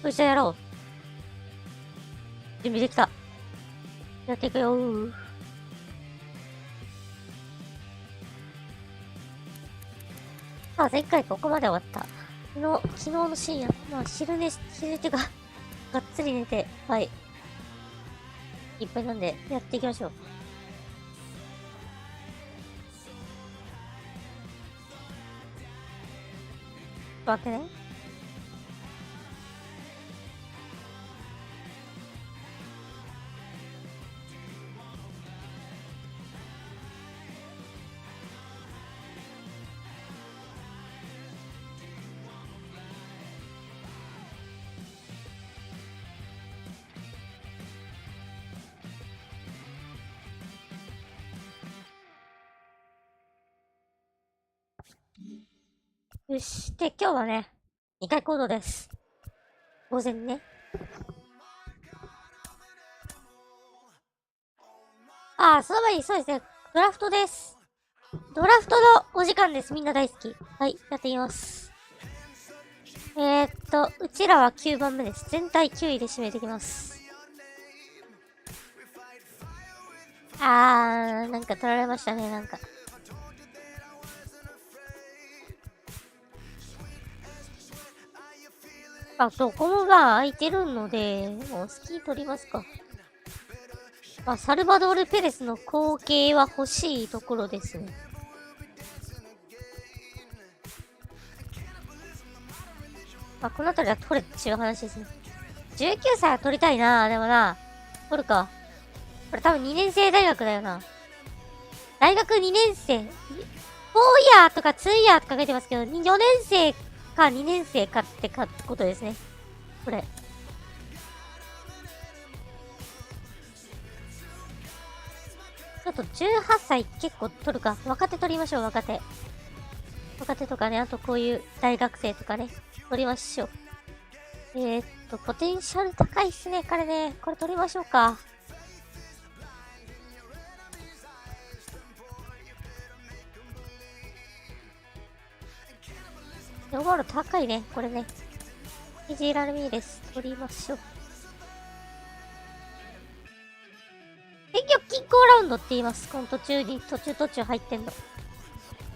よっしゃ、やろう。準備できた。やっていくよー。さあ、前回ここまで終わった。昨日の深夜、まあ、昼寝ってか、がっつり寝て、はい。いっぱいなんで、やっていきましょう。待ってね。よし。で、今日はね、2回行動です。午前ね。その前にそうですね、ドラフトです。ドラフトのお時間です。みんな大好き。はい、やってみます。うちらは9番目です。全体9位で締めていきます。なんか取られましたね、なんか。どこも空いてるので、もうスキー取りますか。サルバドール・ペレスの後継は欲しいところですね。この辺りは取れっていう話ですね。19歳は取りたいな。でもな、取るか。これ多分2年生大学だよな。大学2年生。4イヤーとか2イヤーとか書いてますけど、4年生か2年生かってことですね。これ。ちょっと18歳結構取るか。若手取りましょう、若手。若手とかね、あとこういう大学生とかね、取りましょう。ポテンシャル高いっすね、彼ね。これ取りましょうか。オーバーロー高いね、これね。イジーラルミーです。取りましょう。電力均衡ラウンドって言います。この途中入ってんの。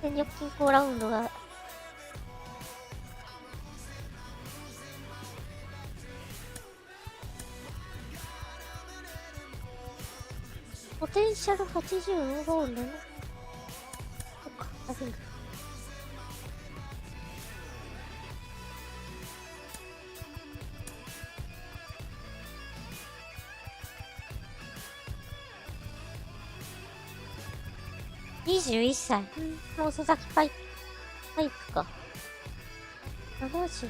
電力均衡ラウンドが。ポテンシャル80オーバーンドね。そっか、あるんだ。21歳。もう佐々木パイプか。70。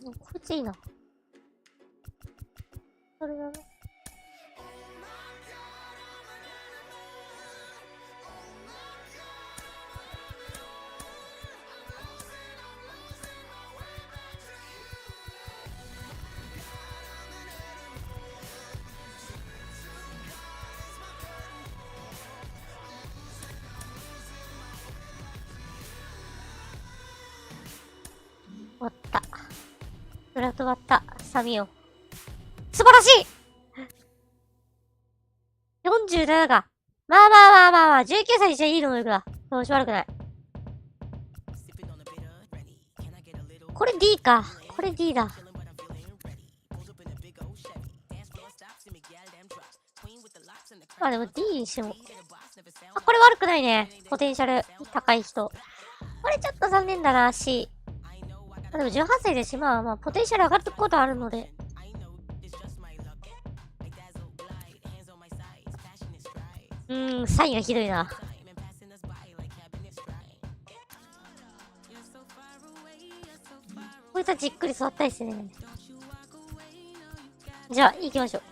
こいついいな。それだね。終わった。ドラフト終わった。サミオ。素晴らしい !47 か。19歳にしていい能力だ。調子悪くない。これ D か。これ D だ。でも D にしても。これ悪くないね。ポテンシャル高い人。これちょっと残念だな、C。でも18歳ですし、ポテンシャル上がることあるので。サインがひどいな。こいつはじっくり座ったいですね。じゃあ、行きましょう。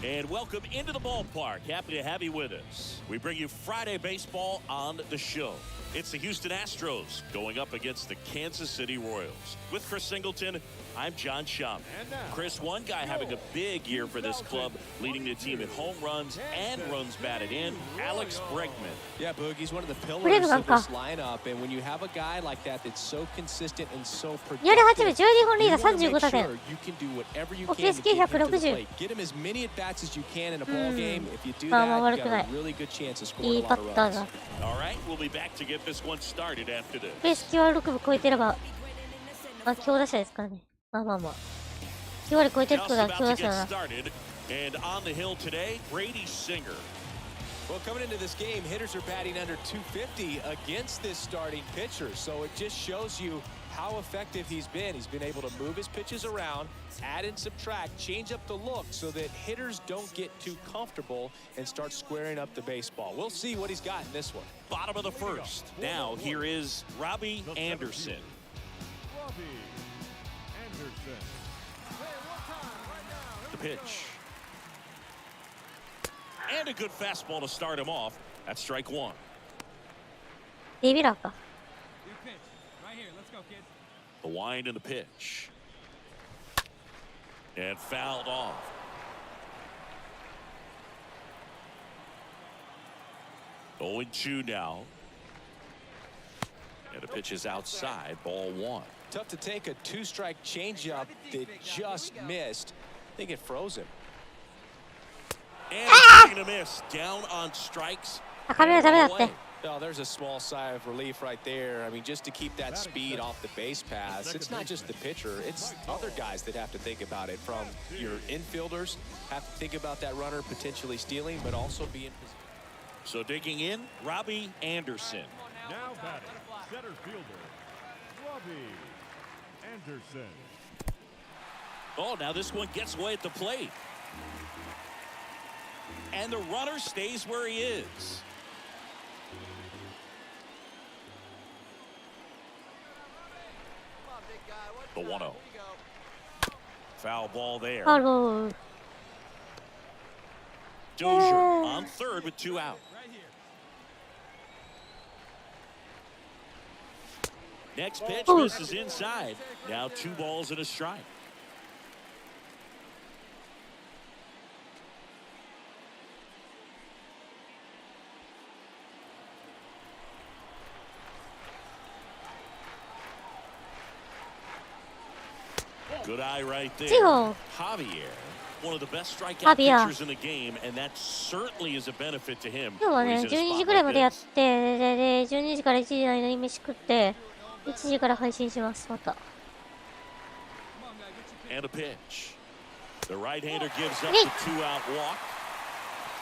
And welcome into the ballpark. Happy to have you with us. We bring you Friday baseball on the show. It's the Houston Astros going up against the Kansas City Royals. With Chris Singleton, I'm John Schaum. Chris, one guy having a big year for this club, leading the team in home runs and runs batted in, Alex Bregman. Yeah, Boog, he's one of the pillars of this lineup, and when you have a guy like that that's so consistent and so productive, you want to make sure you can do whatever you can to get him to the plate. Get him as many at-bats as you can in a ball game. If you do that, you've got a really good chance of scoring a lot of runs. All right, we'll be back to get this one started after this. ベース9割6分超えてれば、強打者ですからね。9割超えてることは強打者だな。And on the hill today, Brady Singer. Well, coming into this game, hitters are batting under 250 against this starting pitcher. So it just shows you how effective he's been. He's been able to move his pitches around, add and subtract, change up the look so that hitters don't get too comfortable and start squaring up the baseball. We'll see what he's got in this one. Bottom of the first. Now here is Robbie Anderson. The pitch. And a good fastball to start him off. That's strike one. The wind and the pitch. And fouled off. Oh, 0-2 now. And the pitch is outside. Ball one. Tough to take a two-strike changeup that just missed. I think it froze him. And taking a miss. Down on strikes. Oh, there's a small sigh of relief right there. I mean, just to keep that speed off the base pass. It's not just the pitcher. It's other guys that have to think about it. From your infielders, have to think about that runner potentially stealing, but also be in position. So digging in, Robbie Anderson. Now batting, center fielder, Robbie Anderson. Oh, now this one gets away at the plate. And the runner stays where he is. The 1-0. Foul ball there. Dozier on third with two out. Next pitch misses inside. Now 2 balls and a strike. Good eye right there. Javier, one of the best strikeout pitchers in the game, and that certainly is a benefit to him. 今日はね、12時ぐらいまでやって、で、12時から1時の間に飯食って、1時から配信します、また。And a pitch. The right-hander gives up the 2-out walk.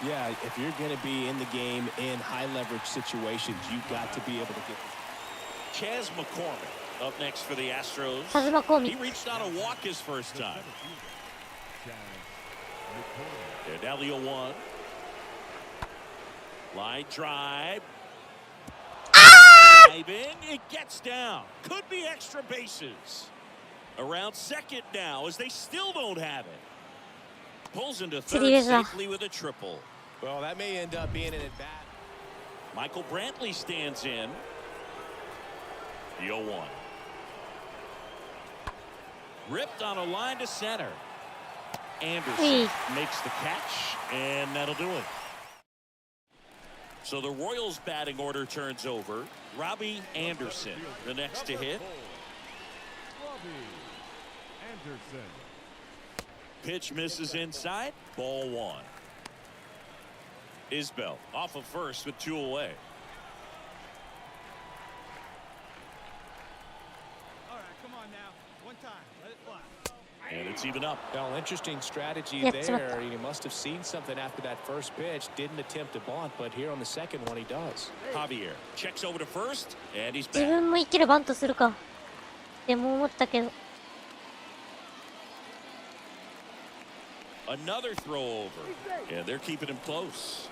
Yeah, if you're going to be in the game in high-leverage situations, you've got to be able to get. Chas McCormick up next for the Astros. He reached on a walk his first time. And now the 0-1. Line drive. Drive in. It gets down. Could be extra bases. Around second now as they still don't have it. Pulls into third safely with a triple. Well, that may end up being an at-bat. Michael Brantley stands in. The 0-1. Ripped on a line to center. Anderson makes the catch, and that'll do it. So the Royals batting order turns over. Robbie Anderson, the next to hit. Pitch misses inside. Ball one. Isbell off of first with 2 away. And it's even up. Well, interesting strategy there. He must have seen something after that first pitch. Didn't attempt to bunt, but here on the second one he does. Javier checks over to first, and he's back. 自分も生きるバントするか。でも思ったけど。Another throw over, and they're keeping him close.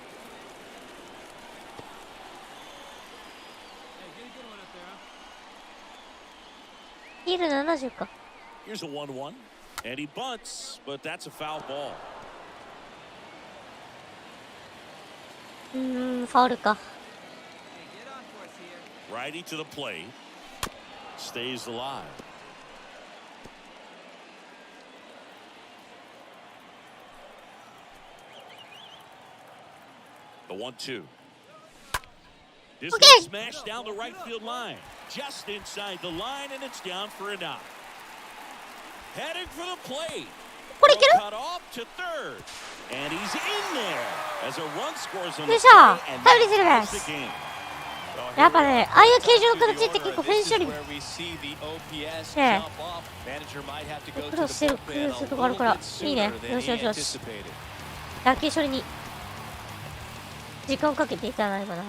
Here's a 1-1, and he bunts, but that's a foul ball. ファウルか。 Righty to the plate. Stays alive. The 1-2. This Okay. one smashed down the right field line. Just inside the line, and it's down for a knock. Heading for the plate. これいける？ Cut off to third. And he's in there as a run scores on よ the いしょ。 play, and タイムリー that するで ties す。 the game. やっぱね、ああいう形状の形って結構フェンスよりね、苦労してるとこあるからいいね。よしよしよし。打球処理に時間をかけていかないかな。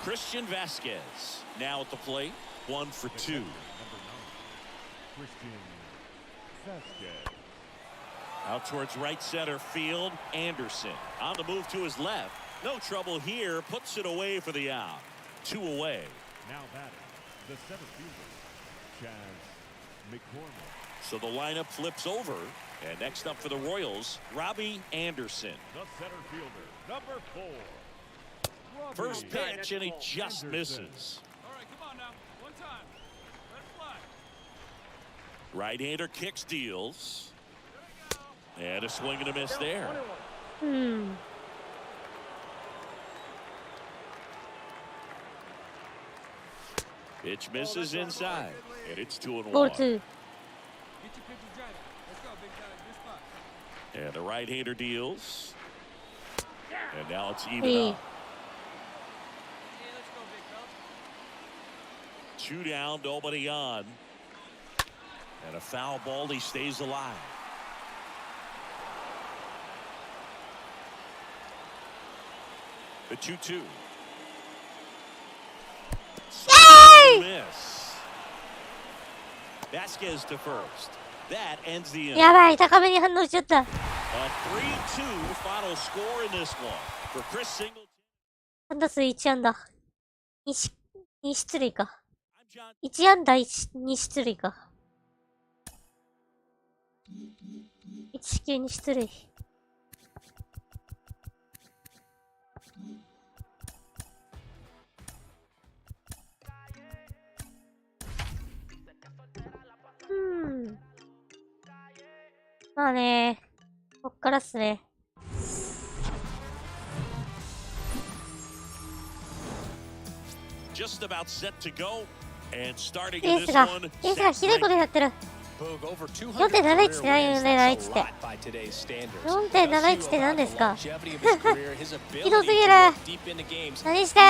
Christian Vasquez now at the plate. 1 for 2. Christian Vasquez. Out towards right center field. Anderson on the move to his left. No trouble here. Puts it away for the out. 2 away. Now batting, the center fielder, Chaz McCormick. So the lineup flips over. And next up for the Royals, Robbie Anderson. The center fielder, number 4. First pitch, and he just misses. All right, come on now. One time. Let it fly. Right-hander kicks, deals. And a swing and a miss there. Pitch misses inside, and it's 2-1. ボール2。 Get your pitches ready. Let's go, big guy. Good spot. And the right-hander deals. And now it's even Hey. up. Yeah, let's go, big fella. 2 down, nobody on. And a foul ball, he stays alive. The 2-2. Yay! Miss. Vasquez to first. That ends the inning. やばい、高めに反応しちゃった。A 3-2 final score in this one for Chris Singleton. 3打数1安打。2出塁か。 I'm John. 1安打2出塁か。1四球2出塁。まあね、こっからっすね。Just about set to go and starting エ in ース this が one. ひどいことになってる。 4.71 って何って。4.71って何ですか？ひどすぎる。何して？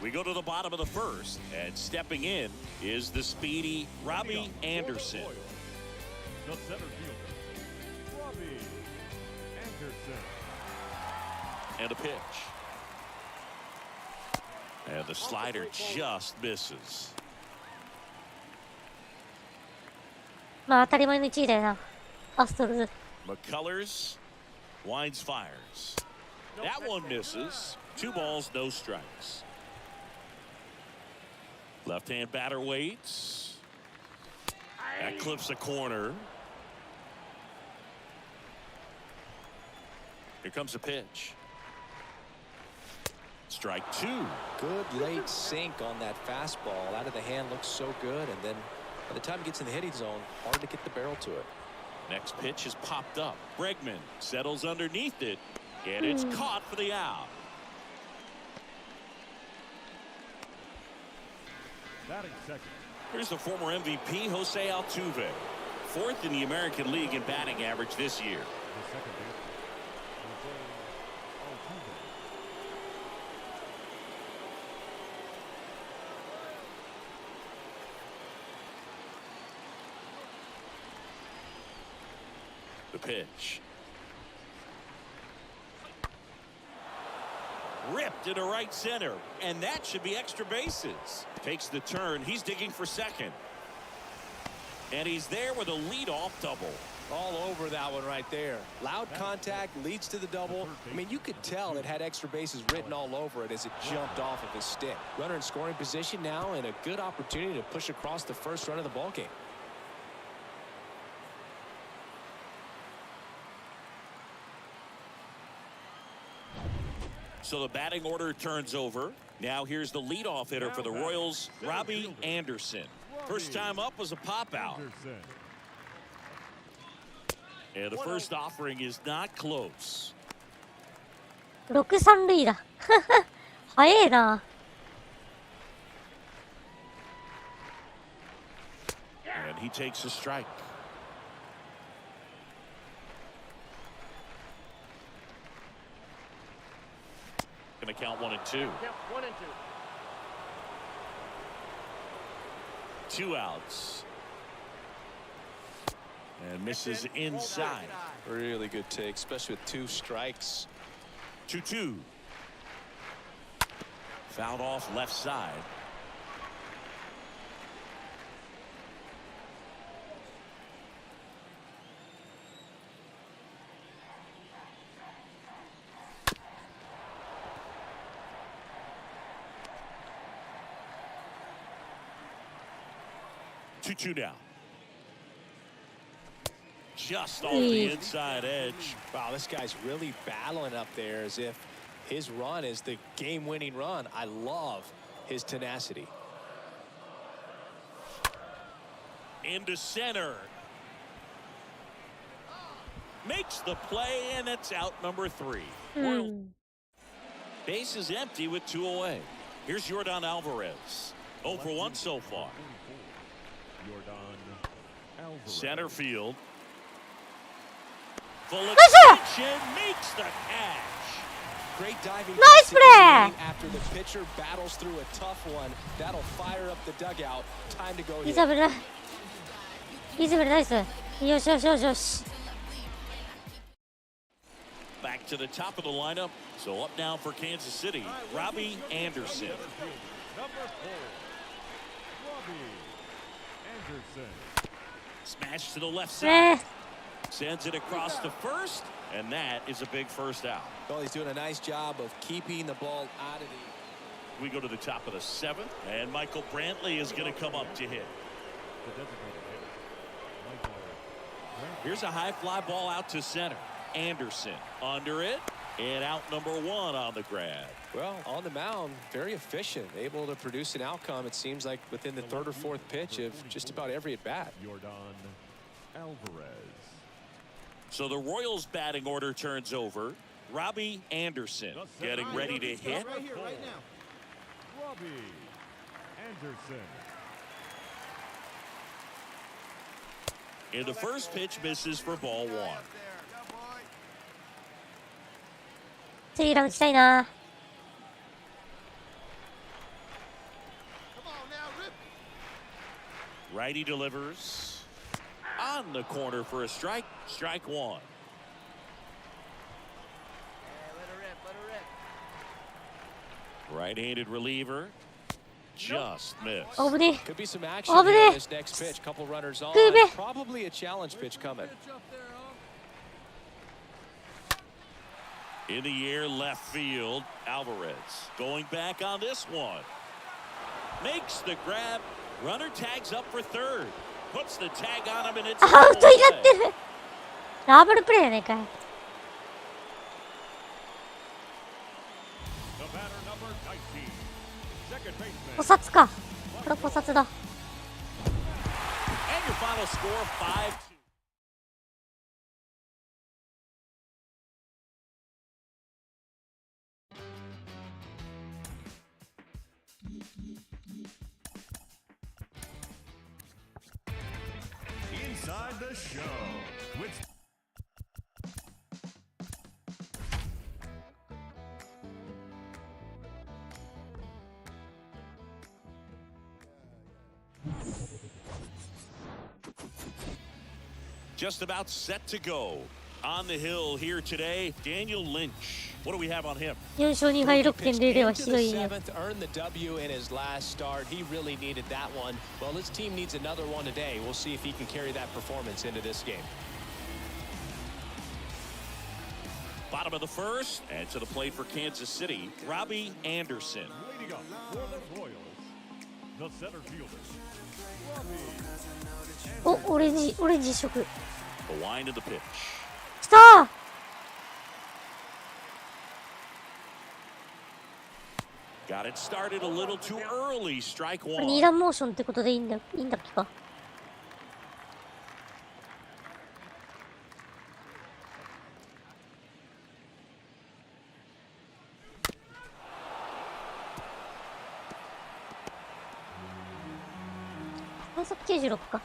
We go to the bottom of the first, and stepping in is the speedy Robbie Anderson. The center fielder, Robbie Anderson. And a pitch. And the slider just misses. まあ当たり前の1位だよな。アストロズ。 McCullers winds fires. That one misses. 2 balls, no strikes. Left-hand batter waits. That clips a corner. Here comes a pitch. Strike 2. Good late sink on that fastball. Out of the hand, looks so good. And then by the time it gets in the hitting zone, hard to get the barrel to it. Next pitch is popped up. Bregman settles underneath it, and it's caught for the out. Batting second, Here's the former MVP, Jose Altuve. 4th in the American League in batting average this year. the second baseman, Jose Altuve. The pitch. Ripped into right center, and that should be extra bases. Takes the turn. He's digging for second. And he's there with a leadoff double. All over that one right there. Loud contact leads to the double. I mean, you could tell it had extra bases written all over it as it jumped off of his stick. Runner in scoring position now, and a good opportunity to push across the first run of the ball game. So the batting order turns over. Now here's the leadoff hitter for the Royals, Robbie Anderson. First time up was a pop out. And the first offering is not close. 6、3塁だ。早えな。And he takes a strike. Gonna count 1 and 2. Yep, 1 and 2. 2 outs. And misses inside. Really good take, especially with 2 strikes. 2-2. Fouled off left side. Two now. Just off the inside edge. Wow, this guy's really battling up there as if his run is the game-winning run. I love his tenacity. Into center. Makes the play, and it's out number 3. Base is empty with 2 away. Here's Yordan Alvarez. 0 for 1 so far. Center field. Full extension, makes the catch. Great diving. Nice play. After the pitcher battles through a tough one, that'll fire up the dugout. Time to go. リザブル。リザブルナイス。よしよしよしよし。Back to the top of the lineup. So up now for Kansas City, Robbie Anderson. Number 4, Robbie Anderson. Smash to the left ね side. Sends it across the first, and that is a big first out. Well, he's doing a nice job of keeping the ball out of the. We go to the top of the 7th, and Michael Brantley is going to come up to hit. Here's a high fly ball out to center. Anderson under it, and out number 1 on the grab. Well, on the mound, very efficient, able to produce an outcome, it seems like, within the 3rd or 4th pitch of just about every at-bat. Yordan Alvarez. So the Royals batting order turns over. Robbie Anderson getting ready to hit. Right here, right now. Robbie Anderson. And the first pitch misses for ball 1. 3ラン打ちたいな。Righty delivers on the corner for a strike. Strike 1. Right-handed reliever. Just missed. 危ね Could be some action Over here there. on this next pitch. Couple runners on. Good. Probably a challenge pitch coming. Pitch up there, huh? In the air, left field. Alvarez going back on this one. Makes the grab. Runner tags up for 3rd. Puts the tag on him, and it's アウトになってる。ダブルプレーやねんかい。 The batter number 19. Second baseman. 捕殺か。これ捕殺だ。 And your final score 5-2. Inside the show with Just about set to go. On the hill here today, Daniel Lynch. What do we have on him? 4勝2敗 6.00 はひどいよ。 Earned the W in his last start. He really needed that one. Well, his team needs another one today. We'll see if he can carry that performance into this game. Bottom of the first, and to the plate for Kansas City, Robbie Anderson. Leading up for the Royals, the center fielder, Robbie. お、オレンジ色。 The wind of the pitch. 来たー。 Got it started a little too early. Strike これ one. 2段モーションってことでいいんだっけか。最速96か。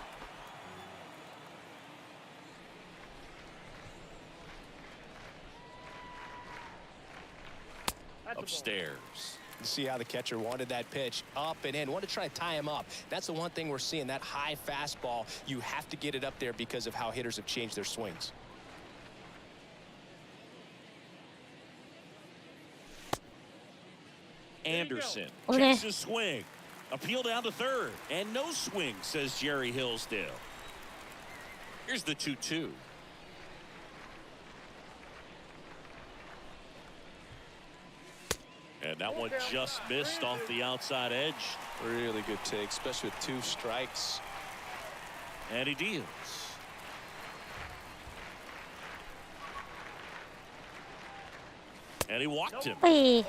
Upstairs. See how the catcher wanted that pitch up and in. Want to try to tie him up. That's the one thing we're seeing. That high fastball, you have to get it up there because of how hitters have changed their swings. Anderson Ole. checks his swing. Appeal down to third. And no swing, says Jerry Hillsdale. Here's the 2-2. And that one just missed off the outside edge. Really good take, especially with 2 strikes. And he deals. And he walked him. はい。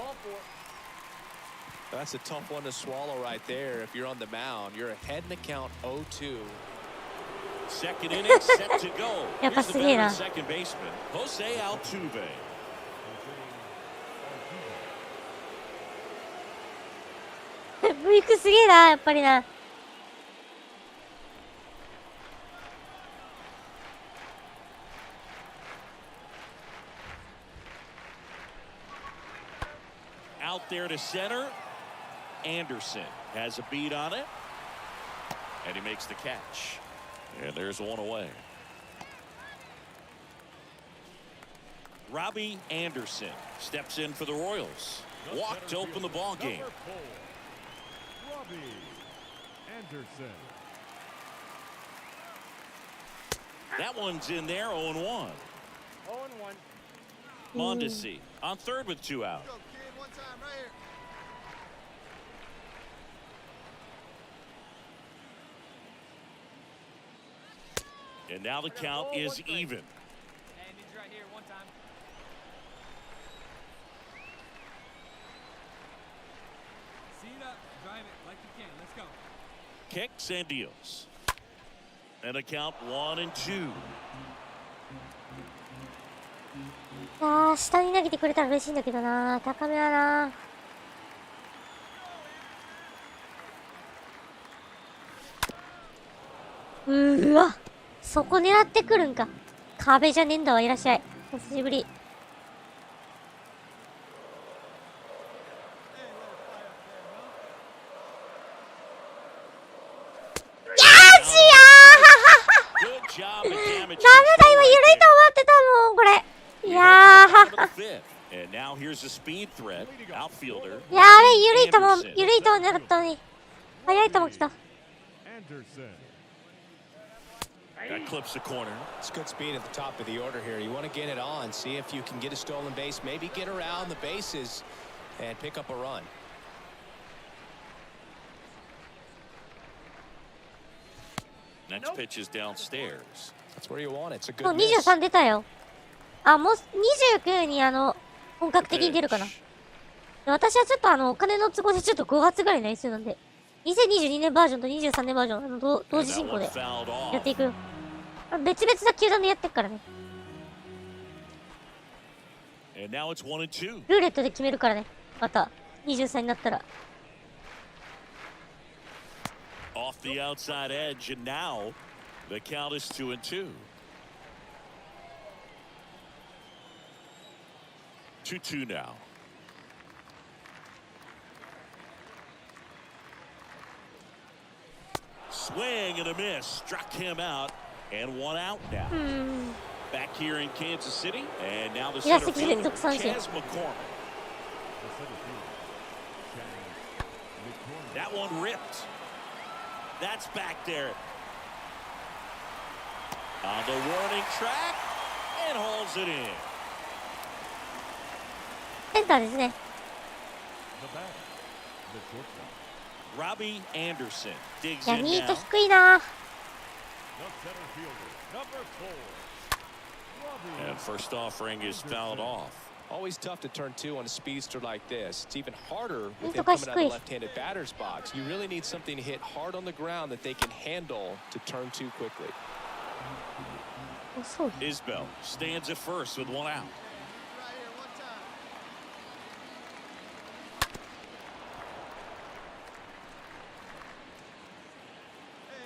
That's a tough one to swallow right there. If you're on the mound, you're ahead in the count 0-2. Second inning set to go. Here's the veteran second baseman, Jose Altuve. ブイクすげえな、やっぱりな。 Out there to center. Anderson has a beat on it. And he makes the catch. And there's one away. Robbie Anderson steps in for the Royals. Walked to open the ball game. Number 4, Robbie Anderson. That one's in there, 0-1. 0-1. Mondesi on third with 2 out. Go, kid, one time right here. And now the count is even. Hey, need you right here one time. See it up, drive it like you can. Let's go. Kicks and deals. And a count 1-2. あー、下に投げてくれたら嬉しいんだけどな。高めはな。うわ、そこ狙ってくるんか。壁じゃねえんだわ。いらっしゃい。お久しぶり。よーしやー Good job at damage. ダメだ、今緩いと思ってたもん、これ。いやー。 And now here's a speed threat. Outfielder. やべえ、緩いと思んなかったのに。速い球来た。 Anderson. That clips the corner. It's good speed at the top of the order here. You want to get it on, see if you can get a stolen base, maybe get around the bases and pick up a run. Next pitch is downstairs. That's where you want it. It's a もう good miss. 23出たよ。あ、もう29に本格的に出るかな。私はちょっとお金の都合でちょっと5月ぐらいになりそうなんで、2022年バージョンと23年バージョン、同時進行でやっていくよ。別々な球団でやってっからね。And now it's 1-2. ルーレットで決めるからね。また、23になったら。Off the outside edge, and now the count is 2-2. 2-2 now. Swing and a miss. Struck him out. And 1 out now. Back here in Kansas City, and now the 2打 center 席連 fielder, 続三振。 Chas McCormick. That one ripped. That's back there. On the warning track, and hauls it in. センターですね。 The batter, the shortstop. Robbie Anderson い digs や、 in ミート now. 低いな。 The center fielder, number 4. And first offering is fouled off. Always tough to turn two on a speedster like this. It's even harder with him ミートが coming out of 低 the い。 left-handed batter's box. You really need something to hit hard on the ground that they can handle to turn two quickly. 遅い。 Isbell stands at first with one out. Right here, one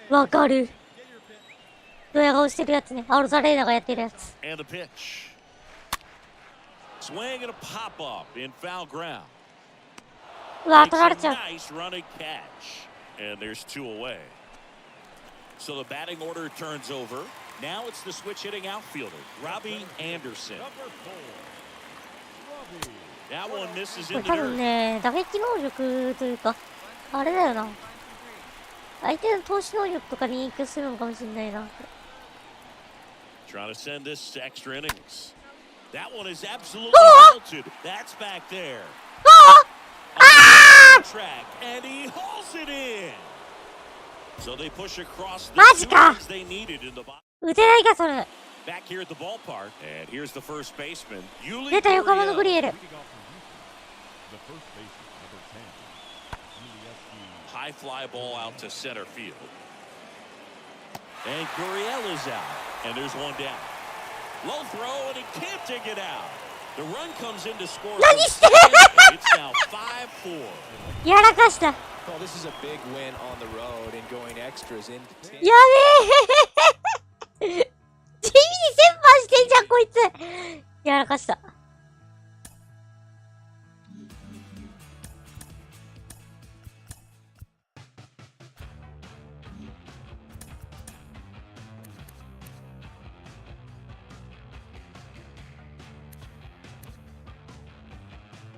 time. わかる。 Get your pick. ドヤ顔してるやつね。アロザレーナがやってるやつ。 And the pitch. Swing and a pop up in foul ground. うわ、 Makes 取られ a ちゃう。 nice running catch. And there's two away. So the batting order turns over. Now it's the switch hitting outfielder, Robbie Anderson. Number 4. Robbie. That one misses これ in the 多分 dirt. ね、打撃能力というか、あれだよな。相手の投手能力とかに影響するのかもしれないな。 Trying to send this to extra innings. That one is absolutely belted. That's back there. Track, and he hauls it in. So they push across the マジ two か。 runs they needed in the bottom. 打てないか、それ。 Back here at the ballpark, and here's the first baseman, Yuli 出た、横浜のグリ Gurriel. エル。 Leading off from Houston, the first baseman, number 10. High fly ball out to center field. And Gurriel is out, and there's one down. Low throw, and he can't dig it out. The run comes in to score. from 何してる。 second, and it's now 5-4. やらかした。や Well, this is a big win on the road and going extras into 10. べえ。地味に先輩してんじゃん、こいつ。やらかした。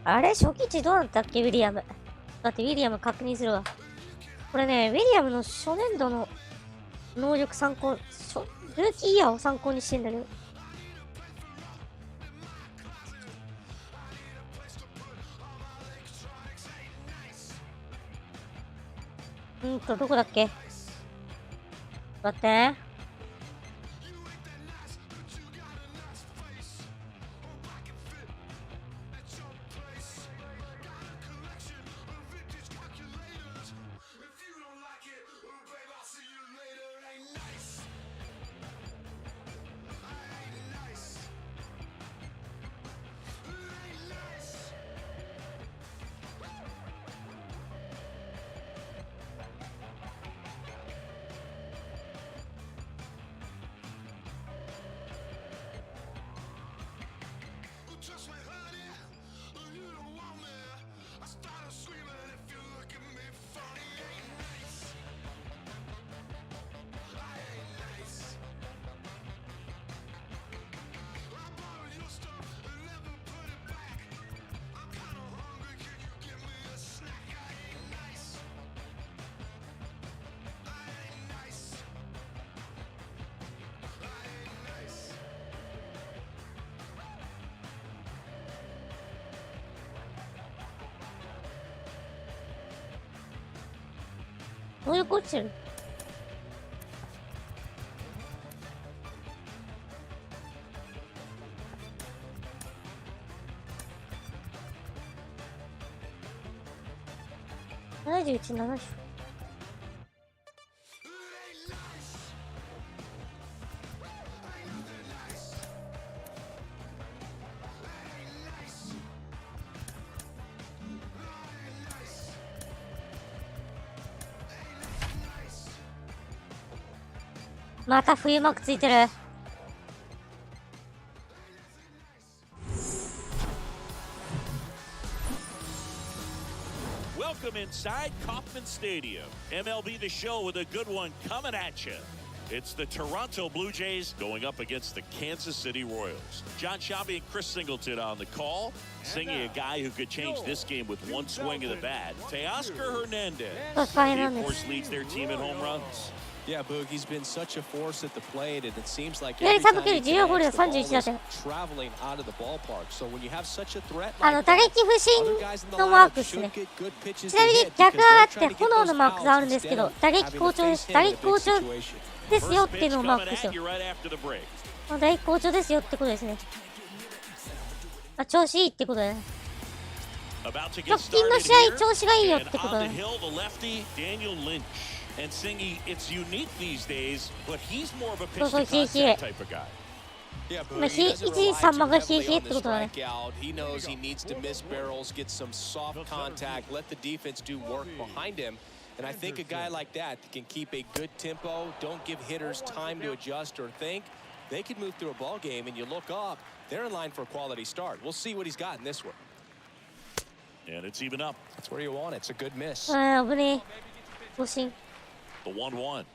あれ初期値どうなったっけ、ウィリアム。だってウィリアム確認するわ。これね、ウィリアムの初年度の能力参考、ルーキーイヤーを参考にしてんだけど。どこだっけ。待って。能力落ちてる。71、70。また冬幕ついてる。Welcome inside Kauffman Stadium. MLB The Show with a good one coming at you. It's the Toronto Blue Jays going up against the Kansas City Royals. John Sciambi and Chris Singleton on the call, singing a guy who could change this game with one swing of the bat. Teoscar Hernandez. He, of course, leads their team in home runs. Yeah, Boog, he's been such a force at the plate, and it seems like 左 every サ time ブキル he 14ホール connects, で the ball 31打 is 点。 traveling out of the ballpark. So when you have such a threat 打 like 撃 that, 不振 other guys in the のマー lineup クですね。 should get good pitches ちなみ to に hit 逆 because があっ they're て trying to get 炎の those マークがあるん outs ですけど、 instead 打撃 of 好調 having で to す。 face 打 him 撃 in a 好 big 調 situation. ですよっ First ていう pitch のをマー coming クですよ at。you right after the break. 打撃好調ですよってことですね。調子いいってことだね。 About to 直 get 近の started 試合 here. 調子がいいよっ And てこと on だ the ね。 hill, the lefty, Daniel Lynch. And Singy, it's unique these days, but he's more of a pitch to contact type of guy. Yeah, But but he doesn't he rely some too of the heavily he on the hitことだね。 strikeout. He knows he needs to miss barrels, get some soft contact, let the defense do work behind him. And I think a guy like that can keep a good tempo, don't give hitters time to adjust or think. They could move through a ball game, and you look up, they're in line for a quality start. We'll see what he's got in this one. And it's even up. That's where you want it. It's a good miss. ああ、危ねえ。誤審。 The 1-1.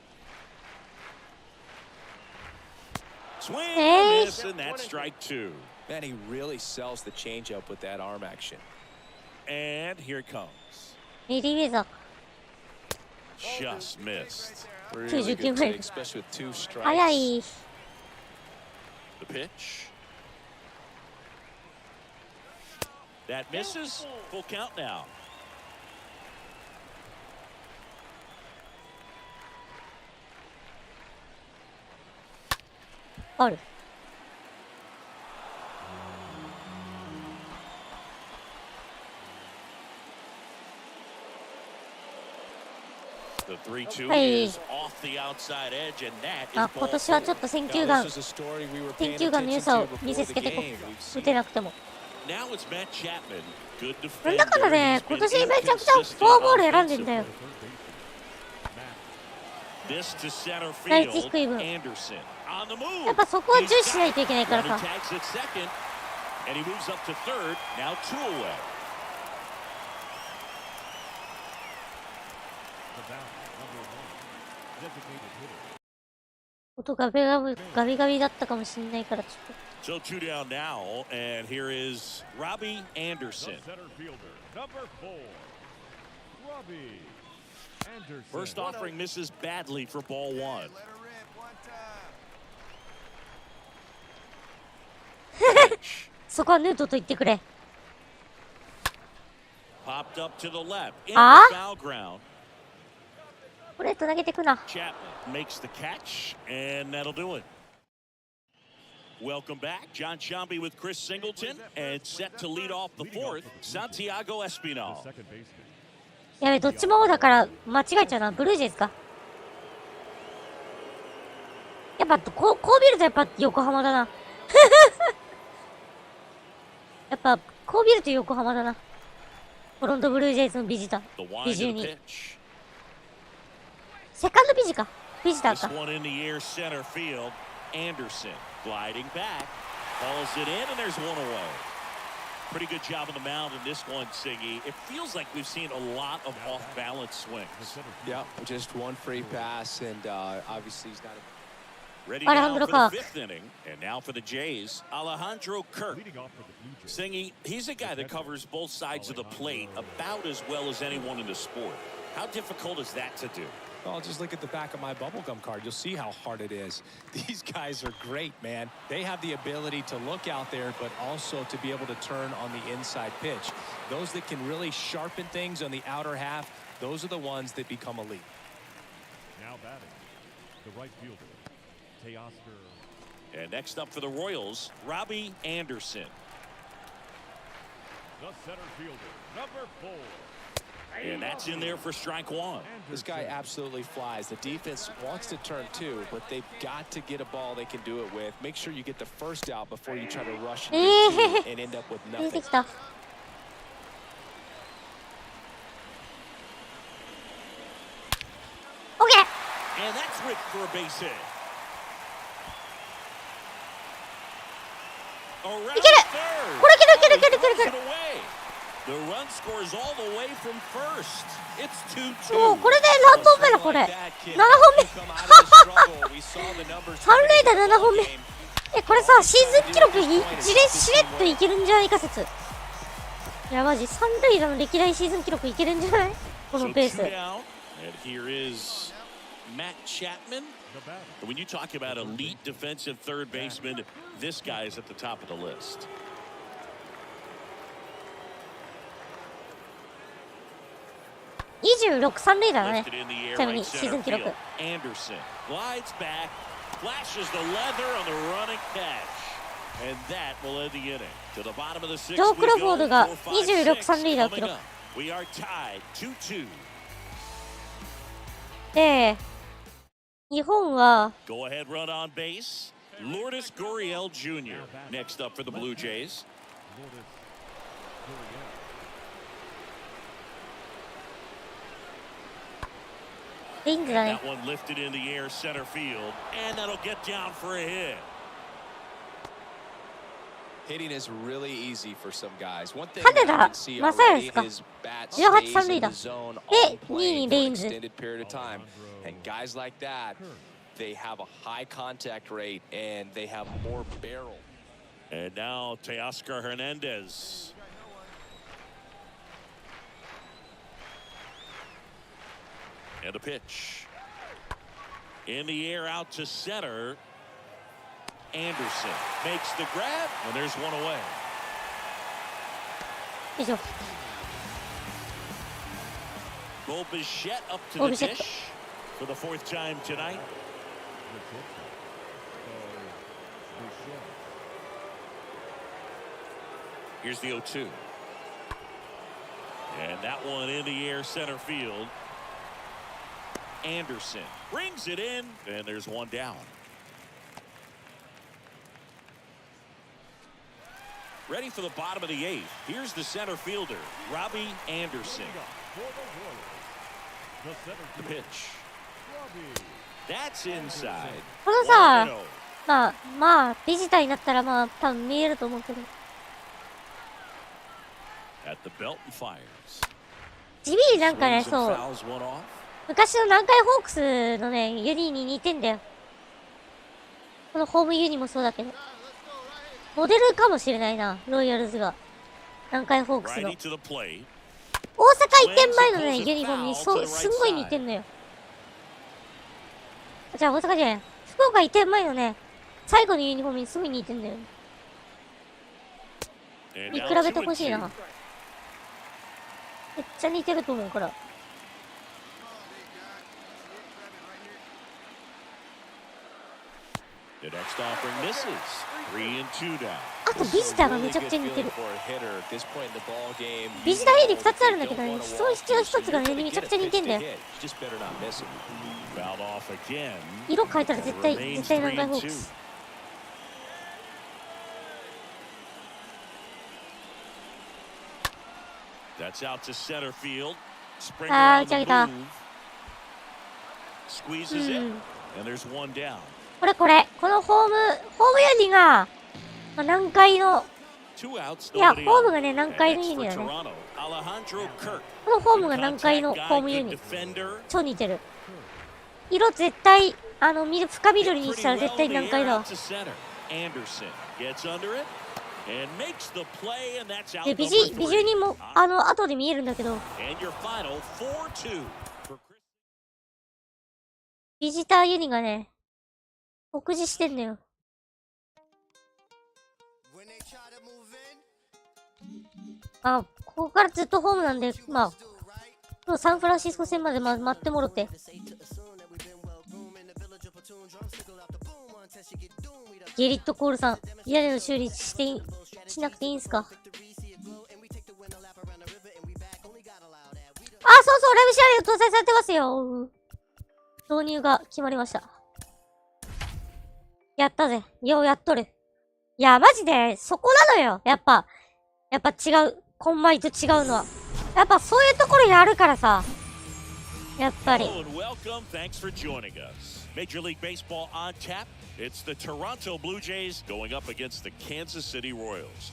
Swing Hey. and miss, and that's strike two. Man, he really sells the changeup with that arm action. And here it comes. エリーウェザー。 Just missed. Really good 99 take, especially with two strikes. 早い。 The pitch. That misses. Full count now. ある。 The 3-2 Hey. is off the outside edge, and that is あ、今 ball 年はちょっと選球眼、 This was a story we were 選 paying 球眼の良 attention さ to を見せ before つ the けてこ game. We've 打 seen てなくても。 Now it's Matt Chapman. Good なん defender. だかんだね、 He's 今 been 年めちゃくちゃフ inconsistent ォアボール選んでんだよ。 This to center 打率 field. 低い分。 Anderson on the move. やっぱそこは重視しないといけないから Running さ。 tags at second, and he moves up to third. Now 2 away. The bat, number 1. Designated hitter. 音ガビガビ、ガビガビだったかもしれないから、ちょっ So 2 down now, and here is Robbie Anderson. The center fielder, number 4. Robbie Anderson. First offering misses badly for ball 1. Let her rip one time. と。そこはヌートと言ってくれ。 Popped up to the left. In Ah? the foul ground. これと投げてくな。 Chapman makes the catch, and that'll do it. Welcome back. John Sciambi with Chris Singleton, and set to lead off the fourth, Santiago The Espinal. second baseman. やべ、どっちもだから間違えちゃうな。ブルージェイズか。やっぱこう見るとやっぱ横浜だな。やっぱこう見ると横浜だな。トロントブルージェイズのビジター。 The ビ wind ジュ of に the。pitch. セカンドビジか。ビジター This か。 one in the air, center field. Anderson gliding back, hauls it in, and there's one away. Pretty good job on the mound in this one, Siggy. It feels like we've seen a lot of off-balance swings. Yeah, just one free pass, and obviously he's not. Ready now Alejandro for the Kirk. fifth inning, and now for the Jays, Alejandro Kirk. Leading off for the Blue Jays. Singy, he's a guy that covers both sides of the plate about as well as anyone in the sport. How difficult is that to do? Well, just look at the back of my bubblegum card. You'll see how hard it is. These guys are great, man. They have the ability to look out there, but also to be able to turn on the inside pitch. Those that can really sharpen things on the outer half, those are the ones that become elite. Now batting. The right fielder, Teoscar. And next up for the Royals, Robbie Anderson. The center fielder, number 4. And that's in there for strike one. This guy absolutely flies. The defense wants to turn too, but they've got to get a ball they can do it with. Make sure you get the first out before you try to rush and get two and end up with 出て nothing. きた。オッケー。 And that's ripped for a base hit. Around いける。 third. これいけるいけるいけるいけるいけ Throws る。 it away. The run scores all the way from first. It's 2-2. もうこれで何本目だこれ。7本目。塁打7本目。これさ、シーズン記録しれっといけるんじゃないか説。いや、マジ、三塁打の歴代シーズン記録いけるんじゃない？このペース。Matt Chapman. When you talk about elite defensive third baseman, this guy is at the top of the list. 26三塁打だね。ちなみにシーズン記録。Anderson glides back, flashes the leather on the running catch, and that will end the inning. To the bottom of the sixth. ジョー・クロフォードが26三塁打を記録。We are tied 2-2. で、日本は Go ahead, run on base. Lourdes Gurriel Jr. next up for the Blue Jays. レインズだね。 That one lifted in the air center field, and that'll get down for a hit. Hitting is really easy for some guys. One thing 金 that 田 I can see 正 already 康か。 is bat 18 stays 三塁 in 打。 the zone で、 on 2位 play にレ for イ an ンズ。 extended period of time. And guys like that, they have a high contact rate and they have more barrel. And now Teoscar Hernandez. And a pitch. In the air out to center. Anderson makes the grab, and there's one away. 以上。 Bo Bichette up to Bo the Bichette. dish for the fourth time tonight. Here's the 0-2. And that one in the air center field. Anderson brings it in, and there's one down. Ready for the bottom of the eighth. Here's the center fielder, Robbie Anderson. The pitch. That's inside. このさ、まあ、ビジターになったらまあ、多分見えると思うけど。At the belt and fires. 地味になんかね、そう。 Fouls one off. 昔の南海ホークスのね、ユニに似てんだよ。このホームユニもそうだけど。モデルかもしれないな、ロイヤルズが。南海ホークスの。 Righty to the plate. 大阪移転前のね、ユニフォームにすんごい似てんのよ。じゃあ大阪じゃない。福岡移転前のね、最後のユニフォームにすごい似てんだよ。見比べてほしいな。めっちゃ似てると思うから。The next offering misses. 3-2 down. あとビジターがめちゃくちゃ似てる。ビジターユニ2つあるんだけどね、その1つがね、めちゃくちゃ似てんだよ。Fouled off again. 色変えたら絶対南海ホークス。That's out to center field. Springer あー、 on 打ち上 the げた。 move. Squeezes it, and there's one down. このホームユニが、まあ、南海の、 Two outs. いや、 nobody ホーム on. がね、南 And 海の next ユニ for だね。 Toronto, Alejandro Kirk. このホームが南海のホームユ Contact guy, ニ good。defender. 超似てる。色絶対、深緑にしたら絶対南海だわ。 Anderson gets under it and makes the play, and that's out で、ビジ number ュ three. にも、後で見えるんだけど、 And your final 4-2 for Chris. ビジターユニがね、酷似してんのよ。ここからずっとホームなんで、まあ、サンフランシスコ戦まで待ってもろて。ゲリット・コールさん、屋根の修理しなくていいんすか？そうそう、ライブシェアリング搭載されてますよ。導入が決まりました。やったぜ。ようやっとる。いや、マジで、そこなのよ。やっぱ違う。コンマイと違うのは。やっぱそういうところやるからさ。やっぱり。 Hello and welcome. Thanks for joining us. Major League Baseball on tap. It's the Toronto Blue Jays going up against the Kansas City Royals.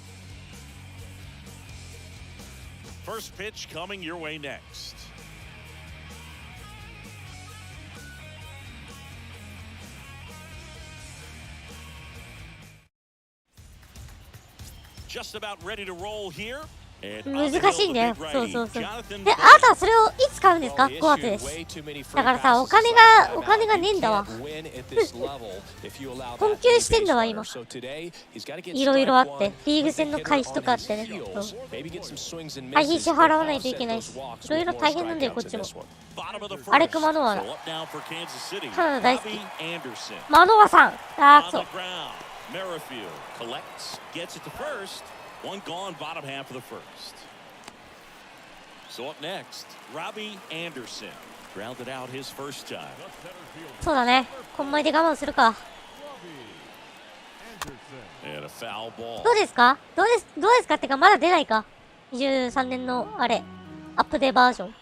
First pitch coming your way next. just about ready to roll here. 難しいんだよ。そうそうそう。で、あ Jonathan なたはそれをいつ買うんですか？ Well, he 5月で issued す。 way too many free だからさ、 passes お金 this が last お time 金が out. ねえんだわ。 You can't win at this level if you allow that 困窮してんだわ、今。 So today, he's got to get いろいろあっ strike て one, リーグ put the 戦の hitter 開始とかあ on ってね。 his そう heels, maybe get some swings and 会費 misses 支 to 払わない offset といけない those し、 walks いろい with ろ more 大変なんだよ、こっ strikeouts ち in も。 this one. Bottom of the アレ first. クマノアだ。 So up now for Kansas City. カナダ大好き。 Robbie Anderson. マノアさん。あー、 On そ the う。 ground. Merrifield collects, gets it to first. One gone, bottom half of the first. So up next, Robbie Anderson. Grounded out his first time. そうだね。こんまいで我慢するか。 And a foul ball. どうですか？どうですかってか、まだ出ないか。23年の、あれ、アップデーバージョン。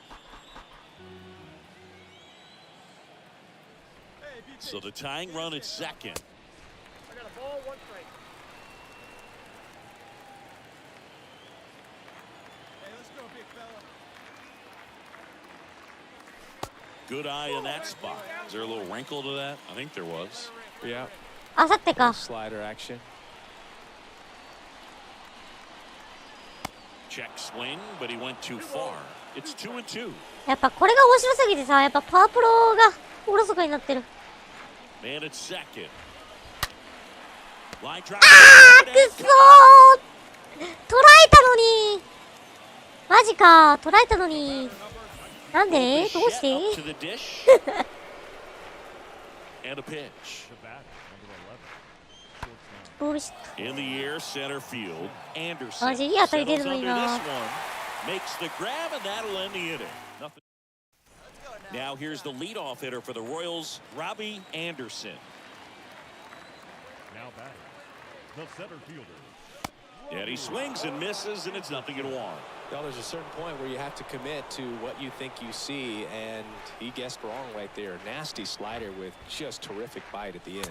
So the tying run at second. I got a ball, one strike. Hey, let's go, big fella. Good eye in that spot. Is there a little wrinkle to that? I think there was. Yeah, あさってか。 slider action. Check swing, but he went too far. It's 2-2. やっぱこれが面白すぎてさ、やっぱパワープロがおろそかになってる。 Man at second. Line drive. くっそー！捉えたのに！マジか、捉えたのに。なんで？どうして？ Up to the dish. And a pitch. ボールし In the air, center field. Anderson マジいい当たり出 settles るのに under な。 this one. Makes the grab, and that'll end the inning. Nothing. Now here's the leadoff hitter for the Royals, Robbie Anderson. Now batting, the center fielder. And he swings and misses, and it's 0-1. Well, there's a certain point where you have to commit to what you think you see, and he guessed wrong right there. Nasty slider with just terrific bite at the end.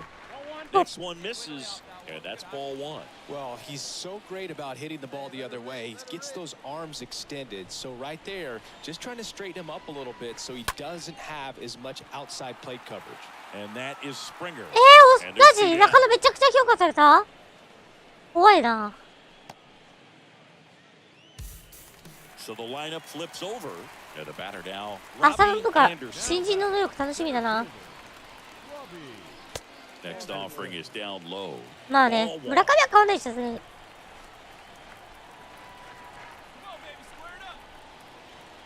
Next one misses, and that's ball one. Well, he's so great about hitting the ball the other way. He gets those arms extended. So right there, just trying to straighten him up a little bit so he doesn't have as much outside plate coverage. And that is Springer. マジ中野めちゃくちゃ評価された？怖いな。 So the lineup flips over, and the batter now, 浅野 Robbie とか Anderson. 新人の能力楽しみだな。 Next offering is down low. まあね、村上は変わんないでしょ、それ。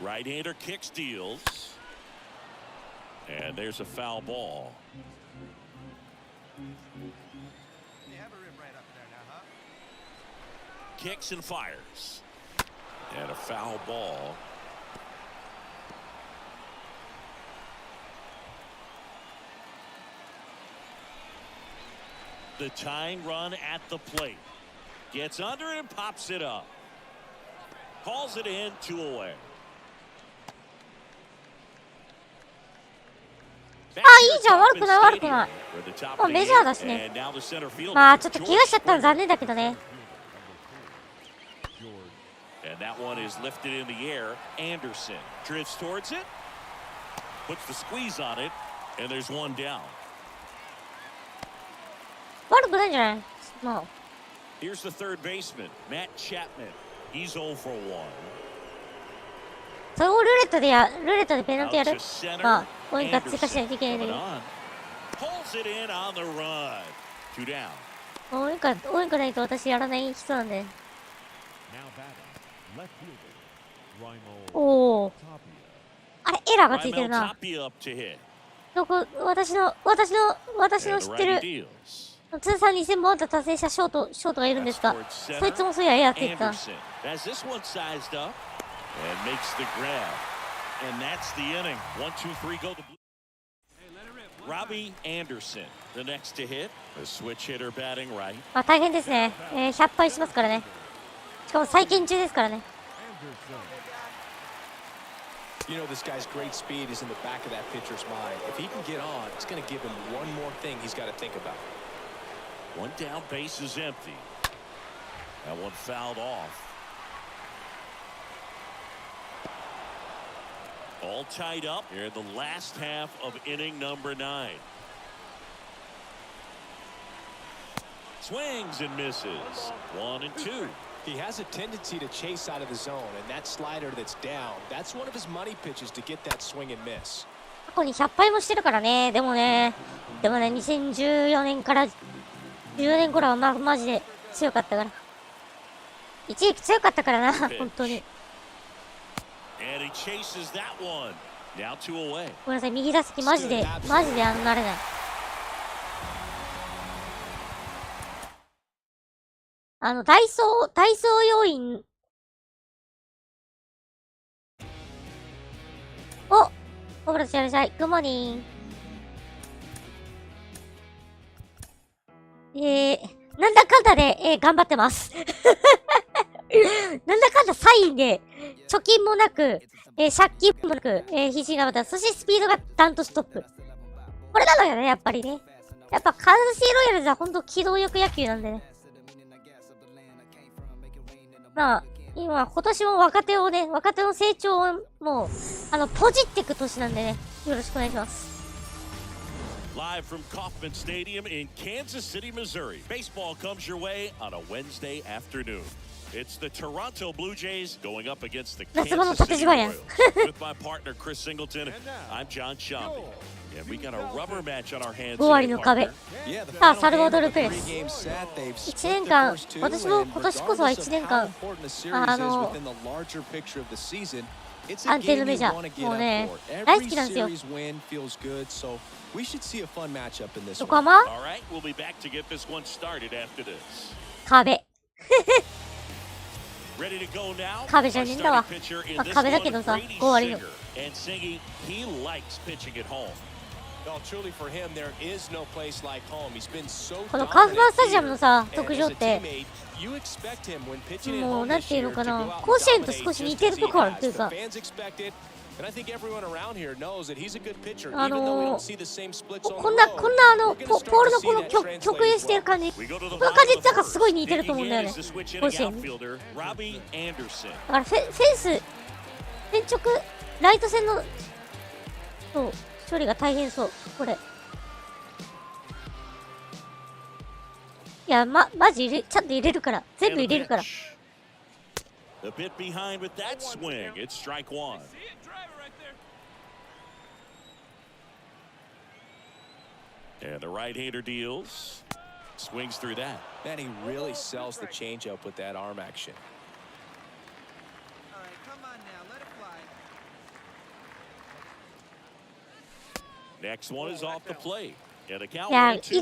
Right-hander kick steals. And there's a foul ball. You have a rib right up there now, huh? Kicks and fires. And a foul ball. The tying run at the plate. Gets under it and pops it up. Calls it in, 2 away. あ、いいじゃん、悪くない悪くない。まあメジャーだしね。まあちょっと怪我しちゃったの残念だけどね。 And that one is lifted in the air. Anderson drifts towards it, puts the squeeze on it, and there's one down. 悪くないんじゃない？まあ。 Here's the third baseman, Matt Chapman. He's 0 for 1. それをルーレットでペナルティやる？まあ、応援が追加しないといけないんだけど。 Pulls it in on the run. 2 down. 応援歌ないと私やらない人なんで。 Now batting, left fielder, Raimo おお。 Tapia. あれ、エラーがついてる Raimel な。 Tapia up to hit. どこ、私の And 知 the ってる righty deals. 通算2000本安打達成したショートがいるんですが、そいつもそういやエラーついてた。 Anderson has this one sized up and makes the grab. And that's the inning. 1, 2, 3, go the blue. Robbie Anderson, the next to hit. A switch hitter batting right. まあ大変ですね。100敗しますからね。しかも再建中ですからね。 You know, this guy's great speed is in the back of that pitcher's mind. If he can get on, it's going to give him one more thing he's got to think about. One down, base is empty. That one fouled off. All tied up here in the last half of inning number 9. Swings and misses. 1 and 2. He has a tendency to chase out of the zone, and that slider that's down, that's one of his money pitches to get that swing and miss. 過去に100敗もしてるからね。でもね、2014年から14年頃はマジで強かったから。一時期強かったからな、本当に。And he chases that one. Now 2 away. ごめんなさい、右打席マジで慣れない。体操要員。お、おぶらちゃいらっしゃい。グッモーニング。なんだかんだで、頑張ってます。なんだかんだサインで、貯金もなく、借金もなく、必死に頑張った。そしてスピードがダントツトップ。これなのよね、やっぱりね。やっぱカンザスシティロイヤルズはほんと機動力野球なんでね。まあ、今年も若手の成長をもう、ポジっていく年なんでね。よろしくお願いします。Live from Kauffman Stadium in Kansas City, Missouri. Baseball comes your way on a Wednesday afternoon. It's the Toronto Blue Jays going up against the Kansas City Royals. With my partner Chris Singleton, I'm John Shambi. And we got a rubber match on our hands. 5割の壁。さあ、サルバドル・ペレス。1年間、私も今年こそは1年間、安定のメジャー、もうね、大好きなんですよ。横浜？壁。壁じゃねえんだわ。まあ、壁だけどさ、5割の。このカーフマンスタジアムのさ、特徴って、もうなんていうのかな、甲子園と少し似てるとこあるっていうか、こんなポールのこの曲演してる感じ、この感じなんかすごい似てると思うんだよね、甲子園に。だからフェンス、直、ライト線の、そう、処理が大変そう、これ。いや、マジちゃんと入れるから、全部入れるから。A bit behind with that swing. It's strike 1. And the right-hander deals. Swings through that. Man, he really sells the changeup with that arm action. All right, come on now, let it fly. Next one is off the plate. いや、入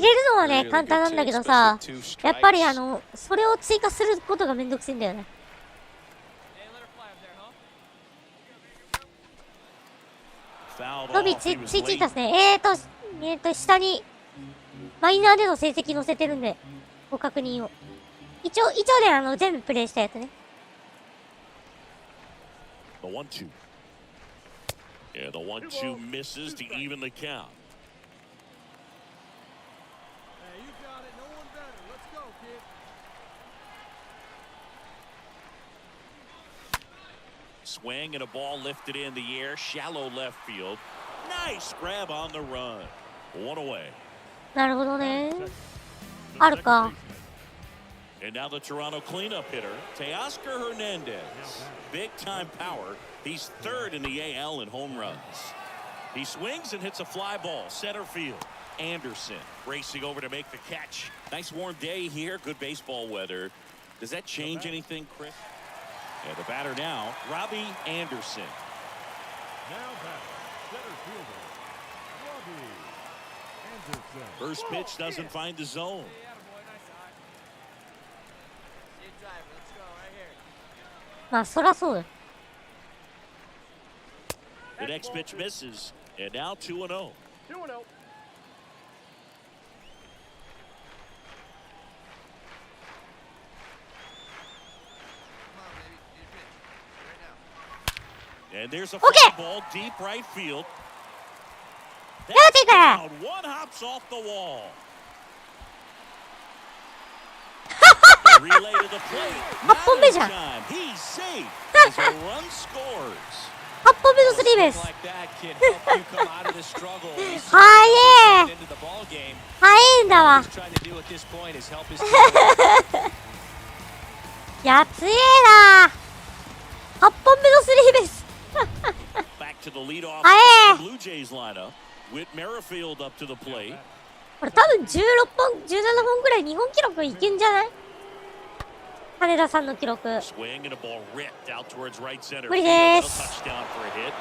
れるのはね、簡単なんだけどさ、やっぱりそれを追加することがめんどくさいんだよね。伸びついていたっすね。下に、マイナーでの成績載せてるんで、ご確認を。一応ね、全部プレイしたやつね。The 1-2. Yeah, the 1-2 misses to even the count. Hey, you got it. No one better. Let's go, kid. Swing and a ball lifted in the air, shallow left field. Nice grab on the run. 1 away. なるほどね。あるか。And now the Toronto cleanup hitter, Teoscar Hernandez. Big time power. He's third in the AL in home runs. He swings and hits a fly ball, center field. Anderson racing over to make the catch. Nice warm day here, good baseball weather. Does that change anything, Chris? And the batter now, Robbie Anderson. Now batter, center fielder, Robbie Anderson. First pitch doesn't find the zone. See it drive, let's go right here. まあ、そらそうだ。The next pitch misses, and now 2-0. 2-0. And there's a fly ball deep right field. That's down. One hops off the wall. The relay to the plate. 8本目じゃん。 He's safe as a run scores. 8本目のスリーベース。早いんだわ。at this point is help his やつえなー。8本目のスリーベース。 Back to the leadoff Blue Jays lineup. With Merrifield up to the plate. これ多分16本、17本ぐらい日本記録いけんじゃない？羽田さんの記録。Swing and a ball ripped out towards right center. 無理です。Touchdown for a hit.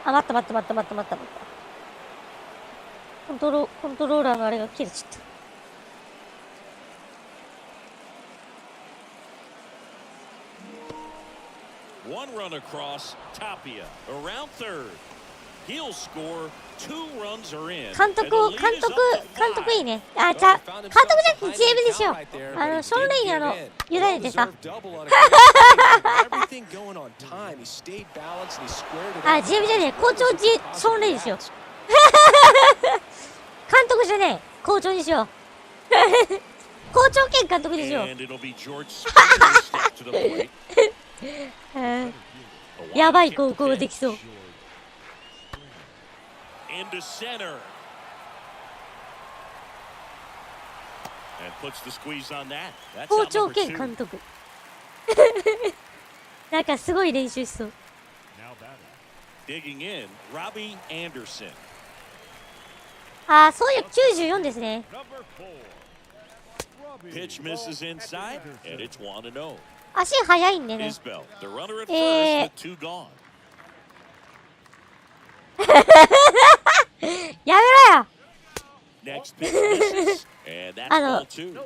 あ、待った。コントローラーのあれが切れちゃった。One run across Tapia around third. He'll score. 2 runs are in. 監督いいね。あ、じゃあ監督じゃなくて GM でしょ。ショーン・レイに委ねてさ。あ、GM じゃねえ、校長ショーン・レイにしよう。監督じゃねえ、校長にしよう。校長兼監督にしよう。やばい高校できそう。Into center. And puts the squeeze on that. That's 校 out 長 number 兼 2. 監督。なんかすごい練習しそう。 Digging in, Robbie Anderson. あ、そういう94ですね。 Pitch misses inside, and it's 1-0. 足速いんでね。 Isbell, the runner at first, with 2 gone. やめろよ。 Next pitch misses, and that's ball 2.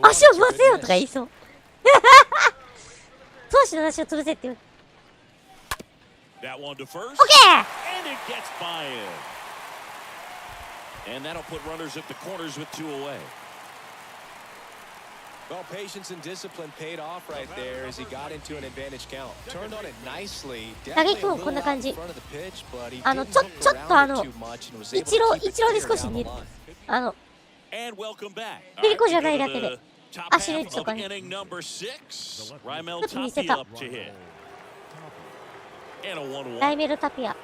足を回せよとか言いそう。投手の足を潰せって言う。That one to first, OK! and it gets by him. And that'll put runners at the corners with 2 away. Well, patience and discipline paid off right there as he got into an advantage count. Turned on it nicely. 打撃もこんな感じ。ちょっと一郎で少し似る。And welcome back. ピリコじゃないだけで。足の位置とかね。 Inning number 6, Raimel ちょっと似せた。 Tapia up to hit. And a 1-1. ライメルタピア。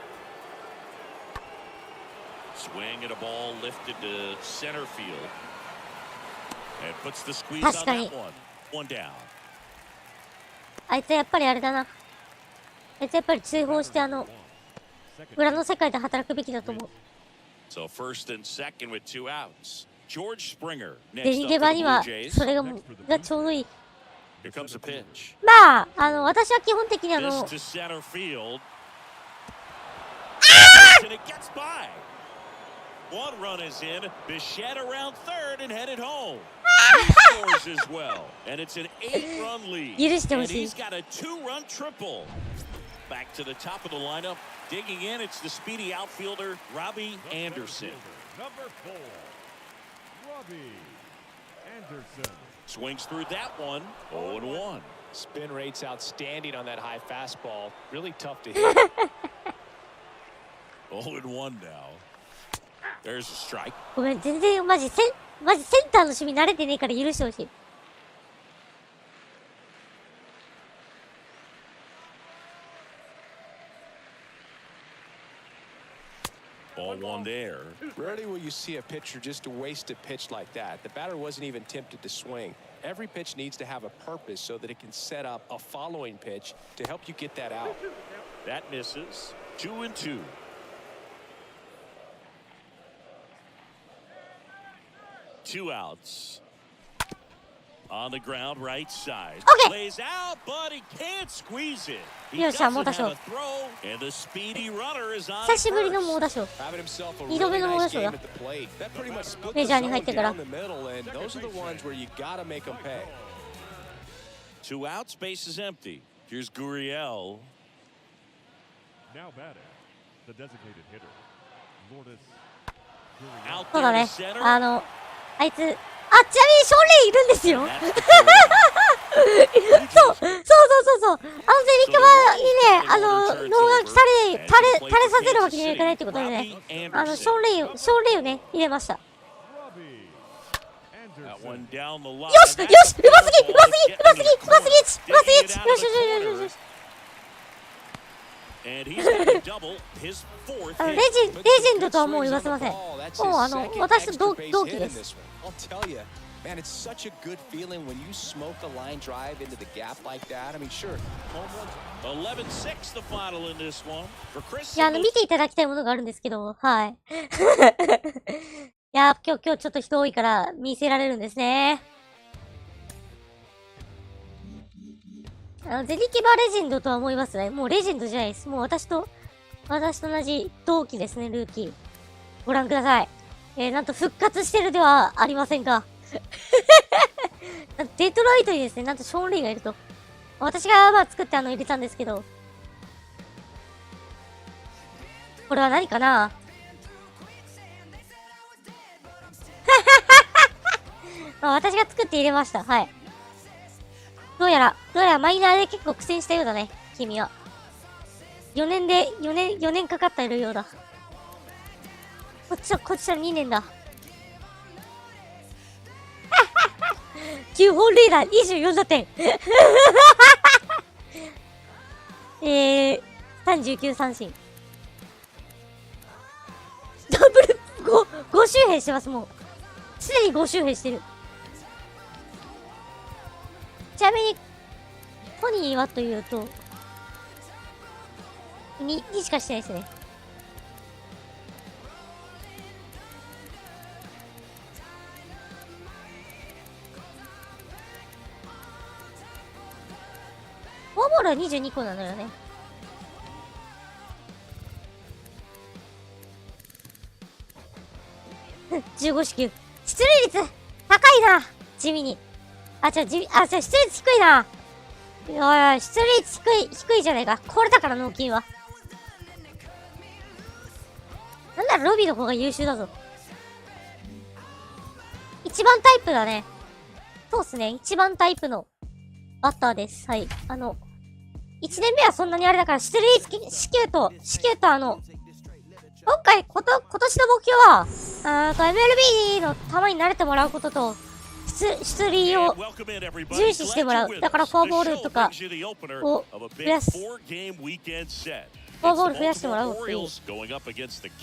Swing and a ball lifted to center field. And puts the squeeze 確 on かに。 that one. One down. あいつやっぱりあれだな。あいつやっぱり追放して裏の世界で働くべきだと思う。 So first and second with 2 outs. George Springer デ next リ up ゲ for バ the に Blue は Jays. それがちょうどいい。 Here comes a pitch. まあ、私は基本的にThis to center field. And it gets by. One run is in. Bichette around third and headed home. He scores as well. And it's an 8-run lead. 許してほ And しい。 he's got a 2-run triple. Back to the top of the lineup. Digging in, it's the speedy outfielder, Robbie Anderson. Number 4, Robbie Anderson. Swings through that one. 0-1. Spin rate's outstanding on that high fastball. Really tough to hit. 0-1 now. There's a strike. ごめん、全然マジセンターの守備慣れてねえから許してほしい。Ball 1 there. Rarely will you see a pitcher just waste a pitch like that. The batter wasn't even tempted to swing. Every pitch needs to have a purpose so that it can set up a following pitch to help you get that out. That misses. 2-2. Two outs. On the ground, right side. Okay. Lays out, but he can't squeeze it. He よっしゃ、 doesn't 猛打賞。 have a throw, and the speedy runner is on 久しぶりの first. 猛打賞。 Having himself a 2度目 really の猛 nice 打賞 game だ。 at the plate. That pretty much split メ the ジャーに zone 入ってから。 down the middle, and those are the ones where you gotta make them pay. 2 outs, base is empty. Here's Gurriel. Now batting, the designated hitter, Lourdes. Out そうだ there ね to。center. あいつ、ちなみにショーン・レイいるんですよ。 That's the third. そう。ゼリカバにね、能が垂れさせるわけにはいかないってことでね、ショーン・レイをね、入れました。 Robbie That Anderson. one down the line. よし、うますぎ、よし。And he's got to double his fourth レ hit. ジェンドとはもう言わせません。もう私と同期です。I'll tell you, man, it's such a good feeling when you smoke a line drive into the gap like that. I mean, sure, home runs. 11-6 the final in this one for Chris. いや、見ていただきたいものがあるんですけど、はい。いや、今日ちょっと人多いから見せられるんですね。ゼニキバレジェンドとは思いますね。もうレジェンドじゃないです。もう私と同じ同期ですね、ルーキー。ご覧ください。なんと復活してるではありませんか。デトロイトにですね、なんとショーン・レイがいると。私が作って入れたんですけど。これは何かな。私が作って入れました。はい。どうやらマイナーで結構苦戦したようだね、君は。4年かかっているようだ。こっちは2年だ。9本塁打、24打点。39三振。ダブル、5周平してます、もう。すでに5周平してる。ちなみに、トニーはというと、2しかしてないですね。フォアボールは22個なのよね。15四球。出塁率高いな、地味に。出塁率低いな。おいおい、出塁率低いじゃないか。これだから納金は。なんだろ、ロビーの方が優秀だぞ。一番タイプだね。そうっすね。一番タイプのバッターです。はい。1年目はそんなにあれだから、出塁支給と今年の目標は、MLB の球に慣れてもらうことと、出塁を重視してもらう。だからフォアボールとかを増やす。フォアボール増やしてもらおうっていう。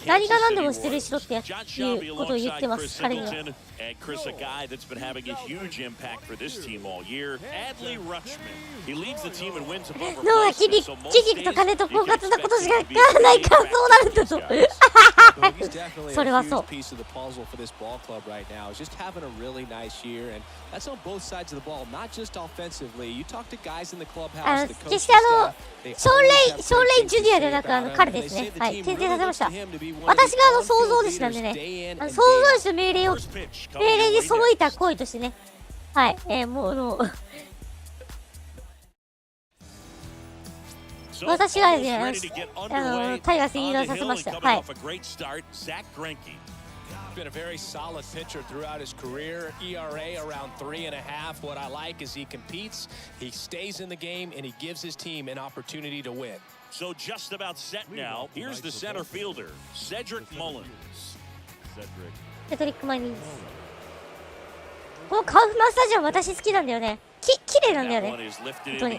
何が何でも出塁しろっていうことを言ってます、彼には。脳は筋肉と金と狡猾なことしか変わらないからそうなるんだと。それはそう。決してショーン・レイ・ジュニアでなく彼ですね。はい。転生させました。私が創造主なんでね。創造主の命令に背いた行為としてね。はい。もう私がね、タイガースに入団させました。はい。Been a very solid pitcher throughout his career. ERA around 3.5. What I like is he competes, he stays in the game, and he gives his team an opportunity to win. So just about set now. Here's the center fielder, Cedric Mullins. セドリック・マイニング。このカウフマンスタジアム私好きなんだよね。綺麗なんだよね。本当に。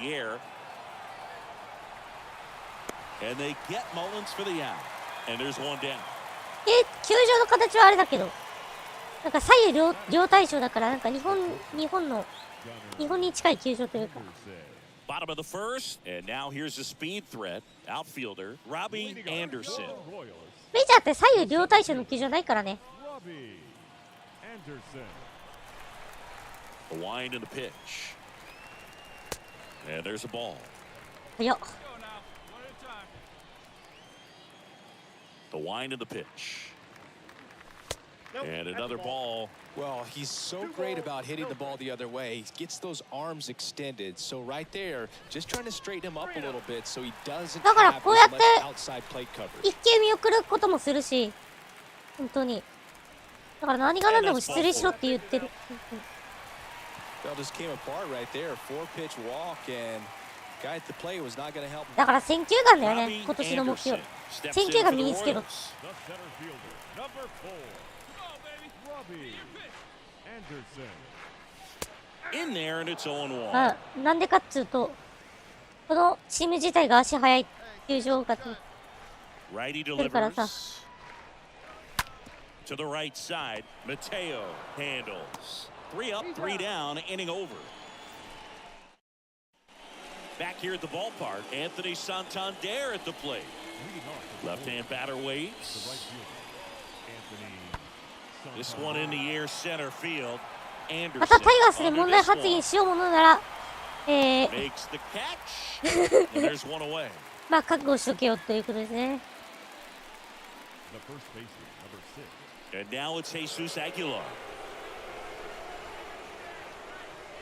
And they get Mullins for the out. And there's one down. 球場の形はあれだけど、なんか左右両対称だから、なんか日本に近い球場というか。Bottom of the first, and now here's the speed threat, outfielder Robbie Anderson. メジャーって左右両対称の球場ないからね。The wind and the pitch. And there's a ball. 早っ。The wind and the pitch. And another ball. Well, he's so great about hitting the ball the other way. He gets those arms extended. So right there, just trying to straighten him up a little bit so he doesn't have as much outside plate coverage. 一球見送ることもするし、本当に。だから何が何でも出塁しろって言ってる。Well, just came apart right there. 4-pitch walk and guy at the plate was not going to help. だから選球眼だよね、今年の目標。選球眼身につけろ。なんでかっつうと、このチーム自体が足速い球場かと。 Righty 来るからさ。 delivers to the right side. Mateo handles. 3 up, 3 down, inning over. Back here at the ballpark, Anthony Santander at the plate. Left-hand batter waits. This one in the air, center field. また Anderson タイガースで under 問題 this 発 one. 言しようものなら、 Makes the catch. And there's one away. まあ覚悟しとけよということですね。 The first baseman, number 6. And now it's Jesus Aguilar.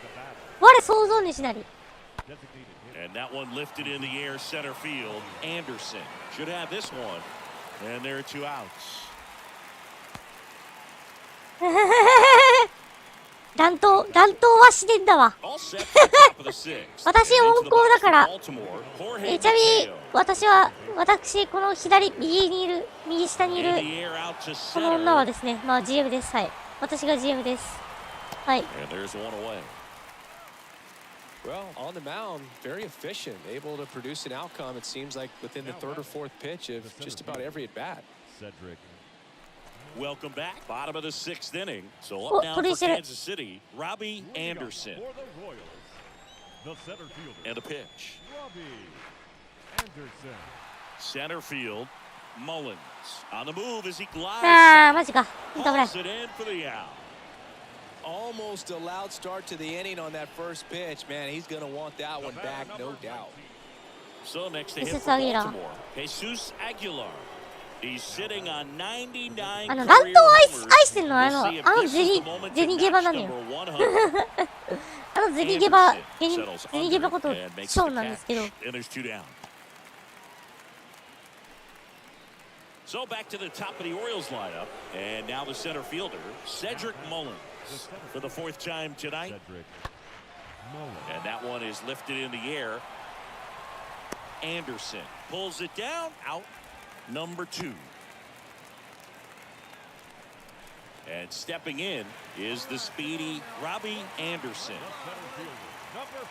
The batter, 我想像にしなり。 designated hitter. And that one lifted in the air, center field. Anderson should have this one. And there are 2 outs. 乱闘は自然だわ。 All set for the top of the 6th. 私温厚だから Baltimore, Jorge ちなみに Mateo. 私この右下にい In る the air out to この女 center. はですね、まあ GM です。はい。私が GM です。はい。 And there's one away. Well, on the mound, very efficient, able to produce an outcome, it seems like, within the 3rd or 4th pitch of just about every at bat. Cedric. Welcome back. Bottom of the 6th inning. So Oh, up now for 取りしてる。 Kansas City, Robbie Anderson. For the Royals, the center fielder, And a pitch. Robbie Anderson. Center field, Mullins. On the move as he glides. ああ、マジか。ダメだ。 Pulls it in for the out. Almost a loud start to the inning on that first pitch. Man, he's going to want that one back, no doubt. So next to him Jesus for Aguilar. Baltimore, Jesus Aguilar. He's sitting on 99 あの career 乱闘を愛 homers. してるのは We'll see if ゼ this is ニ the moment ゼ to ニゲバ notch なのよ。 number 100. ゼニゲバ Anderson ゼニ settles ゲバ under こと and makes ショーン the なんですけど。 catch. And there's 2 down. So back to the top of the Orioles lineup, and now the center fielder, Cedric Mullins, for the 4th time tonight. Cedric Mullins. And that one is lifted in the air. Anderson pulls it down, out number 2. And stepping in is the speedy Robbie Anderson. The center fielder, number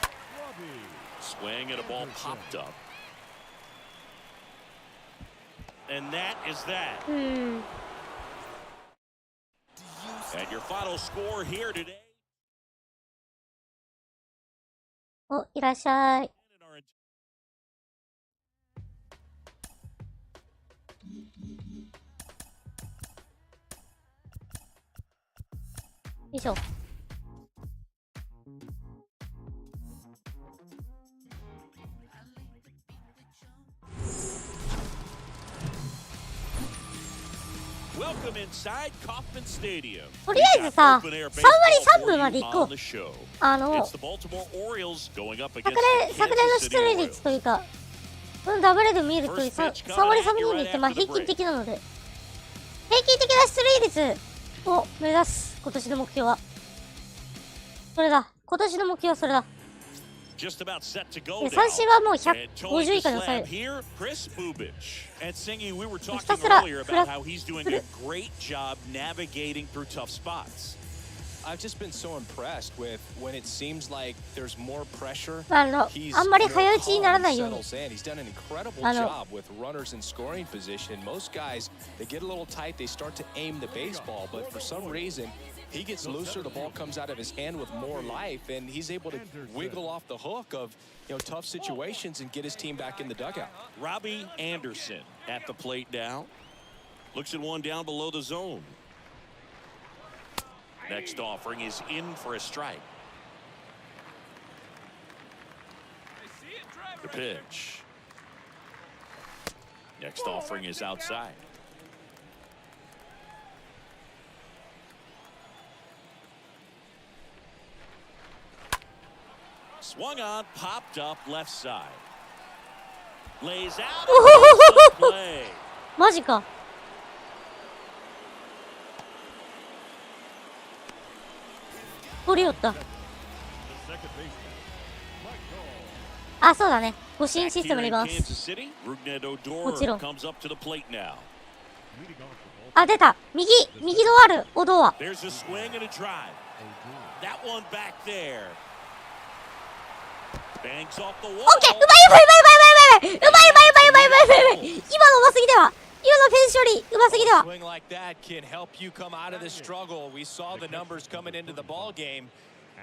4, Robbie. Swing and a ball popped up. And that is that. うん。 And your final score here today. お、いらっしゃい。よいしょ。Welcome inside Kauffman Stadium. とりあえずさ、3割3分まで行こう。 On the show. 昨 It's the Baltimore Orioles going up against 年 the の Kansas 出 City 塁 Royals. 率というか、ダブルで見えると3割3分2厘ってまあ平均的なので、平均的な出塁率を目指す今年の目標は。それだ。今年の目標はそれだ。 Just about set to go 三振はもう And towing 150 the 以下で抑え slab る。 here, Chris Bubich. And Singy, we were ひ talking たすら earlier フラ about how he's doing a great job navigating through tough spots. I've just been so impressed with when it seems like there's more pressure. あ He's んまり more 早打ちになら calm ない and ように。 settles in. He's done an incredible あの job with runners in scoring position. Most guys, they get a little tight, they start to aim the baseball, but for some reason, he gets looser, the ball comes out of his hand with more life, and he's able to wiggle off the hook of tough situations and get his team back in the dugout. Robbie Anderson at the plate now. Looks at one down below the zone. Next offering is in for a strike. The pitch. Next offering is outside. Swung on, popped up left side. Lays out. Play. マジか。取りよった。 The second baseman, Michael. あ、そうだね。護身 Back システム here で in ます。 Kansas City, Rougned もちろ Odor ん。 comes up to the plate now. Leading off the ball. あ、出た。右のある、オドア。 There's a swing and a drive. That one back there. Bangs off the wall. オッケー、うまいうまいうまいうまいうまいうまい。今のうますぎでは。今のフェンス処理うますぎでは。 Swing like that can help you come out of the struggle. We saw the numbers coming into the ball game,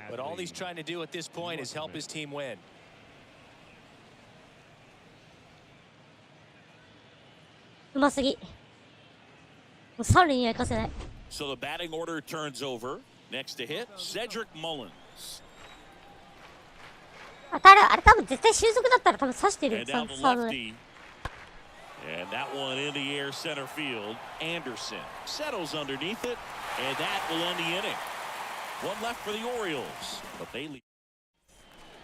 but all he's trying to do at this point is help his team win. うますぎ。もう三塁には行かせない。 So the batting order turns over. Next to hit, Cedric Mullins. あれ多分絶対俊足だったら多分刺してる。 And サ down the ードで。 lefty. And that one in the air center field. Anderson settles underneath it, and that will end the inning. One left for the Orioles, but they lead.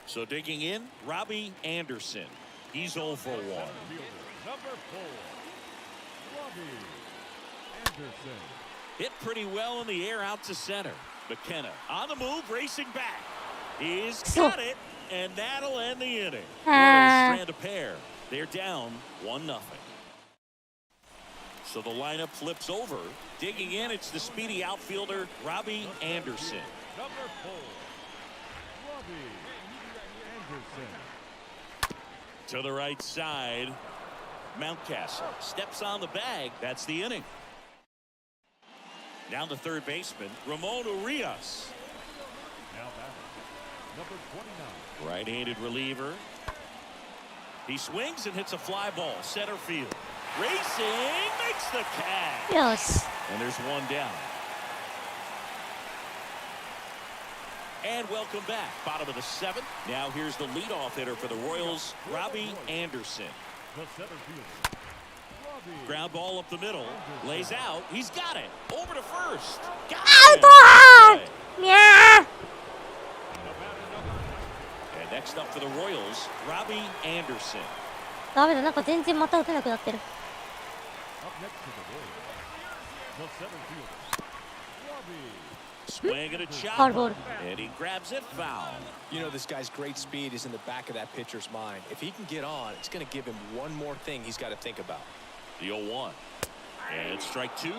So digging in, Robbie Anderson. He's 0 for 1. Number 4, Robbie Anderson. Hit pretty well in the air out to center. McKenna on the move, racing back. He's got it, and that'll end the inning. Orioles strand a pair. They're down 1-0. So the lineup flips over. Digging in, it's the speedy outfielder, Robbie Anderson. Number 4, Robbie Anderson. To the right side, Mountcastle steps on the bag. That's the inning. Down the third baseman, Ramon Urias. Now batting, number 29. Right-handed reliever. He swings and hits a fly ball, center field. Racing, makes the catch. よし。 And there's one down. And welcome back. Bottom of the seventh. Now here's the leadoff hitter for the Royals, Robbie Anderson. The center fielder, Robbie. Ground ball up the middle. Lays out. He's got it. Over to first. Got アウ it. トーにゃー。 And next up for the Royals, Robbie Anderson. ダメだ、なんか全然また打てなくなってる。 Up next to the Royals, the center fielder, Robbie. Swing and a Hard chop. ball. And he grabs it foul. You know, this guy's great speed is in the back of that pitcher's mind. If he can get on, it's going to give him one more thing he's got to think about. The 0-1. And strike two.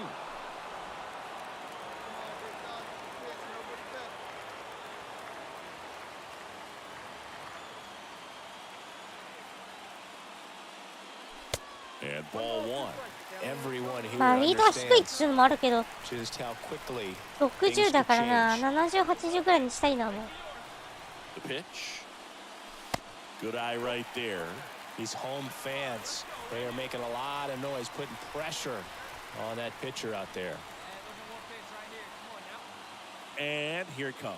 And ball one. Everyone here まあリードは低いって understands いうのもあるけど、 just how quickly 60だからな、70、80ぐらいにしたいな、もう。 The pitch. Good eye right there. these home fans, they are making a lot of noise, putting pressure on that pitcher out there. And here it comes.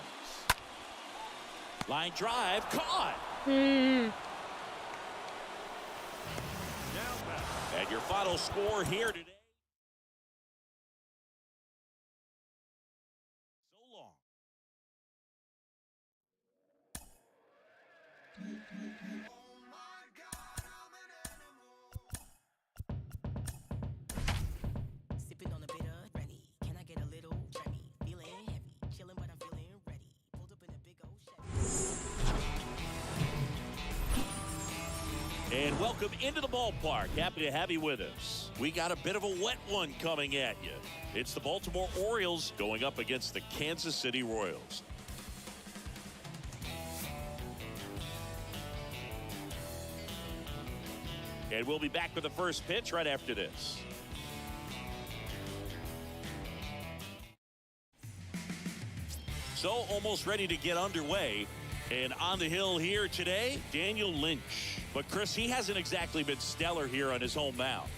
Line drive, caught. うん。 And your final score here today. So long. Sipping on a bitter ready. Can I get a little Remy? Feeling heavy, chilling, but I'm feeling ready. Pulled up in a big old Chevy. And welcome into the ballpark. Happy to have you with us. We got a bit of a wet one coming at you. It's the Baltimore Orioles going up against the Kansas City Royals. And we'll be back with the first pitch right after this. So almost ready to get underway. And on the hill here today, Daniel Lynch. But Chris, he hasn't exactly been stellar here on his home mound.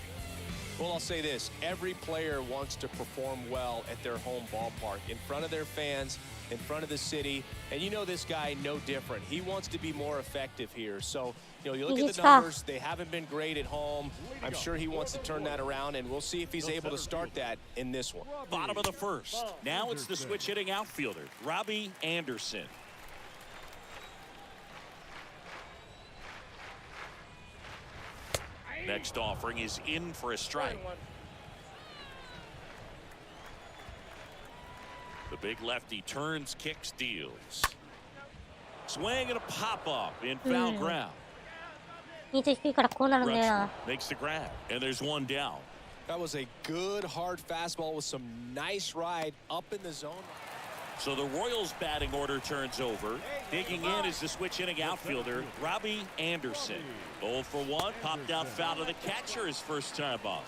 Well, I'll say this. Every player wants to perform well at their home ballpark, in front of their fans, in front of the city. And you know this guy no different. He wants to be more effective here. So, you look at the numbers. They haven't been great at home. I'm sure he wants to turn that around, and we'll see if he's able to start that in this one. Bottom of the first. Now it's the switch hitting outfielder, Robbie Anderson. Next offering is in for a strike. The big lefty turns, kicks, deals. Swing and a pop-up in foul ground. ミート低いからこうなるんだよ Rutschman な。 makes the grab, and there's one down. That was a good, hard fastball with some nice ride up in the zone. So the Royals batting order turns over. Digging in is the switch inning outfielder, Robbie Anderson. 0 for 1, popped out foul to the catcher his first time up.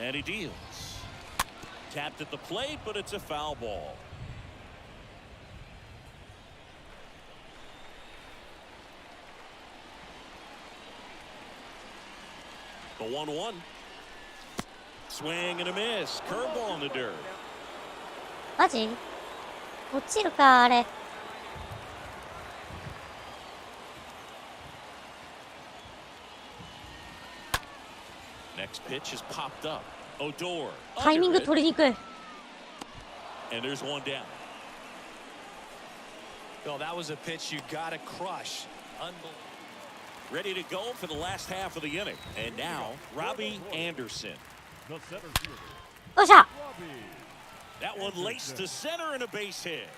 And he deals. Tapped at the plate, but it's a foul ball. The 1-1. Swing and a miss. Curveball in the dirt. マジ落ちるか、あれ。Next pitch is popped up. Odor. タイミング under it, 取りにくい。 and there's one down. Well, that was a pitch you gotta crush. Unbelievable. Ready to go for the last half of the inning. And now, Robbie Anderson. The center fielder, よっしゃ Robbie. That one laced to center and a base hit.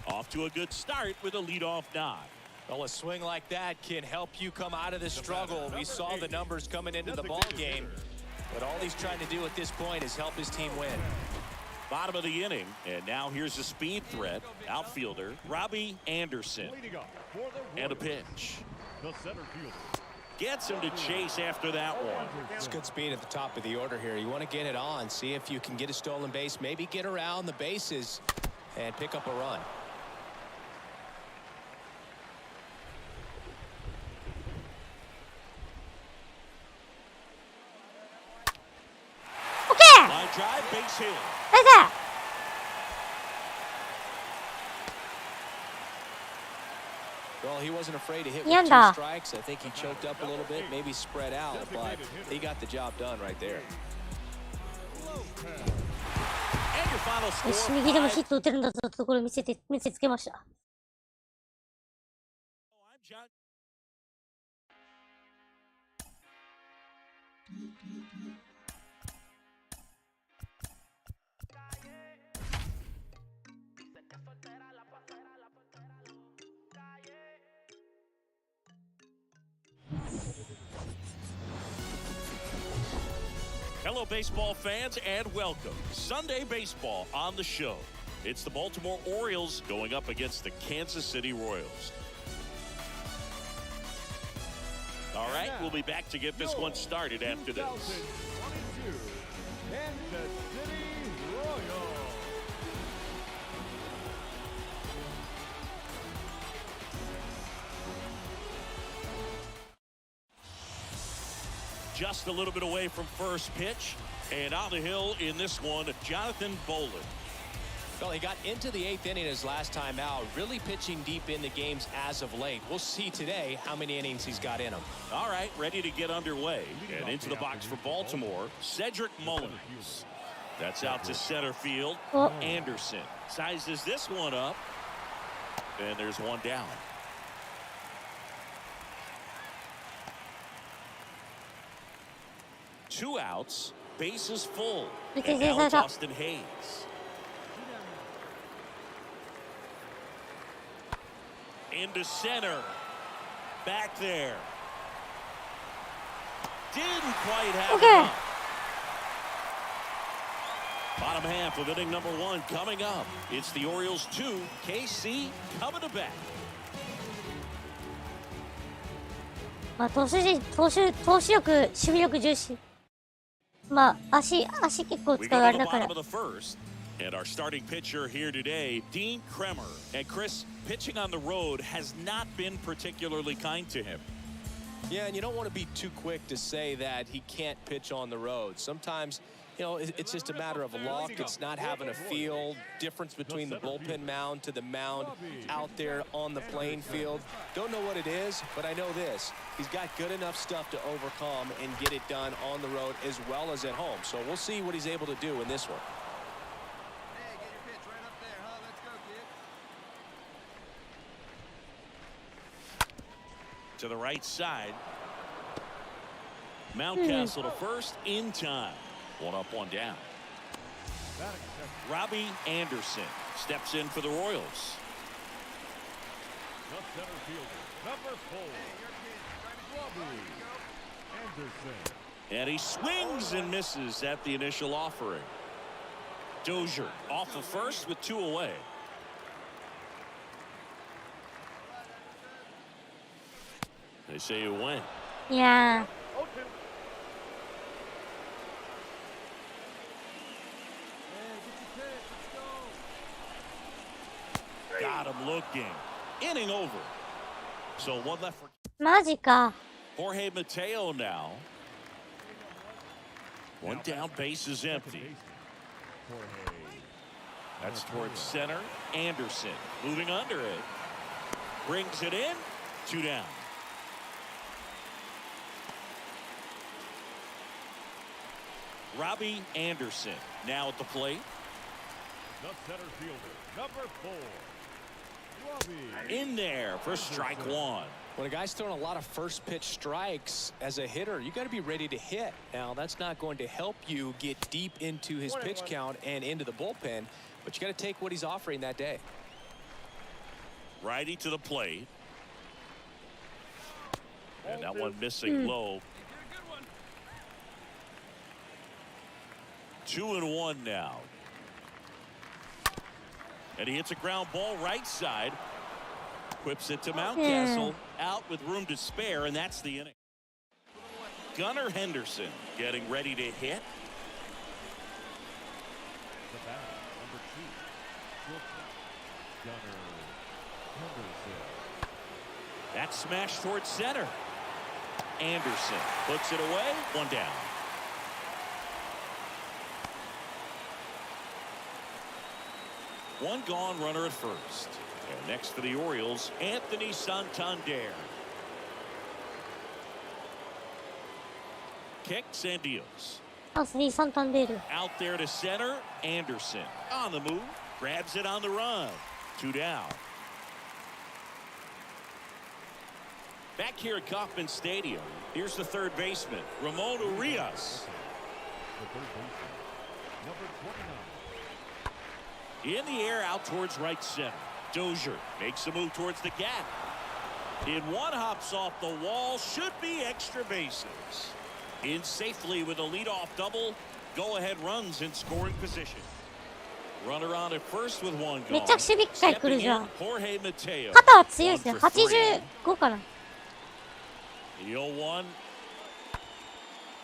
Off to a good start with a leadoff nod. Well, a swing like that can help you come out of this struggle. We saw the numbers coming into the ball game, but all he's trying to do at this point is help his team win. Bottom of the inning, and now here's a speed threat. Outfielder, Robbie Anderson. Leading up for the And a Royals, pitch. the center fielder, Gets him to chase after that one. It's good speed at the top of the order here. You want to get it on, see if you can get a stolen base, maybe get around the bases and pick up a run. OK! Line drive, base hit. ナイス Well, he wasn't afraid to hit with 2 strikes. I think he choked up a little bit, maybe spread out, but he got the job done right there. And your final よし、 score. 右でも five. ヒット打てるんだぞってところを見せつけました。I'm John. Hello, baseball fans, and welcome. Sunday baseball on the show. It's the Baltimore Orioles going up against the Kansas City Royals. All right, we'll be back to get this one started after this. 2022 Kansas City Royals. Just a little bit away from first pitch, and on the hill in this one, Jonathan Bolin. Well, he got into the 8th inning his last time out, really pitching deep in the games as of late. We'll see today how many innings he's got in him. All right, ready to get underway. And into the box for Baltimore, Cedric Mullins. That's out to center field. Oh. Anderson sizes this one up. And there's one down. Two outs, bases full. And now it's Austin Hayes. Into center. Back there. Didn't quite have Okay. enough. Bottom half of inning number 1 coming up. It's the Orioles 2, KC coming to bat. まあ、投手力、守備力重視。まあ、足結構 We 使う go あ to れ the だから bottom。of the first. And our starting pitcher here today, Dean Kremer. And Chris, pitching on the road has not been particularly kind to him. Yeah, and you don't want to be too quick to say that he can't pitch on the road. Sometimes, you know, it's just a matter of luck. It's not having a feel, difference between the bullpen mound to the mound out there on the playing field. Don't know what it is, but I know this. He's got good enough stuff to overcome and get it done on the road as well as at home. So we'll see what he's able to do in this one. Hey, get your pitch right up there, huh? Let's go, kid. To the right side. Mountcastle to first in time. One up, one down. Robbie Anderson steps in for the Royals. The center fielder, number 4, Robbie And he swings and misses at the initial offering. Dozier off of first with 2 away. They say you win. いや Got him looking. Inning over. So one left for ー、マジか。 Jorge Mateo now. One down, base is empty. That's towards center. Anderson moving under it. Brings it in. 2 down. Robbie Anderson now at the plate. The center fielder, number 4. Robbie. In there for strike 1. When a guy's throwing a lot of first pitch strikes as a hitter, you got to be ready to hit. Now, that's not going to help you get deep into his pitch count and into the bullpen, but you got to take what he's offering that day. Righty to the plate. And that one missing low. 2-1 now. And he hits a ground ball right side. Whips it to Mountcastle. Out with room to spare, and that's the inning. Gunnar Henderson getting ready to hit. The bat, number 2. Gunnar Henderson. That smash towards center. Anderson puts it away. 1 down. One gone, runner at first. And next for the Orioles, Anthony Santander. Kicks and deals. アスリー・サンタンデール。 Out there to center. Anderson on the move. Grabs it on the run. 2 down. Back here at Kauffman Stadium, here's the third baseman, Ramon Urias. The third baseman, number 29. In the air out towards right center. Dozier makes a move towards the gap. In one, hops off the wall. Should be extra bases. In safely with a leadoff double. Go-ahead runs in scoring position. Runner on at first with 1 gone. めっちゃ守備機会来る Stepping じゃ in, ん。 Jorge Mateo. 肩は強いですね。 1 for 3. 85かな。 The 0-1.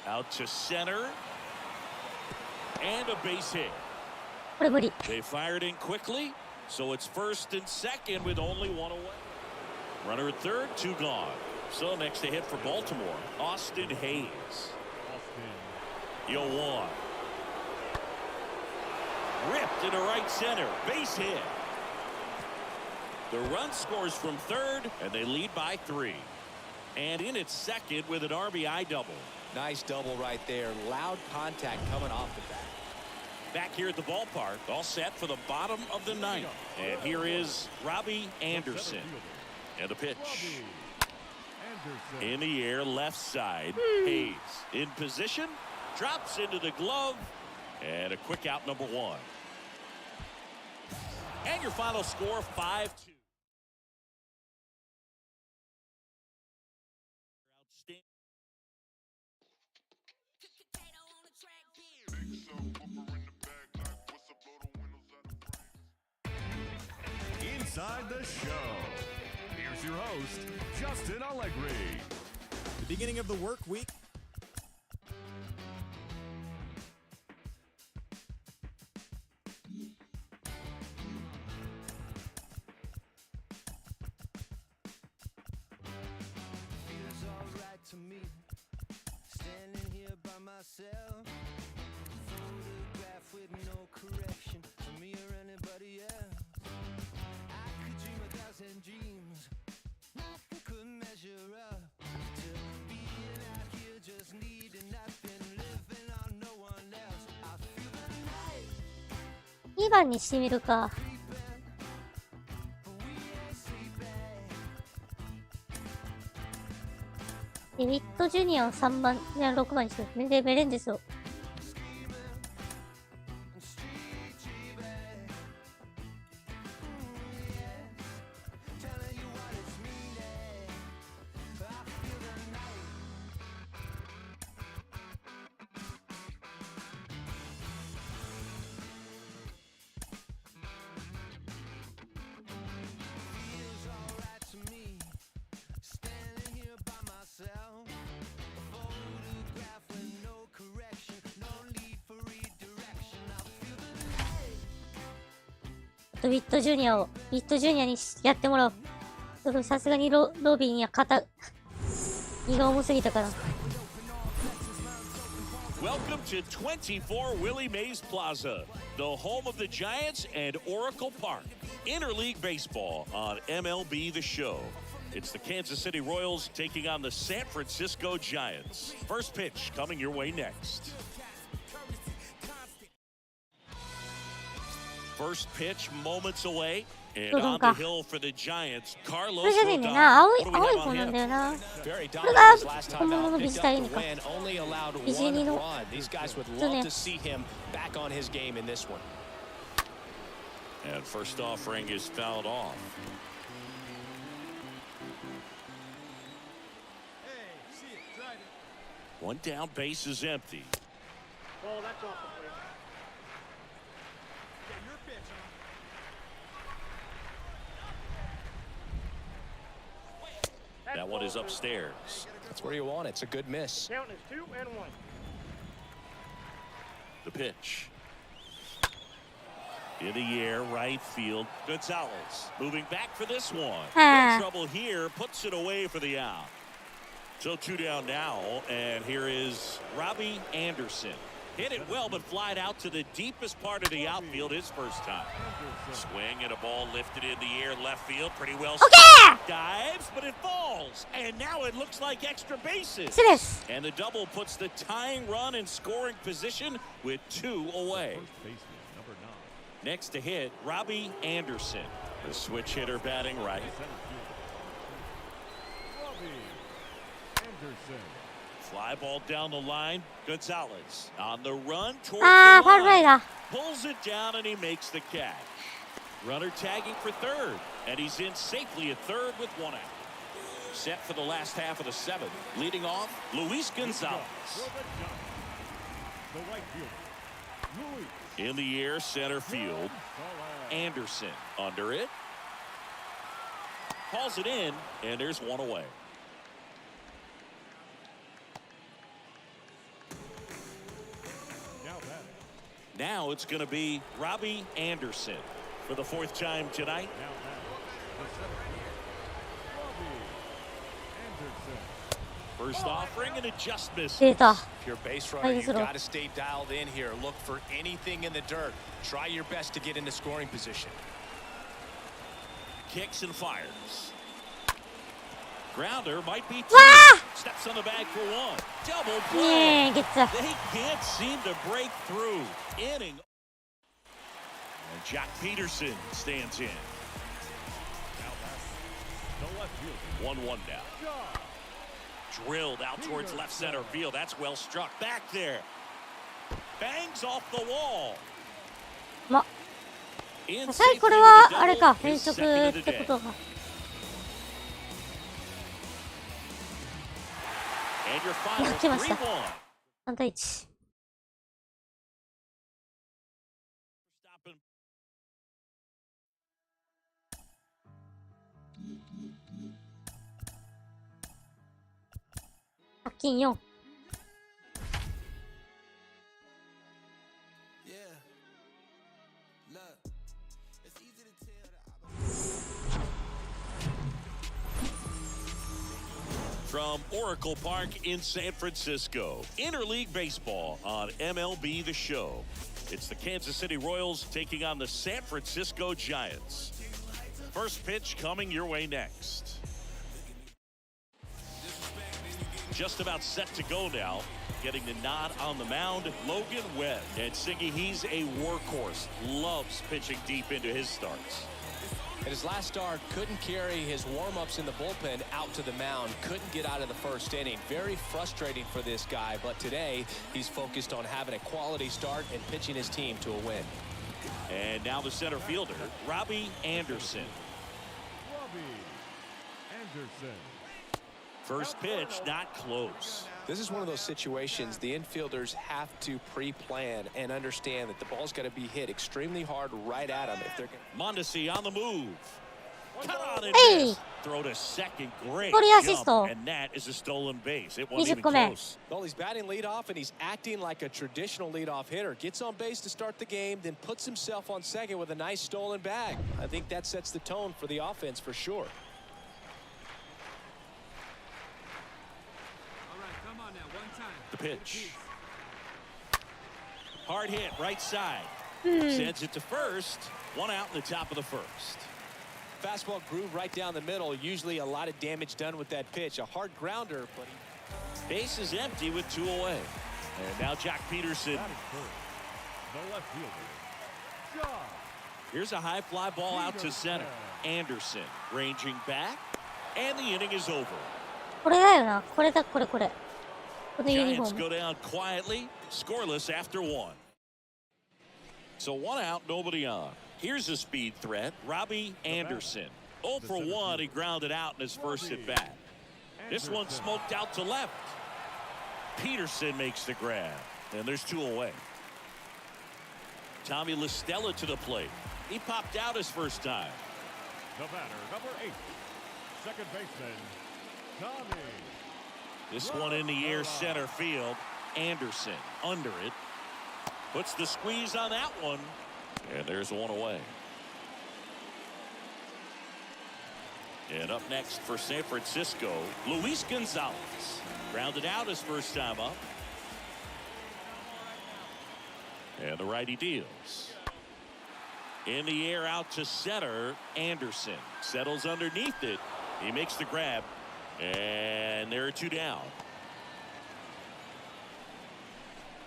Out to center. And a base hit. これ無理。 They fired in quickly, so it's first and second with only 1 away. Runner at third, 2 gone. So next to hit for Baltimore, Austin Hayes. Austin. 0-1. Ripped into right center, base hit. The run scores from third, and they lead by 3. And in its second with an RBI double. Nice double right there. Loud contact coming off the bat. Back here at the ballpark, all set for the bottom of the 9th. And here is Robbie Anderson. And the pitch. Anderson. In the air, left side. Hayes in position. Drops into the glove. And a quick out, number 1. And your final score, 5-2. Outstanding. Inside the show. Here's your host, Justin Allegri. The beginning of the work week. Feels alright to me, standing here by myself. Photograph with no correction for me or anybody else. I could dream 1,000 dreams, nothing could measure up to being out here just needing nothing, living on no one else. I feel the night 2番にしてみるか。 but we ain't sleeping. デビッド・ジュニアを3番、いや6番にしてる。で、メレンデスを。とウィットジュニアにやってもらおう。ちょっとさすがにロビーには荷が重すぎたから。Welcome to 24 Willie Mays Plaza, the home of the Giants and Oracle Park. Interleague baseball on MLB The Show. It's the Kansas City Royals taking on the San Francisco Giants. First pitch coming your way next. First pitch moments away. And on the hill for the Giants, こ Carlos れじゃねえんだよ Rodon. な。青い What do we have 方 on なん him? だよな。 Very こ dominant れが his last time 本物 out. のビ Picked ジタ up リ the ーか。 win. Only allowed ビジニ one の run. These guys would 普通の love や to つ。 see him back on his game in this one. And first offering is fouled off. Hey, see it, tried it. One down, base is empty. Ball, that's off the plate. Yeah, your pitch, huh? That one is upstairs. That's where you want it. It's a good miss. Count is 2 and 1. The pitch. In the air, right field. Gonzalez moving back for this one. No trouble here. Puts it away for the out. So 2 down now. And here is Robbie Anderson. Hit it well, but flied out to the deepest part of the outfield his first time. Swing and a ball lifted in the air, left field. Pretty well. Okay! Dives, but it falls. And now it looks like extra bases. 失礼です。 And the double puts the tying run in scoring position with 2 away. First baseman, number 9. Next to hit, Robbie Anderson. The switch hitter batting right. Center field. Robbie Anderson. Fly ball down the line. Gonzalez on the run towards あー、ファウ the ルフライ line. だ。 Pulls it down and he makes the catch. Runner tagging for third. And he's in safely at third with 1 out. Set for the last half of the 7th. Leading off, Luis Gonzalez. For the Giants. The right fielder, Luis. In the air, center field. Gonzalez. Anderson under it. Calls it in, and there's 1 away. Now batting. Now it's going to be Robbie Anderson for the 4th time tonight. Now batting. The center fielder, Robbie Anderson. First offering and it just misses. 出た。 If you're a base runner, Ay, you've sarap. got to stay dialed in here. Look for anything in the dirt. Try your best to get into scoring position. Kicks and fires. Grounder might be 2. Wah! Steps on the bag for 1. Double ね play. え、ゲッツ。 They can't seem to break through. Inning. And Jack Peterson stands in. Now batting. The left fielder, 1-1 now. Josh. Drilled out towards left center field. That's well struck. Back there. Bangs off the wall. ま、 In さいこ safely れは with a あれ double, か、 his 変則 second っ of the て day. ことか。 And your final 来ました。 3-1. 3対1。 Stopping. 借金4。 Yeah. Look, it's easy to tell that From Oracle Park in San Francisco, Interleague Baseball on MLB The Show. It's the Kansas City Royals taking on the San Francisco Giants. First pitch coming your way next. Just about set to go now. Getting the nod on the mound, Logan Webb. And Siggy, he's a workhorse. Loves pitching deep into his starts. In his last start, couldn't carry his warm-ups in the bullpen out to the mound. Couldn't get out of the first inning. Very frustrating for this guy, but today he's focused on having a quality start and pitching his team to a win. And now the center fielder, Robbie Anderson. Robbie Anderson. First pitch, not close. This is one of those situations the infielders have to pre-plan and understand that the ball's got to be hit extremely hard right at them if they're going. Mondesi on the move. Cut on and Hey! miss. throw to second. Great 一人アシス jump, ト。 and that is a stolen base. It wasn't 20 even 個目。 close. Well, he's batting leadoff, and he's acting like a traditional leadoff hitter. Gets on base to start the game, then puts himself on second with a nice stolen bag. I think that sets the tone for the offense for sure. All right, come on now, one time. The pitch. Hard hit, right side. Sends it to first. One out in the top of the first. Fastball groove right down the middle. Usually a lot of damage done with that pitch. A hard grounder, but he... Base is empty with 2 away. And now Jack Peterson. Batting first, the left fielder, Josh. Here's a high fly ball out to center. Anderson ranging back. And the inning is over. これだよな。これだ、これこれ。このユニフォ Giants ーム。 go down quietly, scoreless after 1. So 1 out, nobody on. Here's a speed threat, Robbie Anderson. 0 for 1, he grounded out in his first at bat. This one smoked out to left. Peterson makes the grab, and there's 2 away. Tommy LaStella to the plate. He popped out his first time. The batter, number 8, second baseman, Tommy. This one in the air center field. Anderson under it. Puts the squeeze on that one. And there's 1 away. And up next for San Francisco, Luis Gonzalez. Grounded out his first time up. And the righty deals. In the air out to center. Anderson settles underneath it. He makes the grab. And there are 2 down.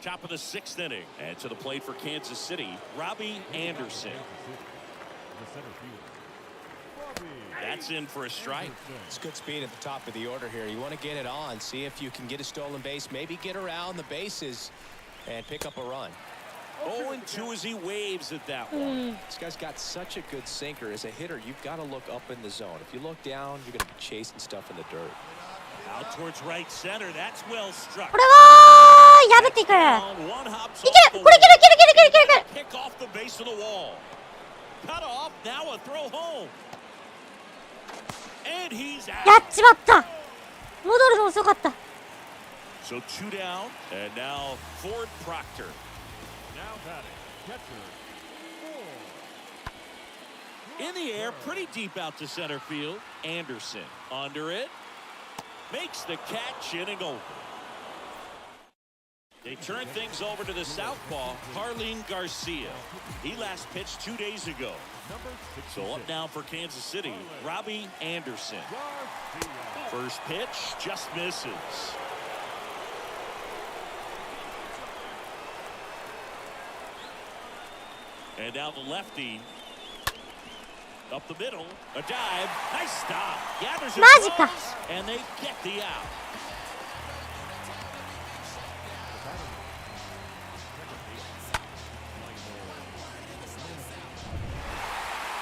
Top of the 6th inning. And to the plate for Kansas City, Robbie Anderson. The center fielder, Robbie. That's in for a strike. It's good speed at the top of the order here. You want to get it on, see if you can get a stolen base, maybe get around the bases and pick up a run. 0-2 as he waves at that one. This guy's got such a good sinker. As a hitter, you've got to look up in the zone. If you look down, you're going to be chasing stuff in the dirt. Out towards right center. That's well struck. これは破っていく。 Down, 1 hops い off け the これいけるいけるいけるいけるいける。 wall. Pick off the base of the wall. Cut off. Now a throw home. And he's や out. っちまった。戻るの遅かった。 So 2 down. And now Ford Proctor. Now batting, catcher, Ford. In the air, pretty deep out to center field. Anderson under it. Makes the catch, inning over. They turn things over to the southpaw, Harleen Garcia. He last pitched 2 days ago. Number 66, So up now for Kansas City, Robbie Anderson. Garcia. First pitch just misses. And now the lefty. Up the middle, a dive, nice stop. Gathers it マジか。 close, and they get the out.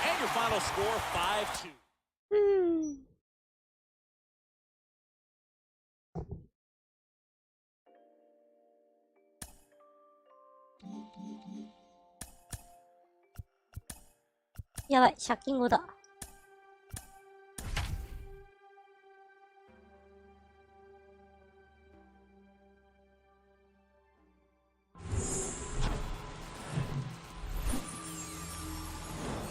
And your final score, 5-2. うん。やばい、借金後だ。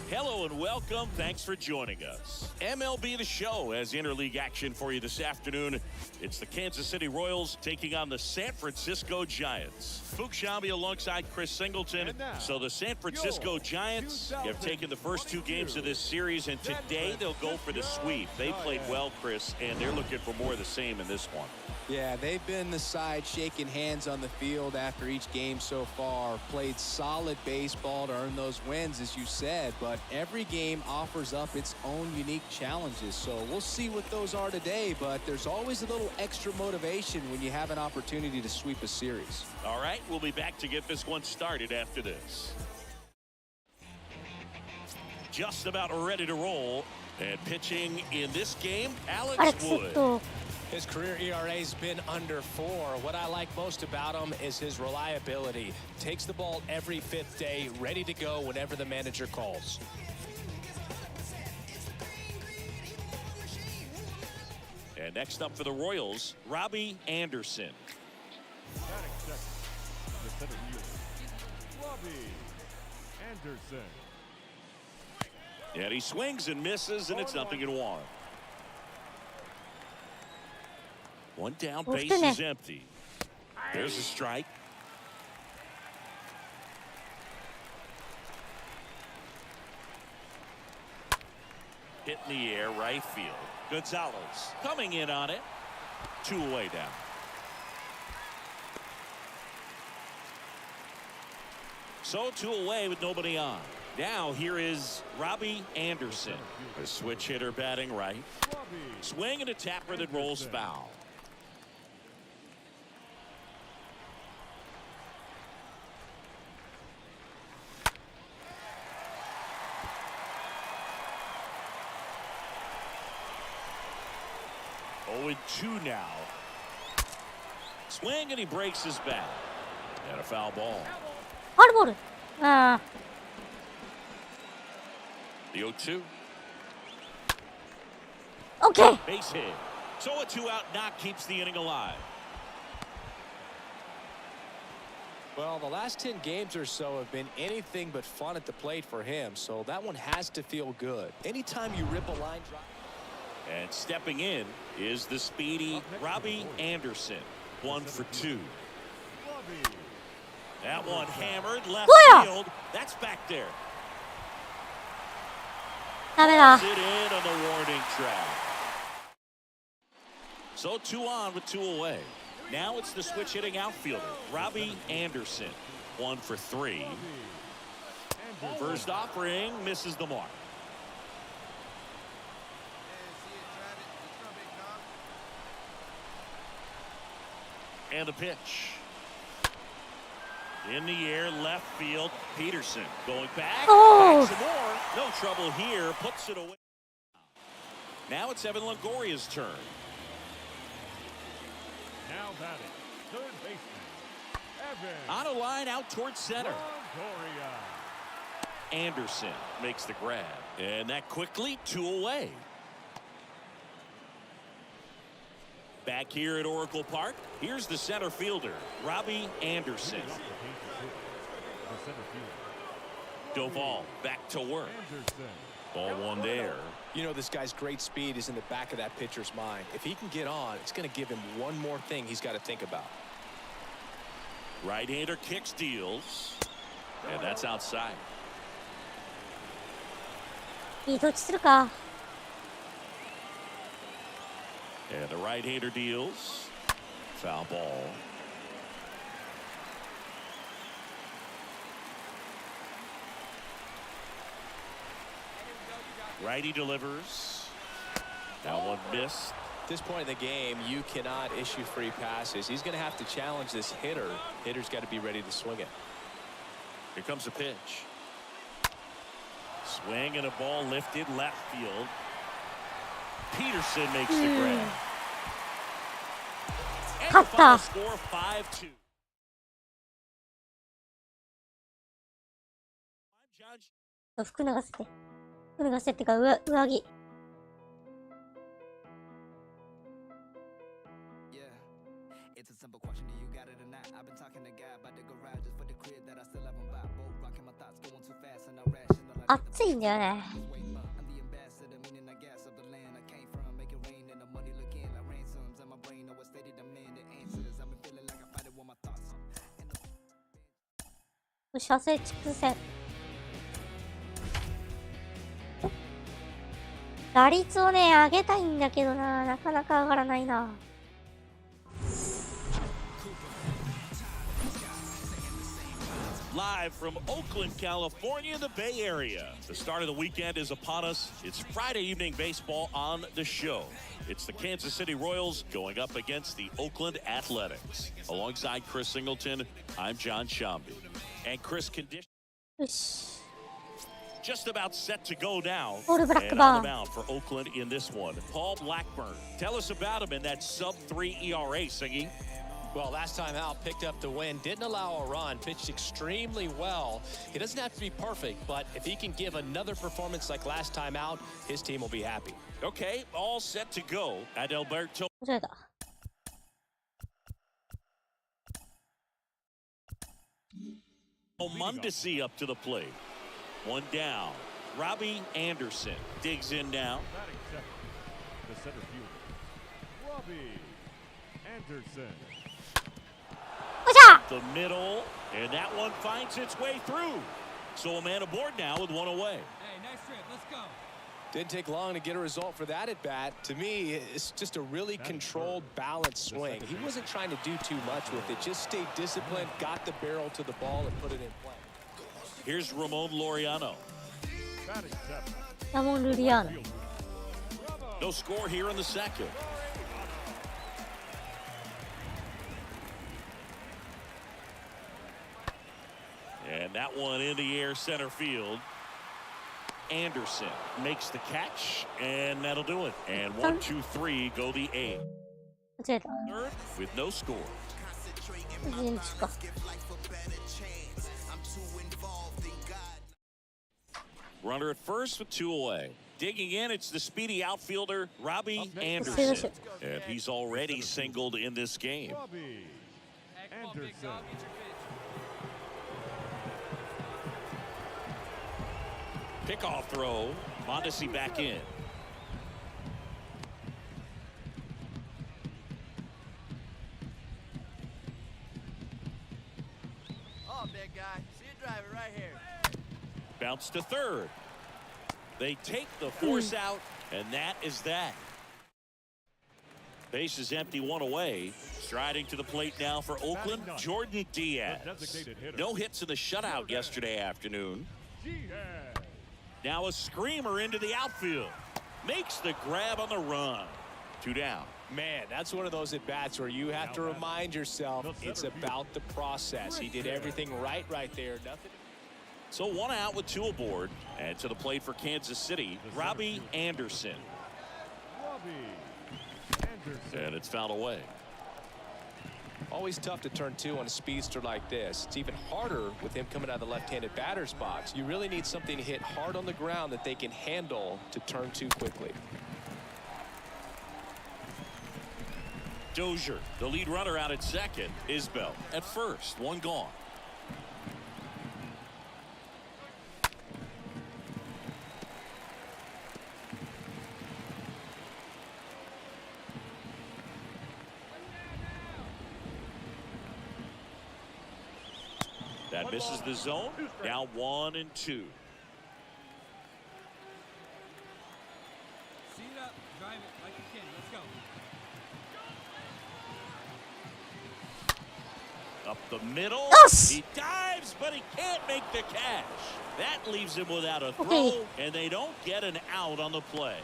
Hello and welcome. Thanks for joining us. MLB The Show has interleague action for you this afternoon. It's the Kansas City Royals taking on the San Francisco Giants. Fuchs Shambi alongside Chris Singleton. So the San Francisco Giants have taken the first 2 games of this series, and today they'll go for the sweep. They played well, Chris, and they're looking for more of the same in this one. Yeah, they've been the side shaking hands on the field after each game so far. Played solid baseball to earn those wins, as you said, but every game offers up its own unique challenges. So we'll see what those are today, but there's always a little extra motivation when you have an opportunity to sweep a series. All right, we'll be back to get this one started after this. Just about ready to roll. And pitching in this game, アレ Alex クセッ Wood. ト。 His career ERA's been under 4. What I like most about him is his reliability. Takes the ball every 5th day, ready to go whenever the manager calls. Next up for the Royals, Robbie Anderson. Batting second, the center fielder, Robbie Anderson. And he swings and misses, and it's 0-1. One down, base is empty. There's a strike. Hit in the air, right field. Gonzalez coming in on it. 2 away down. So 2 away with nobody on. Now here is Robbie Anderson, a switch hitter batting right. Swing and a tapper that rolls foul. Oh, and 2 now. Swing and he breaks his bat. And a foul ball. ファウルボール。ああ。The 0-2. Okay. Base hit. So a 2-out knock keeps the inning alive. Well, the last 10 games or so have been anything but fun at the plate for him, so that one has to feel good. Anytime you rip a line drive. And stepping in is the speedy Robbie Anderson. 1 for 2. That one hammered left field. That's back there. ダメだ。 It in on the warning track. So 2 on with 2 away. Now it's the switch hitting outfielder, Robbie Anderson. 1 for 3. First offering misses the mark. And the pitch. In the air, left field. Peterson going back. Oh. Back some more. No trouble here. Puts it away. Now it's Evan Longoria's turn. Now batting, third baseman, Evan On a line out towards center. Longoria. Anderson makes the grab. And that quickly 2 away. Back here at Oracle Park, here's the center fielder, Robbie Anderson. The center fielder, Doval back to work. Anderson. Ball 1 there. You know, this guy's great speed is in the back of that pitcher's mind. If he can get on, it's going to give him one more thing he's got to think about. Right-hander kicks, deals. And that's outside. いいどっちするか。 And the right-hander deals. Foul ball. Righty delivers. That one missed. At this point in the game, you cannot issue free passes. He's going to have to challenge this hitter. Hitter's got to be ready to swing it. Here comes a pitch. Swing and a ball lifted left field. Peterson makes the grab. And the final score 5-2. I'm John. 服脱がせて。服脱がせてってか、上着。It's a simple question, do you got it or not? I've been talking to God about the garage just for the crib that I still haven't bought. Both rocking my thoughts going too fast and irrational. 暑いんだよね。 I'm the ambassador, meaning I gas up the land I came from. Make it rain and the money look in like ransoms. And my brain always steady demanding answers. I've been feeling like I fight it with my thoughts. 射精畜生。打率をね、上げたいんだけどな、なかなか上がらないな。Live from Oakland, California, the Bay Area. The start of the weekend is upon us. It's Friday evening baseball on the show. It's the Kansas City Royals going up against the Oakland Athletics. Alongside Chris Singleton, I'm John Shambi. And Chris condition よし。 just about set to go now. Or the black And ball. on the mound for Oakland in this one, Paul Blackburn. Tell us about him in that sub-3 ERA, Singy. Well, last time out, picked up the win, didn't allow a run, pitched extremely well. He doesn't have to be perfect, but if he can give another performance like last time out, his team will be happy. Okay, all set to go at Alberto. 間違えた。Mundisi up to the plate. One down. Robbie Anderson digs in now. Batting second, the center fielder, Robbie Anderson. おっしゃ The middle, and that one finds its way through. So a man aboard now with one away. Hey, nice trip. Let's go. Didn't take long to get a result for that at bat. To me, it's just a really controlled, balanced swing. He wasn't trying to do too much with it. Just stayed disciplined, got the barrel to the ball, and put it in play. Here's Ramon Laureano. Batting seventh, ラモン・ルリアーノ。 fielder, No score here in the second. And that one in the air center field. Anderson makes the catch, and that'll do it. And 1, 2, 3 go the A. 間違えた。 Third with no score. 陣地か。 Runner at first with 2 away. Digging in, it's the speedy outfielder, Robbie Say Anderson. that And he's already singled in this game. Robbie Hey, come on, big Anderson. dog. Get your pitch. Pickoff throw. Mondesi back in. Oh, big guy. See you driving right here. Bounce to third. They take the force out, and that is that. Base is empty, 1 away. Striding to the plate now for Oakland, Jordan Diaz. No hits in the shutout yesterday afternoon. Diaz. Now a screamer into the outfield. Makes the grab on the run. 2 down. Man, that's one of those at-bats where you have to remind yourself it's about the process. He did everything right there. Nothing. So 1 out with 2 aboard. And to the plate for Kansas City, Robbie Anderson. Robbie Anderson. And it's fouled away. Always tough to turn 2 on a speedster like this. It's even harder with him coming out of the left-handed batter's box. You really need something to hit hard on the ground that they can handle to turn 2 quickly. Dozier, the lead runner out at second. Isbell at first. 1 gone. That misses the zone. Now 1 and 2. Seat up. Drive it like you can. Let's go. Up the middle. Yes! He dives, but he can't make the catch. That leaves him without a throw, Okay. and they don't get an out on the play.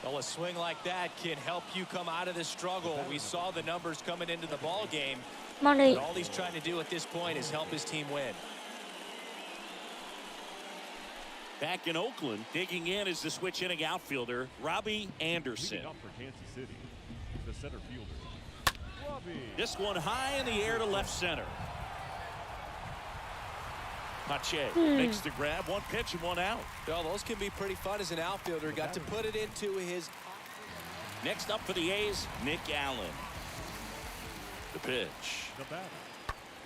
Well, a swing like that can help you come out of this struggle. We saw the numbers coming into the ball game. 満塁 But all he's trying to do at this point is help his team win. Back in Oakland, digging in is the switch hitting outfielder, Robbie Anderson. Leading up for Kansas City, the center fielder, Robbie. This one high in the air to left center. Pache makes the grab. 1 pitch and 1 out. Well, those can be pretty fun as an outfielder. Got to put it into his... Next up for the A's, Nick Allen. The pitch. The batter,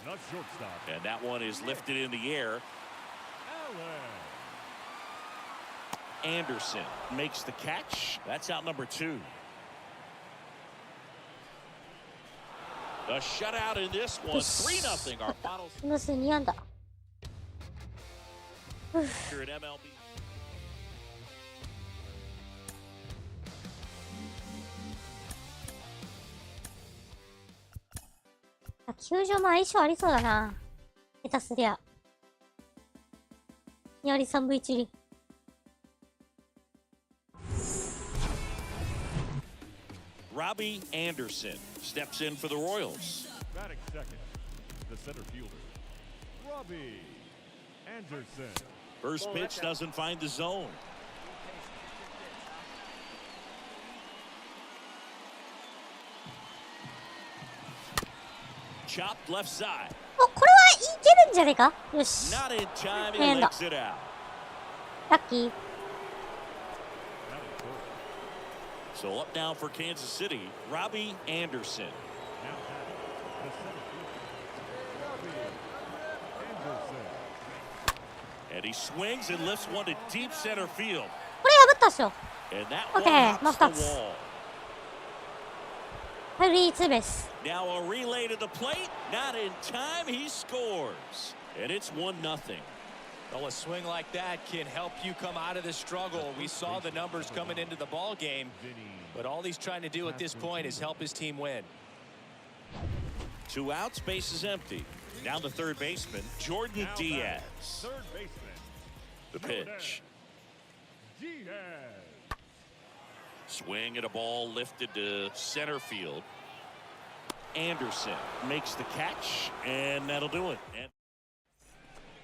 not shortstop, And that one is lifted in the air. Allen. Anderson makes the catch. That's out number 2. A shutout in this one. 3-0. Our final その数2安打。 here at MLB. あ、球場も相性ありそうだな。下手すりゃ。2割3分1厘。Robbie Anderson steps in for the Royals. Batting second, the center fielder, Robbie Anderson. First pitch doesn't find the zone. chopped left side. お、これはいけるんじゃねえか。よし。 Not in time. He And licks it out. ラッキー。 So up now for Kansas City, Robbie Anderson. Now batting, the center fielder, Robbie Anderson. And he swings and lifts one to deep center field. これ破ったっしょ。 And that Okay, one hits the that's- wall. タイムリーツーベース。 Now a relay to the plate. Not in time. He scores. And it's 1-0. Well, a swing like that can help you come out of the struggle. We saw the numbers coming into the ball game, but all he's trying to do at this point is help his team win. 2 outs, base is empty. Now the third baseman, Jordan Now Diaz. batting, third baseman, The pitch. Diaz. Swing at a ball lifted to center field. Anderson makes the catch, and that'll do it. And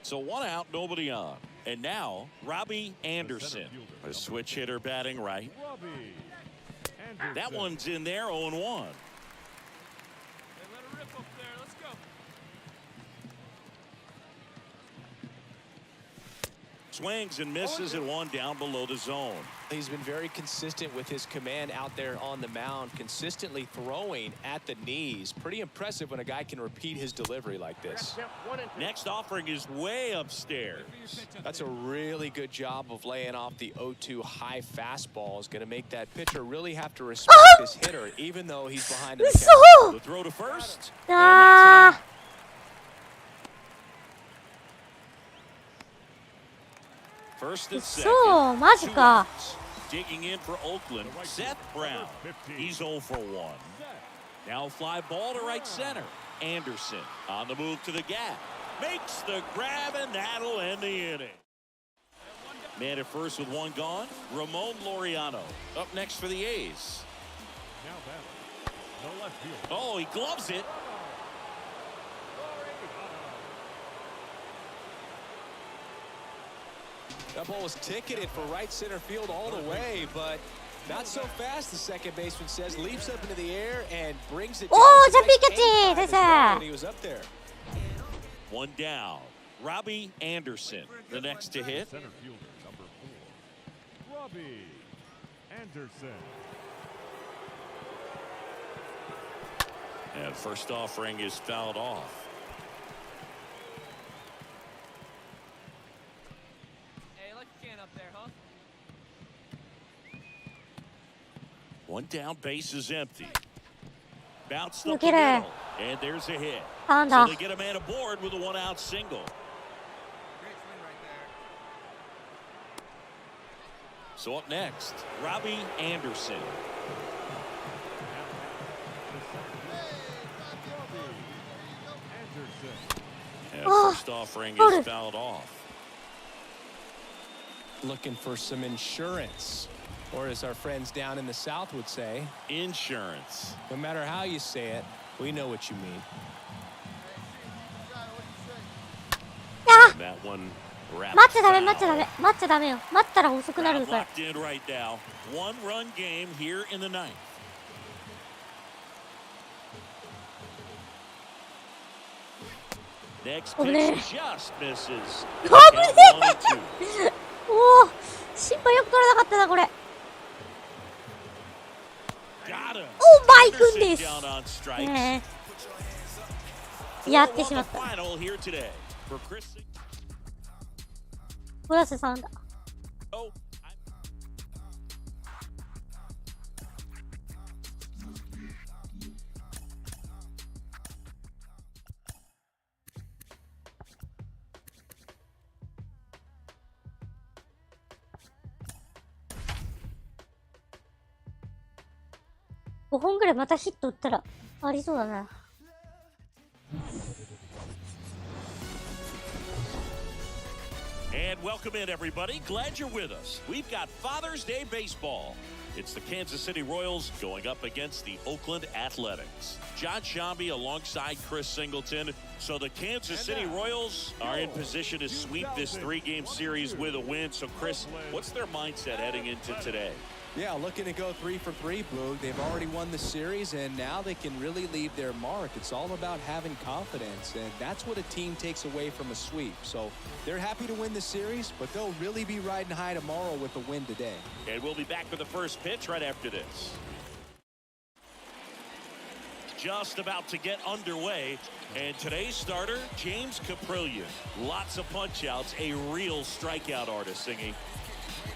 so 1 out, nobody on. And now Robbie Anderson, a switch hitter batting right. Robbie Anderson. That one's in there, 0-1. Hey, let her rip up there. Let's go. Swings and misses and 1 down below the zone. He's been very consistent with his command out there on the mound, consistently throwing at the knees. Pretty impressive when a guy can repeat his delivery like this. Next offering is way upstairs. That's a really good job of laying off the 0-2 high fastball. Is going to make that pitcher really have to respect his hitter, even though he's behind the count. 嘘。 The throw to first. あー。 First and 嘘、 second. マジ Two か。 outs. Digging in for Oakland, Seth Brown. He's 0 for 1. Now fly ball to right center. Anderson on the move to the gap. Makes the grab, and that'll end the inning. Man at first with 1 gone. Ramon Laureano up next for the A's. Now batting, the left fielder. Oh, he gloves it. That ball was ticketed for right center field all the way, but not so fast, the second baseman says. Leaps up into the air and brings it down. おー、 to ジャンピー nice キャッチ aim time で as す。 well when he was up there. 1 down. Robbie Anderson, the next to hit. Center fielder, number 4, Robbie Anderson. And first offering is fouled off. Hey, let the can up there, huh? 1 down, base is empty. Bounced Look up the at her. middle, and there's a hit. なん So だ。 they get a man aboard with a 1-out single. Great swing right there. So up next, Robbie Anderson. And first offering hold is it. fouled off. Looking for some insurance, or as our friends down in the South would say, Insurance. no matter how you say it, we know what you mean. あ That one wrapped 待っちゃダメ、 foul. 待っちゃダメ。待っちゃダメよ。待ったら遅くな Crowd るから。 locked in right now. 1-run game here in the ninth. Next Over there. pitch just misses. 危 Count ね 1-2. え。おお、心配よく取らなかったな、これ。 Got him. お、マイ君で Anderson す。 down on strikes. ねえ。やってしま The った。 final here today for Chris. プラス3だ。 Oh, 5本ぐらいまたヒット打ったらありそうだな。 And welcome in, everybody. Glad you're with us. We've got Father's Day baseball. It's the Kansas City Royals going up against the Oakland Athletics. John Shambi alongside Chris Singleton. So the Kansas City Royals are in position to sweep this 3-game series with a win. So, Chris, what's their mindset heading into today? Yeah, looking to go 3 for 3, Boog. They've already won the series, and now they can really leave their mark. It's all about having confidence, and that's what a team takes away from a sweep. So they're happy to win the series, but they'll really be riding high tomorrow with a win today. And we'll be back with the first pitch right after this. Just about to get underway, and today's starter, James Caprillion. Lots of punch-outs, a real strikeout artist, Singy.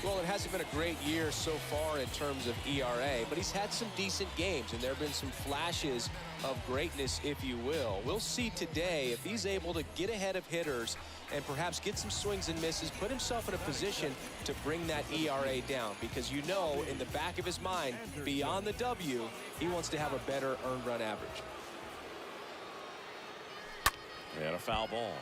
Well, it hasn't been a great year so far in terms of ERA, but he's had some decent games, and there have been some flashes of greatness, if you will. We'll see today if he's able to get ahead of hitters and perhaps get some swings and misses, put himself in a position to bring that ERA down, because you know in the back of his mind, beyond the W, he wants to have a better earned run average. And a foul ball.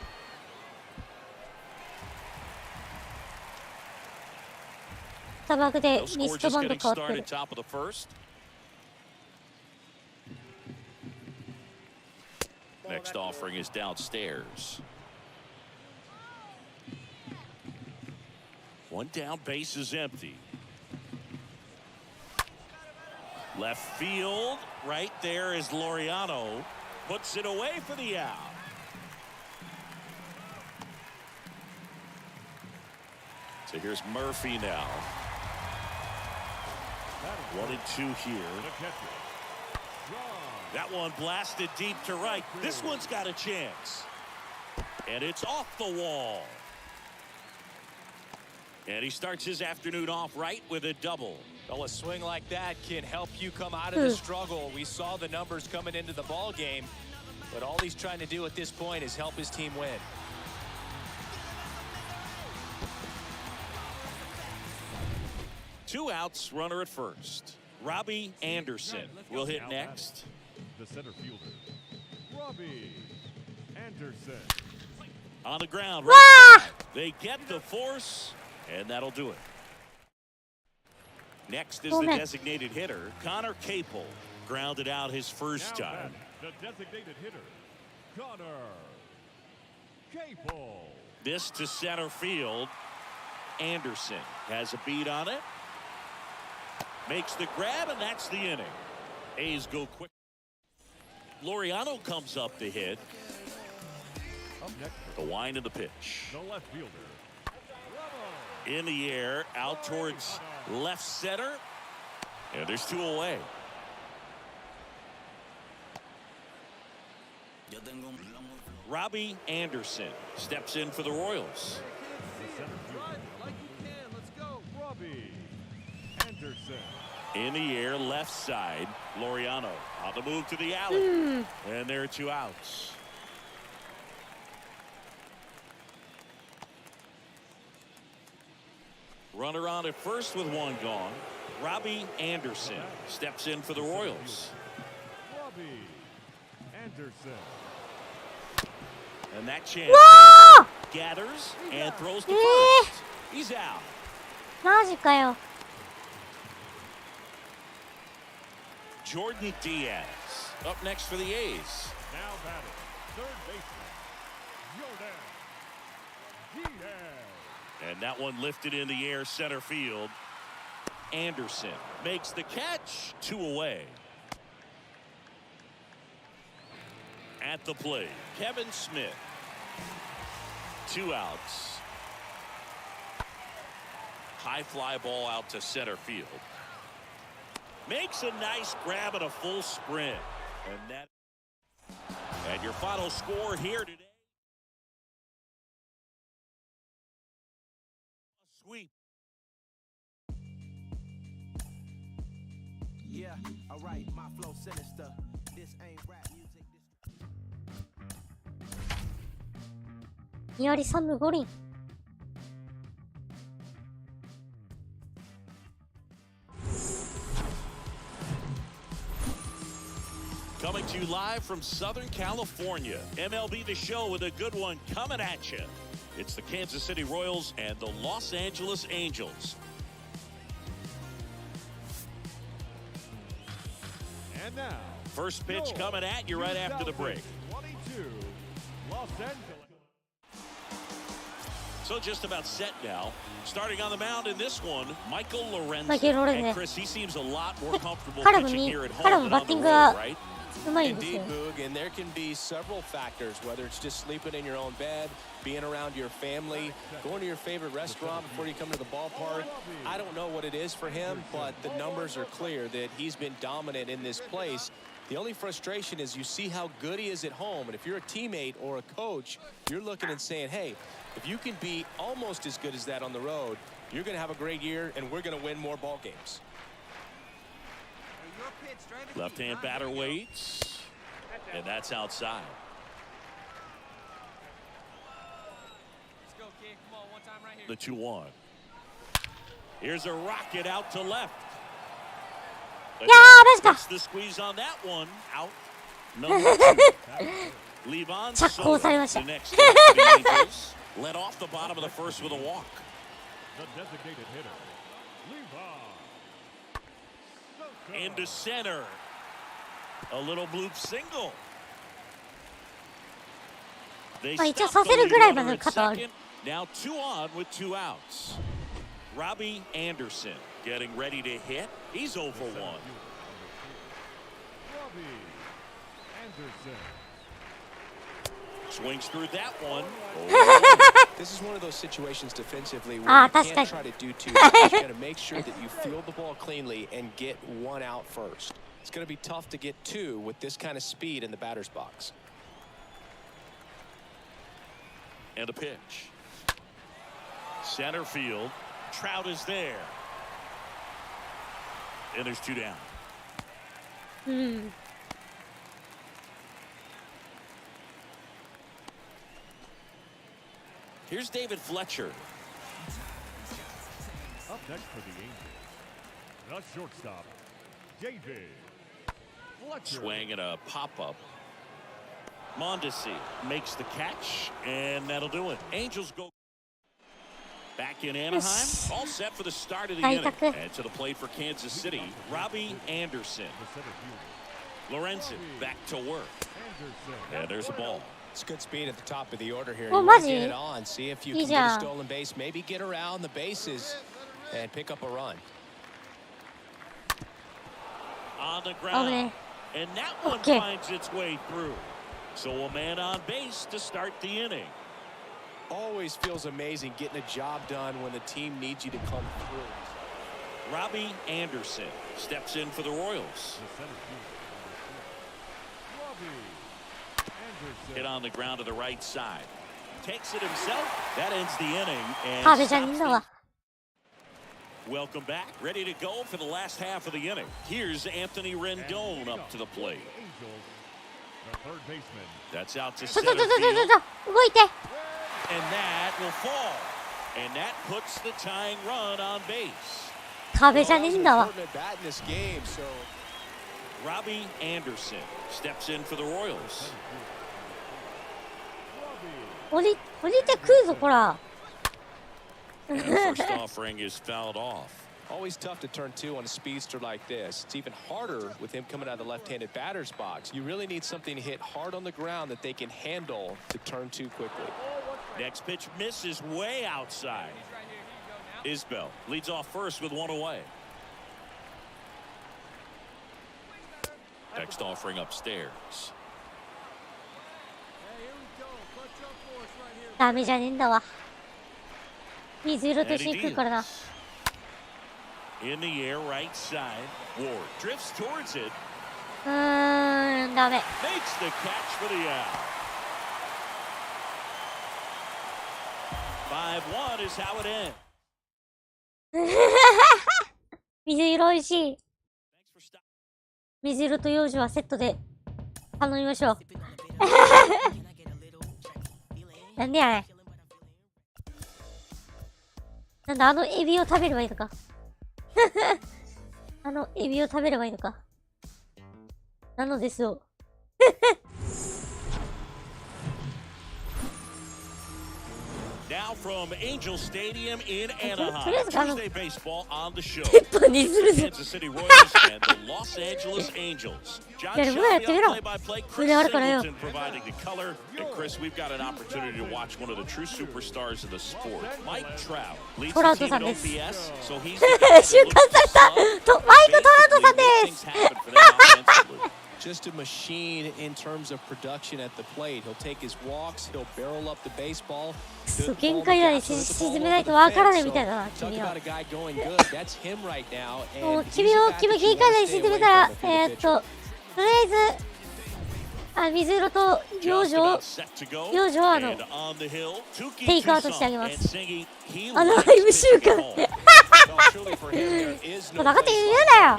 砂漠で No リ score スト just バンド getting 変わってる started. Top of the first. Next offering is downstairs. One down, base is empty. Left field, right there is Laureano. Puts it away for the out. So here's Murphy now. 1 and 2 here. That one blasted deep to right. This one's got a chance. And it's off the wall. And he starts his afternoon off right with a double. Well, a swing like that can help you come out of the struggle. We saw the numbers coming into the ball game, but all he's trying to do at this point is help his team win. Two outs, runner at first. Robbie Anderson will hit next. The center fielder, Robbie Anderson. On the ground, right side. They get the force, and that'll do it. Next is the designated hitter, Connor Capel. Grounded out his first time. The designated hitter, Connor Capel. This to center field. Anderson has a beat on it. Makes the grab, and that's the inning. A's go quick. Laureano comes up to hit. Up next, The wind of the pitch. the left fielder, In the air, out towards left center. And there's 2 away. Robbie Anderson steps in for the Royals. Robbie Anderson. In the air, left side, Laureano on the move to the alley. And there are 2 outs. Runner on at first with 1 gone. Robbie Anderson steps in for the Royals. Robbie Anderson. And that chance gathers and throws to first. He's out. マジかよ。 Jordan Diaz up next for the A's. Now batting, third baseman, Jordan Diaz. And that one lifted in the air center field. Anderson makes the catch. 2 away. At the plate, Kevin Smith. 2 outs. High fly ball out to center field. Makes a nice grab and a full sprint. And your final score here today. Sweep. Yeah, alright, my flow sinister. This ain't rap music. This 2割3分5厘。 Coming to you live from Southern California. MLB The Show with a good one coming at you. It's the Kansas City Royals and the Los Angeles Angels. And now, First pitch coming at you right after the break. 22, Los Angeles. So just about set now. Starting on the mound in this one, Michael Lorenzen. マイケル・ロレンゼ And Chris, he seems a lot more comfortable 彼も pitching に here at 彼 home も than バッ on ティ the ングが road, right? うまいんです Indeed, よ。 Boog, and there can be several factors, whether it's just sleeping in your own bed, being around your family, going to your favorite restaurant before you come to the ballpark. I don't know what it is for him, but the numbers are clear that he's been dominant in this place. The only frustration is you see how good he is at home, and if you're a teammate or a coach, you're looking and saying, hey, if you can be almost as good as that on the road, you're going to have a great year, and we're going to win more ball games. Left-hand batter waits, and that's outside. Let's go, kid. Come on, one time right here. The 2-1. Here's a rocket out to left. いやー、マジ Gets か。 the squeeze on that one. Out. Number 2. Leave on 着工されまし the た。 next time for the Angels. Led off the bottom of the first with a walk. The designated hitter, Levi. Into center. A little bloop single. They まあ一応 stop さ the せるぐらいま lead で runner の at 肩ある。 second. Now 2 on with 2 outs. Robbie Anderson getting ready to hit. He's 0 for 1. Robbie Anderson. Swings through that one. This is one of those situations defensively where あ you ー、確か can't に。 try to do too much. You got to make sure that you field the ball cleanly and get one out first. It's going to be tough to get two with this kind of speed in the batter's box. And a pitch. Center field. Trout is there. And there's 2 down. うん。 Here's David Fletcher. Up next for the Angels, the shortstop, David Fletcher. Swing and a pop-up. Mondesi makes the catch, and that'll do it. Angels go back in Anaheim. All set for the start of the inning. And to the plate for Kansas City, Robbie Anderson. The center fielder, Lorenzen back to work. Anderson. And there's a ball. It's good speed at the top of the order here. Oh, You want to maji. get it on, see if you Iyi can get aじゃん。 stolen base, maybe get around the bases and pick up a run. On the 危 ground. ね And that one Okay. finds its way through. So a man on base to start the inning. Always feels amazing getting a job done when the team needs you to come through. Robbie Anderson steps in for the Royals. The center fielder, Robbie Anderson. Hit on the ground to the right side. Takes it himself. That ends the inning. え。 And 壁じゃねえん stops だ the- わ。 Welcome back. Ready to go for the last half of the inning. Here's Anthony Rendon up to the plate. Angels, the third baseman, That's out to ちょ center ちょちょちょち field. ょちょ動いて。 And that will fall. And that puts the tying run on base. 壁じゃねえんだわ。 Important at bat in this game, so Robbie Anderson steps in for the Royals. 降りて食うぞ、こら。 And the first offering is fouled off. always tough to turn two on a speedster like this. It's even harder with him coming out of the left-handed batter's box. You really need something to hit hard on the ground that they can handle to turn two quickly. Next pitch misses way outside. Isbell leads off first with 1 away. Next offering upstairs. ダメじゃねえんだわ。水色と And 一緒 he に食うからな。 In the air, right side. Ward drifts towards it. ダメ。 Makes the catch for the out. 5-1 is how it ends. 水色美味しい。 Thanks for stopping. 水色と幼児はセットで頼みましょう。なんでやねん。なんだ、あのエビを食べればいいのか。あのエビを食べればいいのか。なのですよ。Now from Angel Stadium in とりあえ Anaheim, ずTuesday baseball on the show. 鉄板にするぞ。 Kansas City Royals and the Los Angeles Angels. John やるものやってみ Shelby ろ。 on play-by-play, 腕 Chris あるからよ。 Singleton providing the color. And Chris, we've got an opportunity to watch one of the true superstars of the sport. Mike Trout leads トラウ the ト team さん in です OPS, so he's 週刊されたとマイク・トラウトさんです。 Just a machine in terms of production at the plate. He'll take his walks, he'll barrel up the baseball. 限界だね。沈めないとわからないみたいだな、 Talk 君は。 about a guy going good. That's him right now. もう And 君 he's を a guy 君 that 限 you 界 wanna 内に stay 沈め away たら from if you're a pitcher. とりあえず水色と幼女をテイクアウトしてあげます。ライブ週間で分かって言うなよ。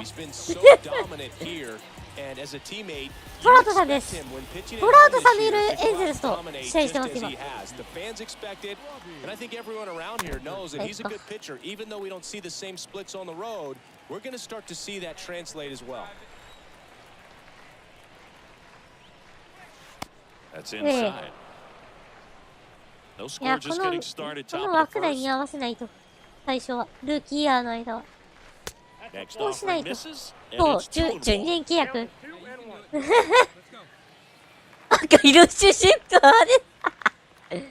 トラウトさんです。トラウトさんのいるエンゼルスと試合してます今。That's inside. No いや score こ just の getting started. こ Top の of 枠 the 内に first. 合わせないと最初はルーキーイヤーの間は Next こうしない offering と misses. そう And it's 2 and 12 1. 年契約赤色シュシュッカーで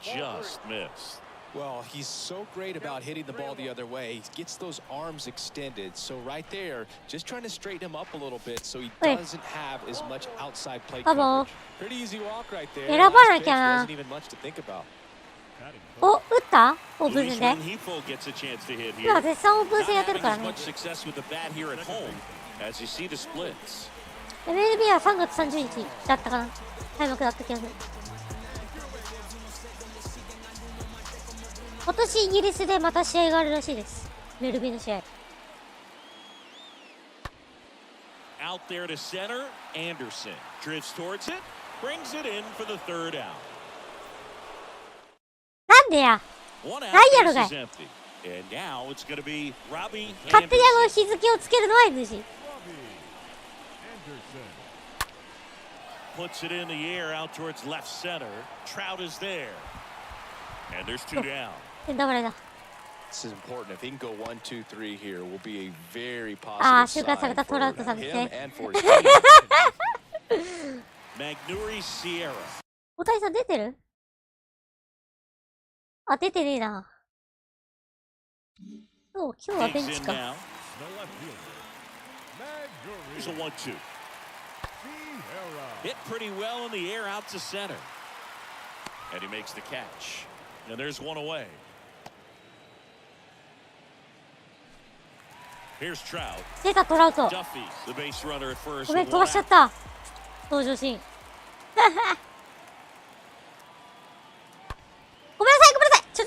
Just missed. Well, he's so great about hitting the ball the other way. He gets those arms extended. So right there, just trying to straighten him up a little bit so he doesn't have as much outside plate coverage. Pretty easy walk right there. 選ばなきゃな。 Wasn't even much to think about. お、打ったオープン Luis 戦で Rengifo gets a chance to hit 今 here. 絶賛オープン戦やってる Not から having ね as much success with the bat here at home as you see the splits. MLB は3月30日だったかな開幕だった気がする今年イギリスでまた試合があるらしいです。MLB の試合。 Out there to center, Anderson drifts towards it, brings it in for the third out. なんでや One out, ないやろ base がい is empty. And now it's going to be Robbie 勝手に Anderson. 日付をつけるのは NG。 Puts it in the air out towards left center. Trout is there. And there's two down. ダブルだ。 This is important. If he can go 1, 2, 3 here, will be a very ああ、 positive 週刊され sign たトラウ for トさんです him ね。 and for his team. Magneuris Sierra. 大谷さん出てるあ、出てねえな。そう、今日はベン Takes チ in か。 now. Here's a 1-2. Hit pretty well in the air out to center. And he makes the catch. And there's one away. Here's Trout. 出たトラウト。 Duffy, the base runner at first. ごめん、 with 飛 one ばしちゃっ out. た。登場シーン。ごめんなさい、ごめんなさい。ちょ。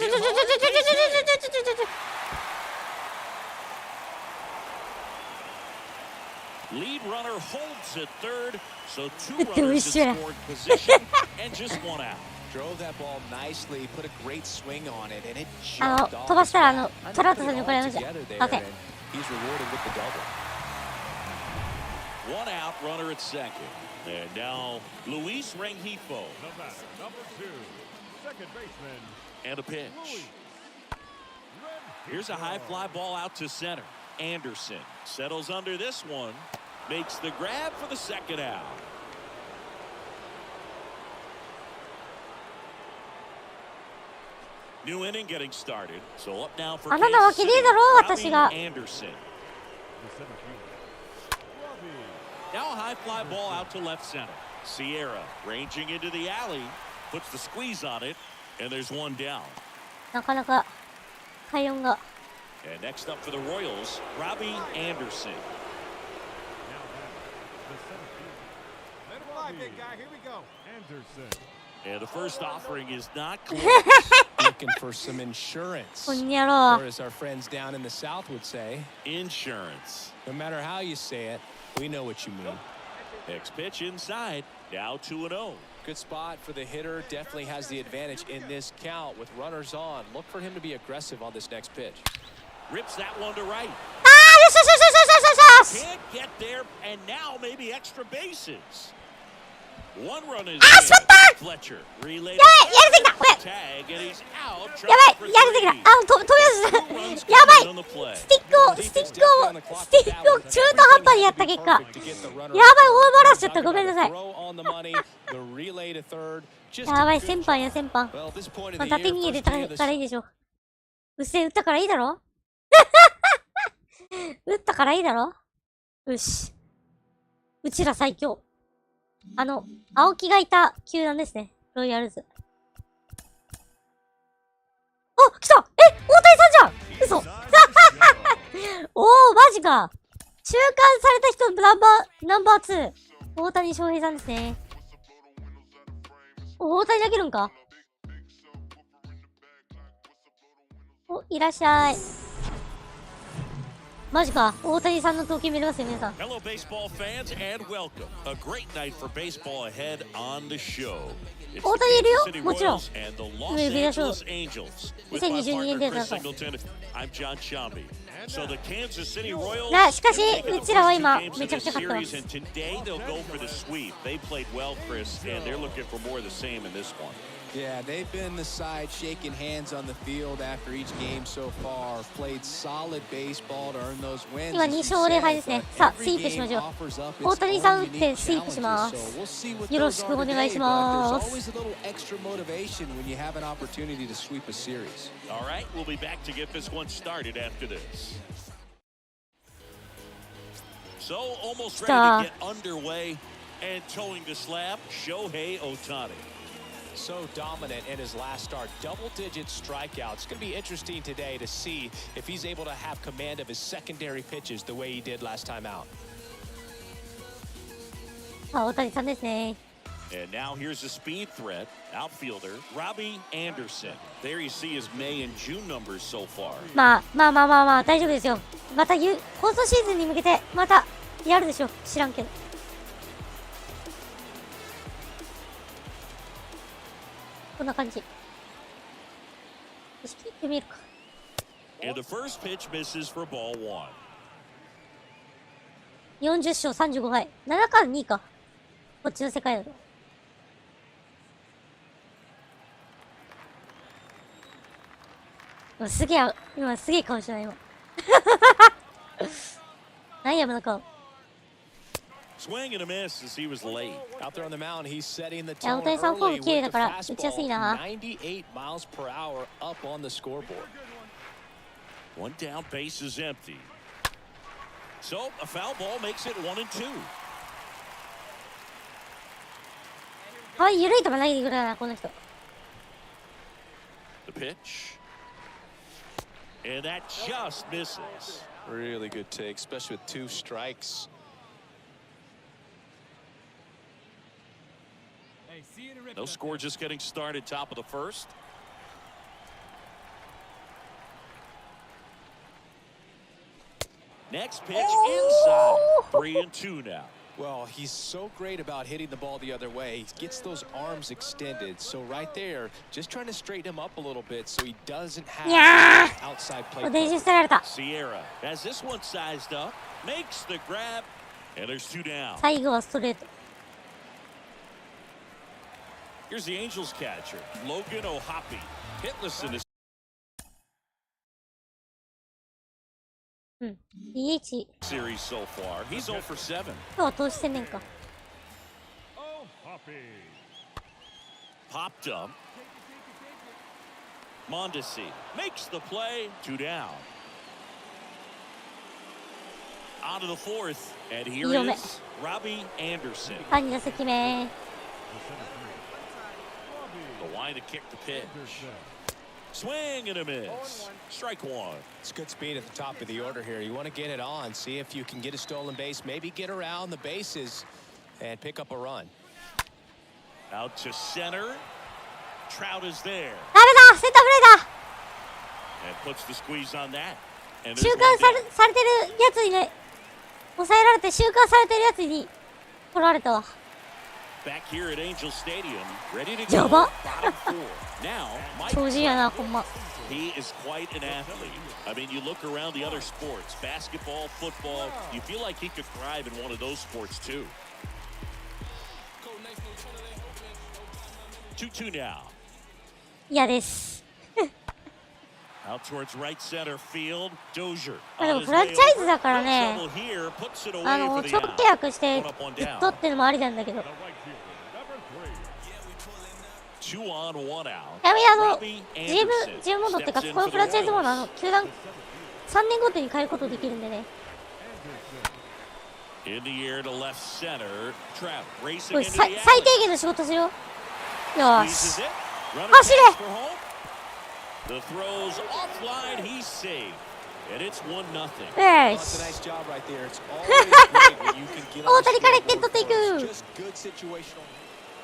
Lead runner holds at third, so two It runners was in scored position and just one out. Drove that ball nicely, put a great swing on it, and it あの、 jumped off 飛ばしたら his ト bat. ラウトさんに怒られました。 Together there, オッケー。 and he's rewarded with the double. One out, runner at second. And now Luis Rengifo. Number 2, second baseman. And a pitch. Here's a high fly ball out to center. Anderson settles under this one. Makes the grab for the second out. New inning getting started. So up now for あなたわ Kansas けね City. えだろ、 Robbie 私が。 Anderson. The center fielder. Robbie. Now a high fly ball out to left center. Sierra ranging into the alley. Puts the squeeze on it. And there's one down. なかなか快音が。 And next up for the Royals, Robbie Anderson. Now back, the center fielder. Let it fly, big guy. Here we go. Anderson. And the first offering is not close. Looking for some insurance. こんにゃ Or ろ as our friends down in the South would say, Insurance. no matter how you say it, we know what you mean. Next pitch inside. Now 2-0. Good spot for the hitter. Definitely has the advantage in this count with runners on. Look for him to be aggressive on this next pitch. Rips that one to right. あー、よしよしよしよしよしよし。 Can't get there, and now maybe extra bases. One run is あ、しまった Fletcher related やべえ、やりすぎたこれ tag and he's out. やばい、やりすぎた。あ、飛びました。やばい。スティックを中途半端にやった結果、やばい、大バラしちゃった。ごめんなさい。やばい、先般や先般。まあ、縦に入れたからいいでしょ。うっせえ、打ったからいいだろ打ったからいいだろよし。うちら最強。青木がいた球団ですね。ロイヤルズ。あ、来た大谷さんじゃん嘘おー、マジか中間された人ナンバー2。大谷翔平さんですね。大谷投げるんかお、いらっしゃい。マジか。大谷さんの投球見れますよ、皆さん。Hello, baseball fans, and welcome. A great night for baseball ahead on the show. 大谷いるよ、もちろん。MLB THE SHOW 2022年でなんか。I'm John Shambi. So the Kansas City Royals. しかし、うちらは今、めちゃくちゃ勝ってます。 Today they'll go for the sweep. They played well, Chris, and they're looking for more of the same in this one. Yeah, they've been the side shaking hands on the field after each game so far. Played solid baseball to earn those wins. 今2勝0敗ですね。さあ、スイープしましょう。大谷さん打ってスイープします。よろしくお願いします。 Always a little extra motivation when you have an opportunity to sweep a series. All right, we'll be back to get this one started after this. So almost ready to get underway and towing the slab, Shohei Ohtani. So dominant in his last start, double-digit strikeouts. It's going to be interesting today to see if he's able to have command of his secondary pitches the way he did last time out. あ、大谷さんですね。 And now here's the speed threat, outfielder Robbie Anderson. There you see his May and June numbers so far. まあ、大丈夫ですよ。また放送シーズンに向けて、またやるでしょ。知らんけど。こんな感じ。よし、切ってみるか。And the first pitch misses for ball one. 40勝35敗。7冠2位か。こっちの世界だと。今すげえ顔してない今。何やめな顔。 Swing and a miss as he was late. Out there on the mound, he's setting the いや、大 tone 谷さんフォー early ム綺麗 with だ the から打ちやすい fastball. な。 98 miles per hour up on the scoreboard. One down, base is empty. So a foul ball makes it 1 and 2. はい、緩い球投げてくるな、この人。 The pitch. And that just misses. Really good take, especially with 2 strikes. Hey, see you in the rip. No score, just getting started, top of the first. Next pitch inside. 3 and 2 now. Well, he's so great about hitting the ball the other way. He gets those arms extended. So right there, just trying to straighten him up a little bit so he doesn't have outside play. 練習してられた。 Sierra has this one sized up, makes the grab, and there's 2 down. 最後はストレート。 Here's the Angels catcher, Logan O'Hoppe. Hitless in this うん。DH。 series so far. He's 0 for 7. 今日は投手戦面か。 Oh, Hoppy. Popped up. Mondesi makes the play. 2 down. On to the 4th, and here is Robbie Anderson. 第2打席目。 The line to kick the pitch. Swing and a miss. Strike 1. It's good speed at the top of the order here. You want to get it on, see if you can get a stolen base, maybe get around the bases and pick up a run. Out to center. Trout is there ダメだセンターフライだ and puts the squeeze on that. And 収 there's 監 one さ down. れてるやつにね、抑えられて収監されてるやつに取られたわ。 Back here at Angel Stadium, ready to や go. ば Bottom 4. Now, Mike 超人やな、ほんま。 He is quite an athlete. I mean, you look around the other sports, basketball, football, you feel like he could thrive in one of those sports too. 2-2 now. 嫌です。 Out towards right center field. Dozier. でもフランチャイズだからね、長期契約してずっとってのもありなんだけど。 2 on 1 out. ちなみにGM モードっていうか、このフランチャイズモード球団3年ごとに変えることできるんでね。In the air to left center. Trap こ racing れ into 最 the 低 alley. 限の仕事するよ。よー Squeezes し。 it. Runner Pass it. pass for home. The throw's offline. He's safe. And it's 1-0. よ Well, し that's a nice job right there. It's always great when you can get 大 on 谷 the から1 scoreboard 点取ってい for く。 just good situational.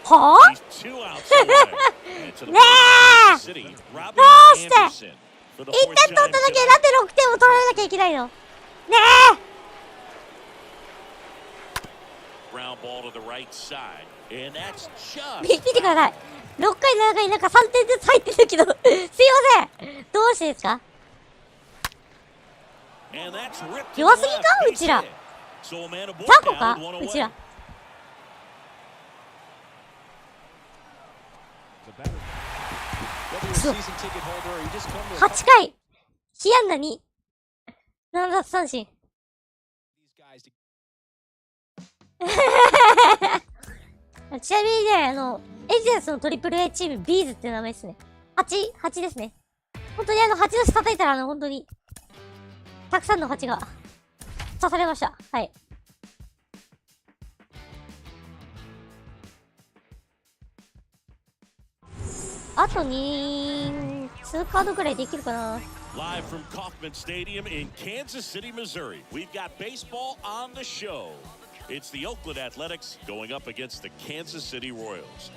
はぁ He's 2 outs away. And to theねえ Kansas City. ど Robbie うして Anderson for the 1 fourth 点取った time だけ tonight. なんで6点も取られなきゃいけないのね Ground ball to the right side. And that's え just 見てください。6回7回なんか3点ずつ入ってるけどすいません。どうしてですか And that's ripped to 弱 the すぎか left. うちら Base hit. So a man aboard 雑魚 now か with one うちら away. Whether you're a season ticket holder or you just come to a 8回被安打2 7奪三振 these guys to ちなみにね、エンゼルスのトリプル A チーム、ビーズっていう名前ですね。8ですね。本当に8の字叩いたら本当に、たくさんの8が刺されました。はい。あと2カードくらいできるかな。 Live from Kauffman Stadium in Kansas City, Missouri. We've got baseball on the show. It's the Oakland Athletics going up against the Kansas City Royals.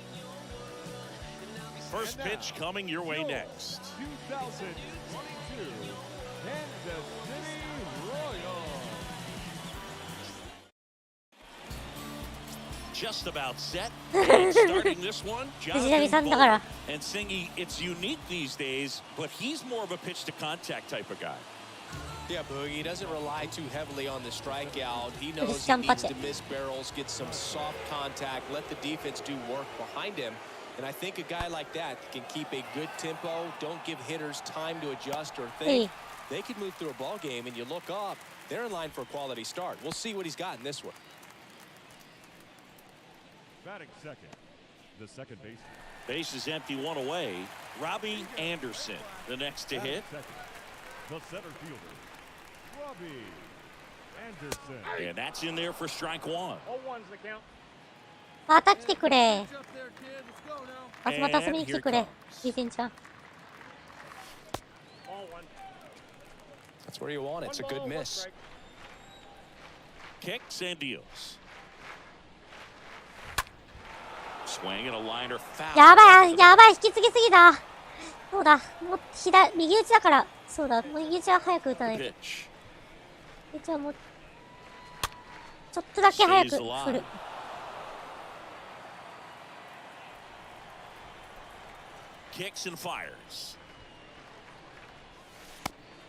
First pitch coming your way next. 2022 Kansas City Royals. Just about set. And starting this one, 藤波さ Jonathan んだから。 Bull. And Singy, it's unique these days, but he's more of a pitch to contact type of guy. Yeah, Boogie doesn't rely too heavily on the strikeout. He knows he Jump needs at to it. miss barrels, get some soft contact, let the defense do work behind him. And I think a guy like that can keep a good tempo, don't give hitters time to adjust or think. They could move through a ball game, and you look up, they're in line for a quality start. We'll see what he's got in this one. Batting second, the second baseman. Base is empty, one away. Robbie Anderson, the next to hit. Batting second, the center fielder, Robbie Anderson. And that's in there for strike one. 0-1's the count. また来てくれ。 Catch up there, kid. Let's go now. また遊びに来てくれ。リーゼンちゃん。 0-1. That's where you want it. It's a good miss. Kicks and deals. Swing and a liner foul. やばい、やばい、引き継ぎすぎだ。そうだ、もう右打ちだから、そうだ、もう右打ちは早く打たないと。 Pitch. 右打ちはもう、ちょっとだけ早く振る。 Kicks and fires.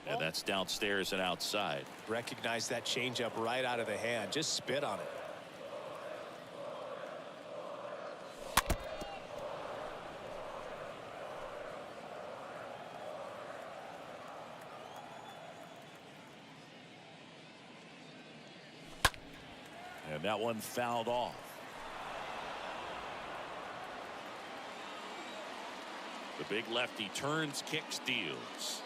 And that's downstairs and outside. Recognize that changeup right out of the hand. Just spit on it. And that one fouled off. The big lefty turns, kicks, deals.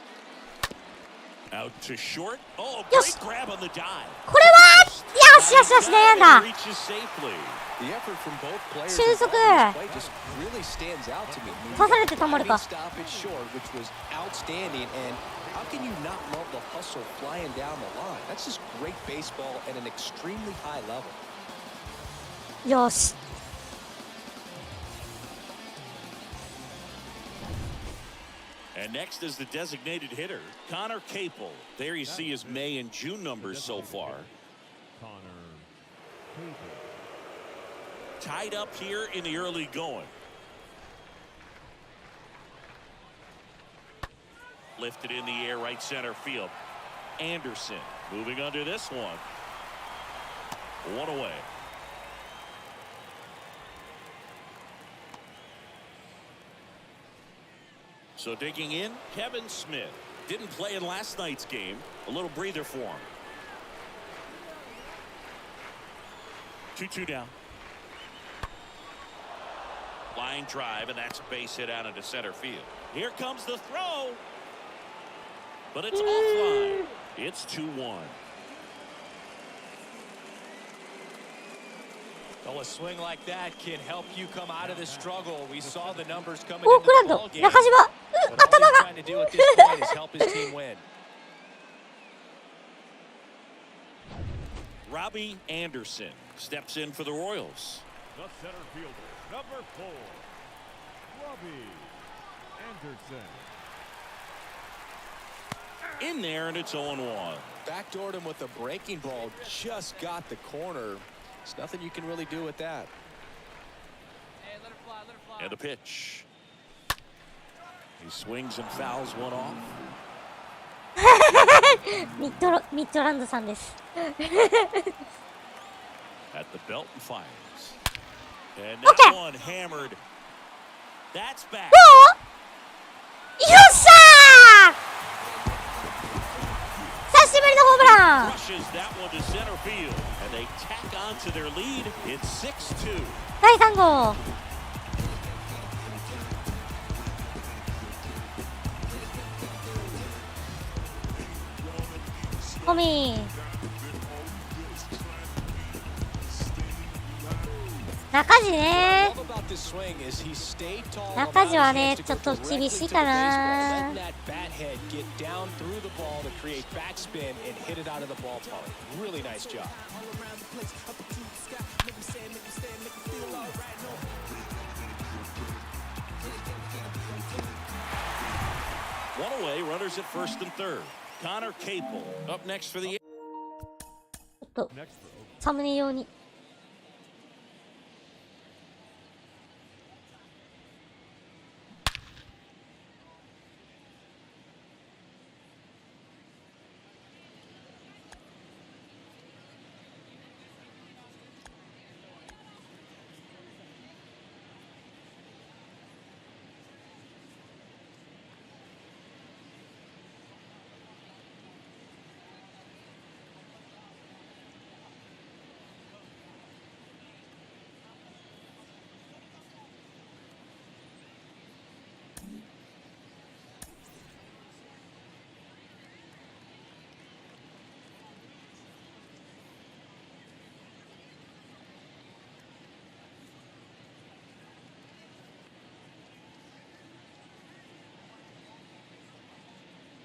Out to short. Oh, Yes. great grab on the dive. これはよしよしよし、悩んだ。 Reaches safely. The effort from both players 俊足。 involved in this play just really stands out to me. 刺されてたまるか。 Stop it short, which was outstanding. And how can you not love the hustle flying down the line? That's just great baseball at an extremely high level. よし。 And next is the designated hitter, Connor Capel. There you see his May and June numbers so far. Connor Cable. Tied up here in the early going. Lifted in the air, right center field. Anderson moving under this one. One away. So digging in, Kevin Smith. Didn't play in last night's game. A little breather for him. 2-2 down. Line drive, and that's a base hit out into center field. Here comes the throw. But it's offline. It's 2-1. Well, a swing like that can help you come out of the struggle. We saw the numbers coming オー into クラン the ド ball game. 中島 But all 頭 he's が trying to do at this point is help his team win. Robbie Anderson steps in for the Royals. The center fielder, number 4, Robbie Anderson. In there, and it's 0-1. Backdoored him with a breaking ball. Just got the corner. There's nothing you can really do with that. Hey, let it fly, let it fly. And the pitch. He swings and fouls one off. ミッドランドさんです。 At the belt and fires. And that one hammered. That's back. よっしゃー久しぶりのホームラン Rushes that one to center field. And they tack on to their lead. It's 6-2. 第3号ホミー中地ね All about this swing is he stayed tall 中地は around ね his ちょっと directly 厳し to い the か baseball. な Letting that bat head get down through the ball to create backspin and hit it out of the ballpark. Really nice job. One away, runners at first and third. Connor Capel up next for the. ちょっとサムネ用に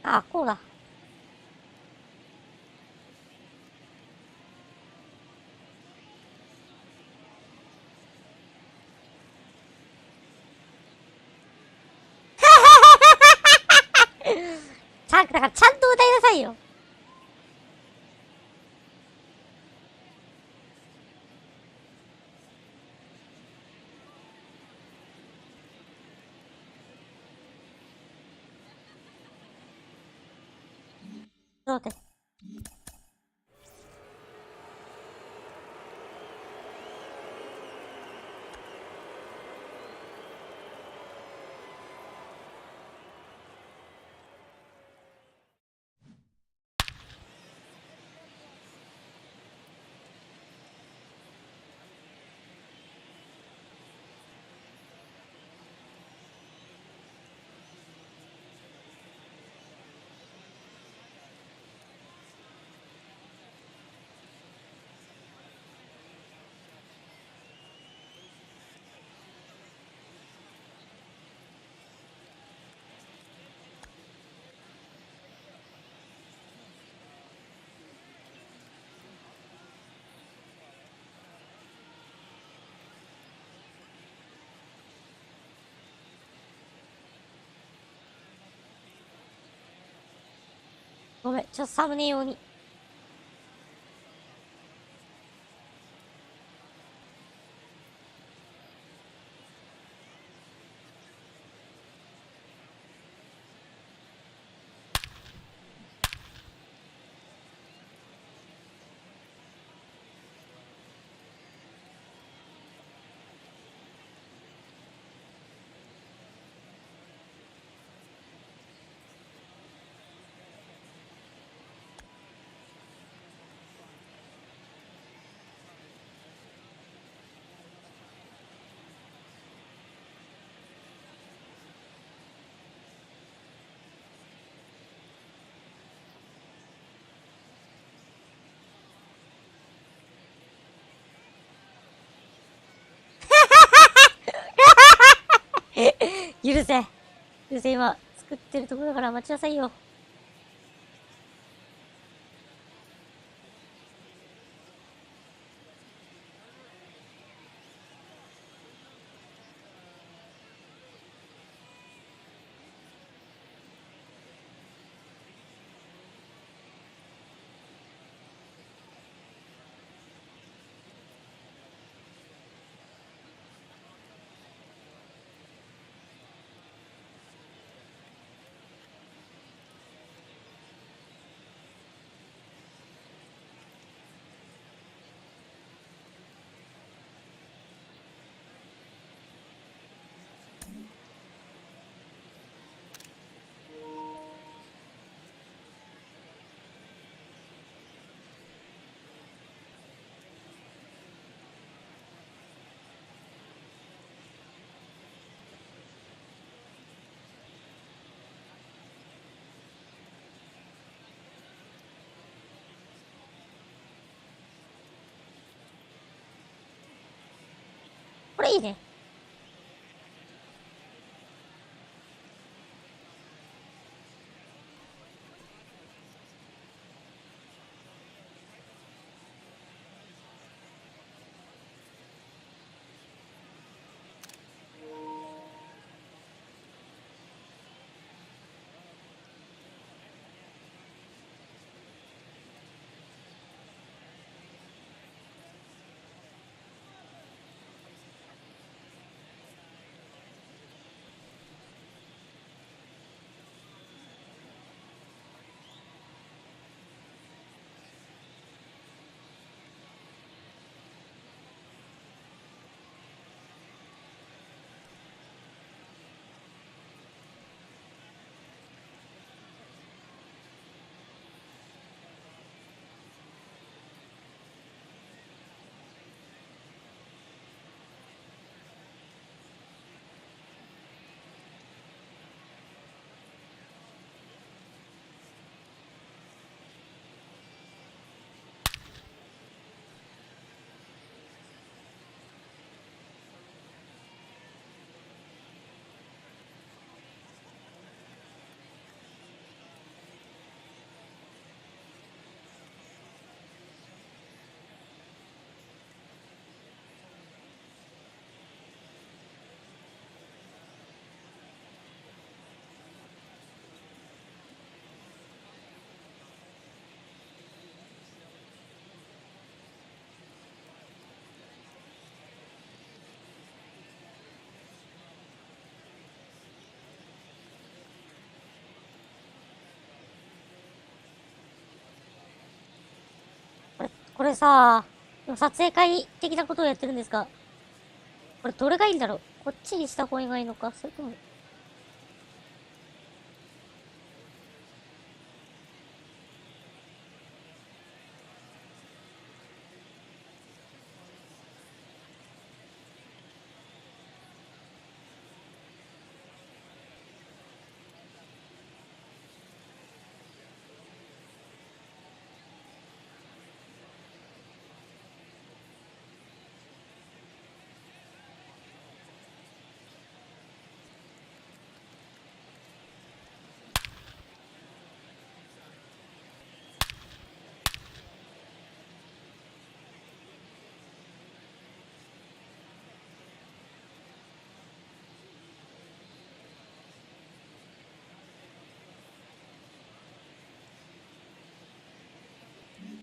あこうだだからちゃんと歌いなさいよそうですごめんちょっとサムネ用に許せ。許せ、今、作ってるところだから待ちなさいよ。これいいね。これさ、撮影会的なことをやってるんですか？これどれがいいんだろう？こっちにした方がいいのか、それとも。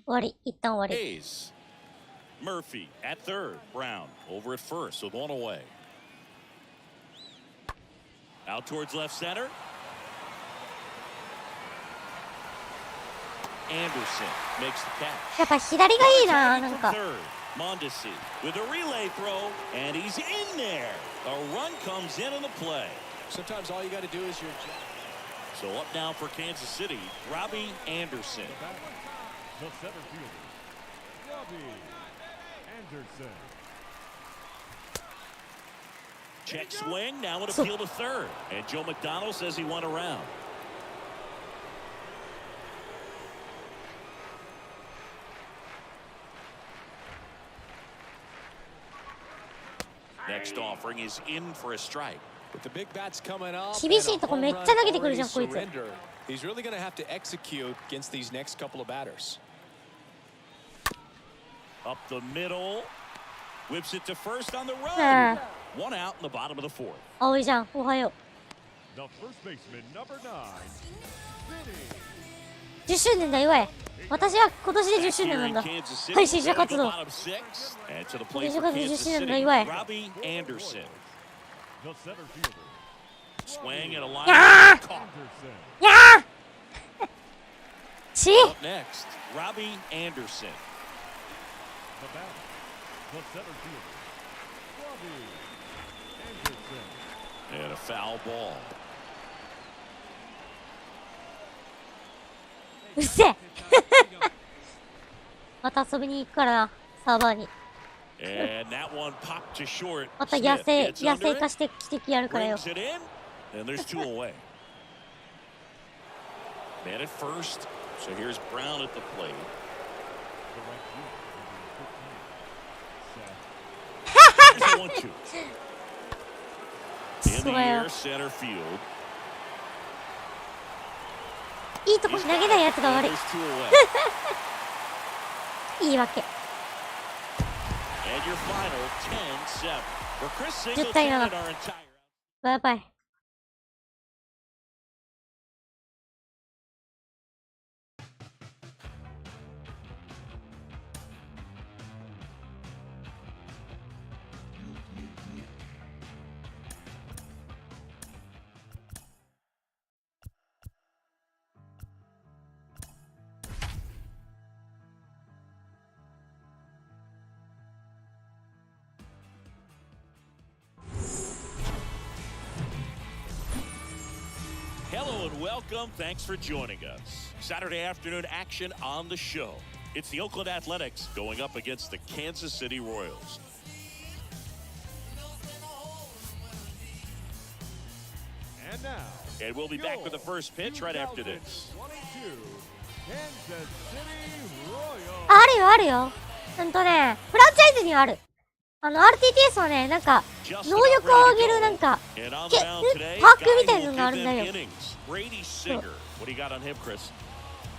終わり。一旦終わり。 Hayes. Murphy at third. Brown over at first with one away. Out towards left center. Anderson makes the catch. やっぱ左がいいな、なんか。 Third. Mondesi with a relay throw, and he's in there. A run comes in on the play. Sometimes all you got to do is your So up now for Kansas City, Robbie Anderson. The center fielder, Robbie Anderson. Check swing, now an appeal to third. And Joe McDonald says he went around. Next offering is in for a strike. With the big bats coming up, 厳しいとこめっちゃ投げてくるじゃん、こいつ。 He's really going to have to execute against these next couple of batters. Up the middle. Whips it to first on the run. One out in the bottom of the fourth. 青いじゃん、おはよ The first baseman, number 9, う。10周年だ、祝え。私は今年で10周年なんだ。配信者活動。配信者活動10周年だ、祝え。Robbie Anderson. the center fielder. Swing and a line. やー Caught. やーち Up next, Robbie Anderson. The batter, the center fielder, Robbie Anderson. And a foul ball. うっせえまた遊びに行くからな、サーバーに。 And that one popped to short. また野 Smith 生 gets under 化 it, してきてきやるからよ。 brings it in, and there's two away. Man at first. So here's Brown at the plate. The right fielder, number 15, Seth. Here's the 1-2. In the air, center field. いいとこに投げないやつが悪い。 There's two away. いいわけ。 And your final 10-7 for Chris 10 Singleton 対7。 and our entire. バイバイ。Hello and welcome. Thanks for joining us. Saturday afternoon action on the show. It's the Oakland Athletics going up against the Kansas City Royals. And now, And we'll be back with the first pitch right after this. 22 Kansas City Royals. あるよ、あるよ。フランチャイズにはある。RTTS はね、なんか、能力を上げる、なんか、And on け the mound today, パーク guy みたい who な will のがあ give るんだ them よ。 innings. Brady Singer. What do you got on him, Chris?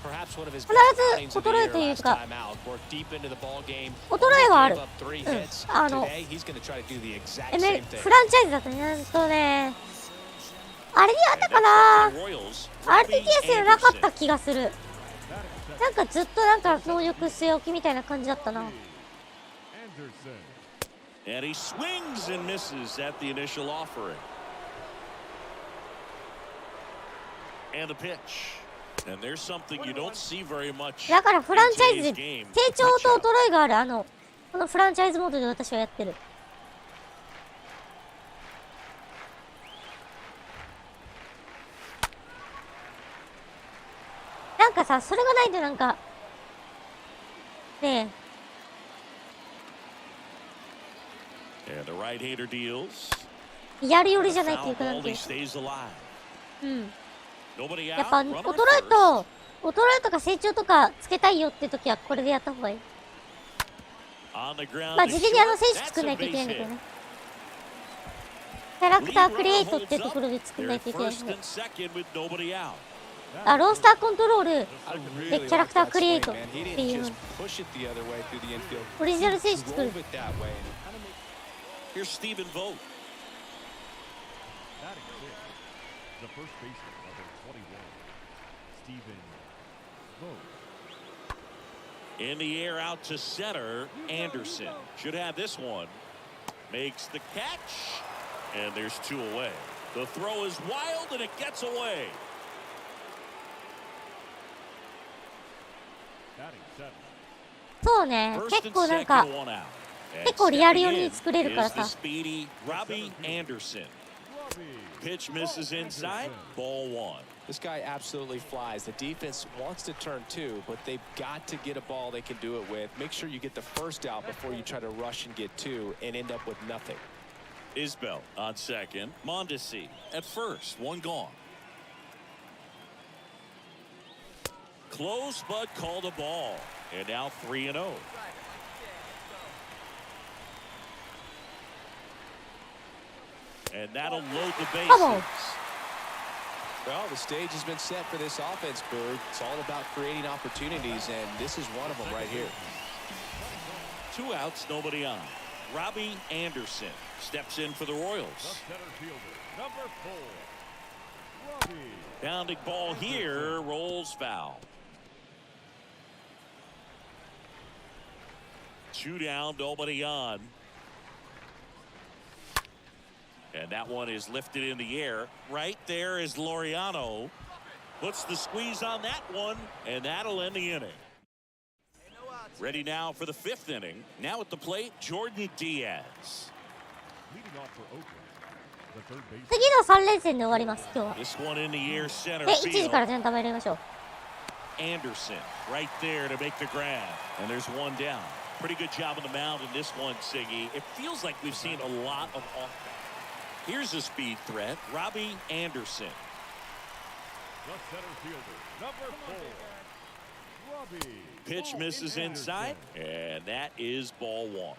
Perhaps one of his 必 best ず outings of the 衰え year という last か、 time out. Worked deep into the ball game. 衰えはある。 Gave up 3 うん。 hits. Today, he's going to try to do the exact same thing. フランチャイズだとね、あれにあったかな Royals. ?RTTS じゃなかった気がする。なんかずっとなんか能力据え置きみたいな感じだったな。 Anderson. And he swings and misses at the initial offering. And the pitch. And there's something you don't see very much. だからフランチャイズ in で today's game. 成長と衰えがある。このフランチャイズモードで私はやってる。なんかさ、それがないとなんか、ね And the right-hander deals. え、やるよりじゃないって Foul いうか、なん ball, てい he う。 stays alive. うん。 Nobody や out. っぱ、Runner at 衰えとか成長とかつけたいよって時はこれでやった方がいい。 first. On the ground まあ、 to 事前にshort. 選手 That's 作んな a いといけないん base だけど hit. ね。キャラクタークリエイトってところで作ん They're ない at といけないん first だ and second with nobody out. あ、ロースターコントロール I で really キャラクター like クリエイ that ト swing, っ man. He てい didn't うの just push it the other way through the infield. オリジナル選手 He 作る。 drove it that way. Here's Stephen Vogt. Batting six, the first baseman, number 21, Stephen Vogt. In the air out to center. Anderson should have this one. Makes the catch. And there's two away. The throw is wild and it gets away. Batting seven, そうね、 First 結 and 構なん second, か、 one out. And 結構リアル stepping 寄 in りに作れるから is the さ。 speedy Robbie Anderson. Robbie Pitch misses inside. Ball one. This guy absolutely flies. The defense wants to turn two, but they've got to get a ball they can do it with. Make sure you get the first out before you try to rush and get two and end up with nothing. Isbell on second. Mondesi at first. One gone. Close but called a ball. And now 3-0. And that'll load the bases. Come on. Well, the stage has been set for this offense, Boog. It's all about creating opportunities, and this is one of them right here. 2 outs, nobody on. Robbie Anderson steps in for the The Royals. center fielder, number 4, Robbie. Pounding ball here, rolls foul. 2 down, nobody on. And that one is lifted in the air. Right there is Laureano. Puts the squeeze on that one, and that'll end the inning. Ready now for the 5th inning. Now at the plate, Jordan Diaz. Leading off for Oakland, the third base. 次の3連戦で終わります、今日は。 This one in the air, center で、1時 field. から全体入れましょう。 Anderson right there to make the grab. And there's one down. Pretty good job on the mound in this one, Siggy. It feels like we've seen a lot of off. Here's a speed threat, Robbie Anderson. The center fielder, number 4, Robbie. Pitch misses inside, and that is ball 1.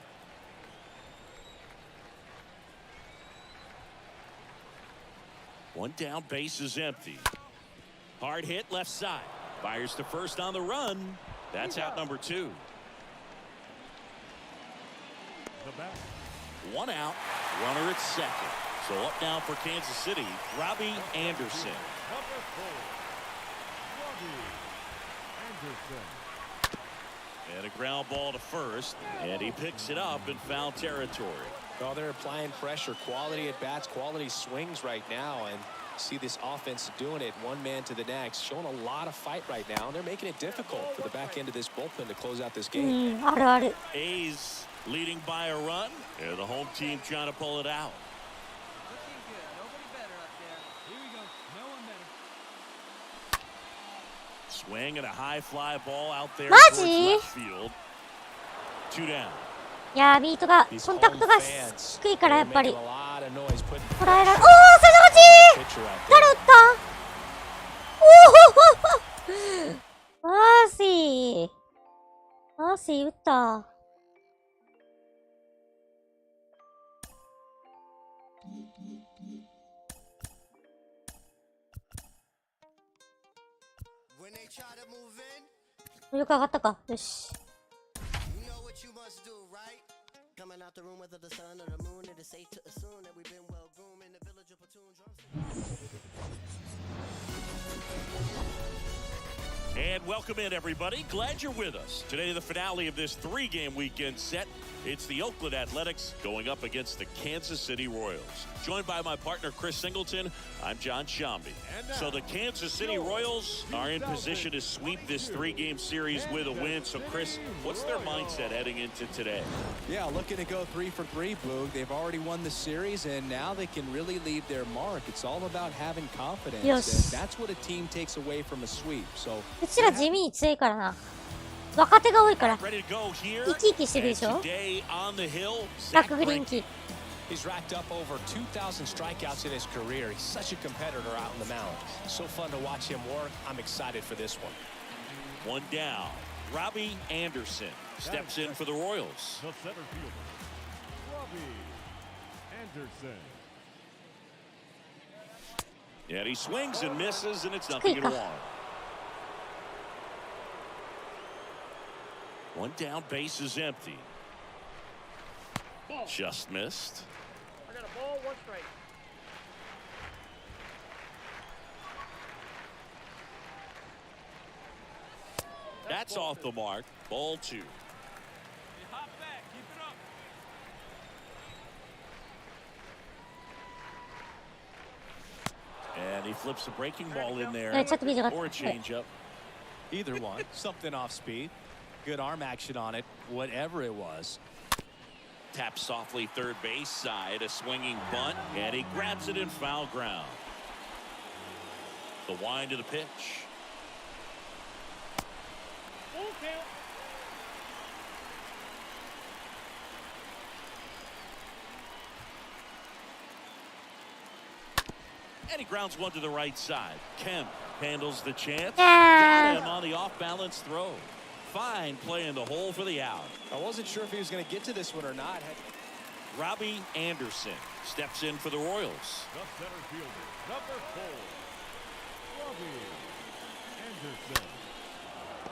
One down, base is empty. Hard hit left side. Fires to first on the run. That's out number 2. The back. 1 out, runner at second. So up now for Kansas City, Robbie Anderson. Number 4, Robbie Anderson. And a ground ball to first, and he picks it up in foul territory. Well, they're applying pressure, quality at bats, quality swings right now, and see this offense doing it one man to the next, showing a lot of fight right now, and they're making it difficult for the back end of this bullpen to close out this う game. ん、あるある。 A's leading by a run, and the home team trying to pull it out. Looking good. Nobody better up there. Here we go. No one better. Swing and a high fly ball out there マ towards ジ？ left field. 2 down. いやー、ミートが、 These コンタク home トが fans, 低いからやっ they're ぱり making a lot of noise putting 捉えられ、おー、それの pitcher out 誰 there. 打ったおおマーシー。マーシー打った。よく上がったか。よし。You know what you must do, right? Coming out the room whether the sun or the moon, it is safe to assume that we've been well groomed in the village of platoon drums. And welcome in, everybody. Glad you're with us. Today, the finale of this 3-game weekend set. It's the Oakland Athletics going up against the Kansas City Royals. Joined by my partner, Chris Singleton, I'm John Shambi. So the Kansas City Royals are in position to sweep this 3-game series with a win. So, Chris, what's their mindset heading into today? Yeah, looking to go 3 for 3, Boog. They've already won the series, and now they can really leave their mark. It's all about having confidence. Yes. And that's what a team takes away from a sweep. So うちら地味に強いからな。若手が多いから。 Ready to go here. 生き生きしてるでしょ And today on the hill, ラ Zach ックグリーン Greinke. キー。 he's racked up over 2,000 strikeouts in his career. He's such a competitor out on the mound. So fun to watch him work. I'm excited for this one. 1 down. Robbie Anderson steps in for the Royals. The center fielder, Robbie Anderson. And he swings and misses, and it's nothing to 1. 1 down, base is empty. Just missed. I got a ball, 1 strike. That's off the mark. Ball 2. Hey, hop back. Keep it up. And he flips a breaking ball in there. ちょっと短かった。 Or a changeup. Either one. Something off speed. Good arm action on it. Whatever it was. Taps softly third base side. A swinging bunt. And he grabs it in foul ground. The wind of the pitch. Full count. And he grounds one to the right side. Kemp handles the chance. Yeah. Got him on the off-balance throw. Fine play in the hole for the out. I wasn't sure if he was going to get to this one or not. Robbie Anderson steps in for the Royals. The center fielder, number 4, Robbie Anderson.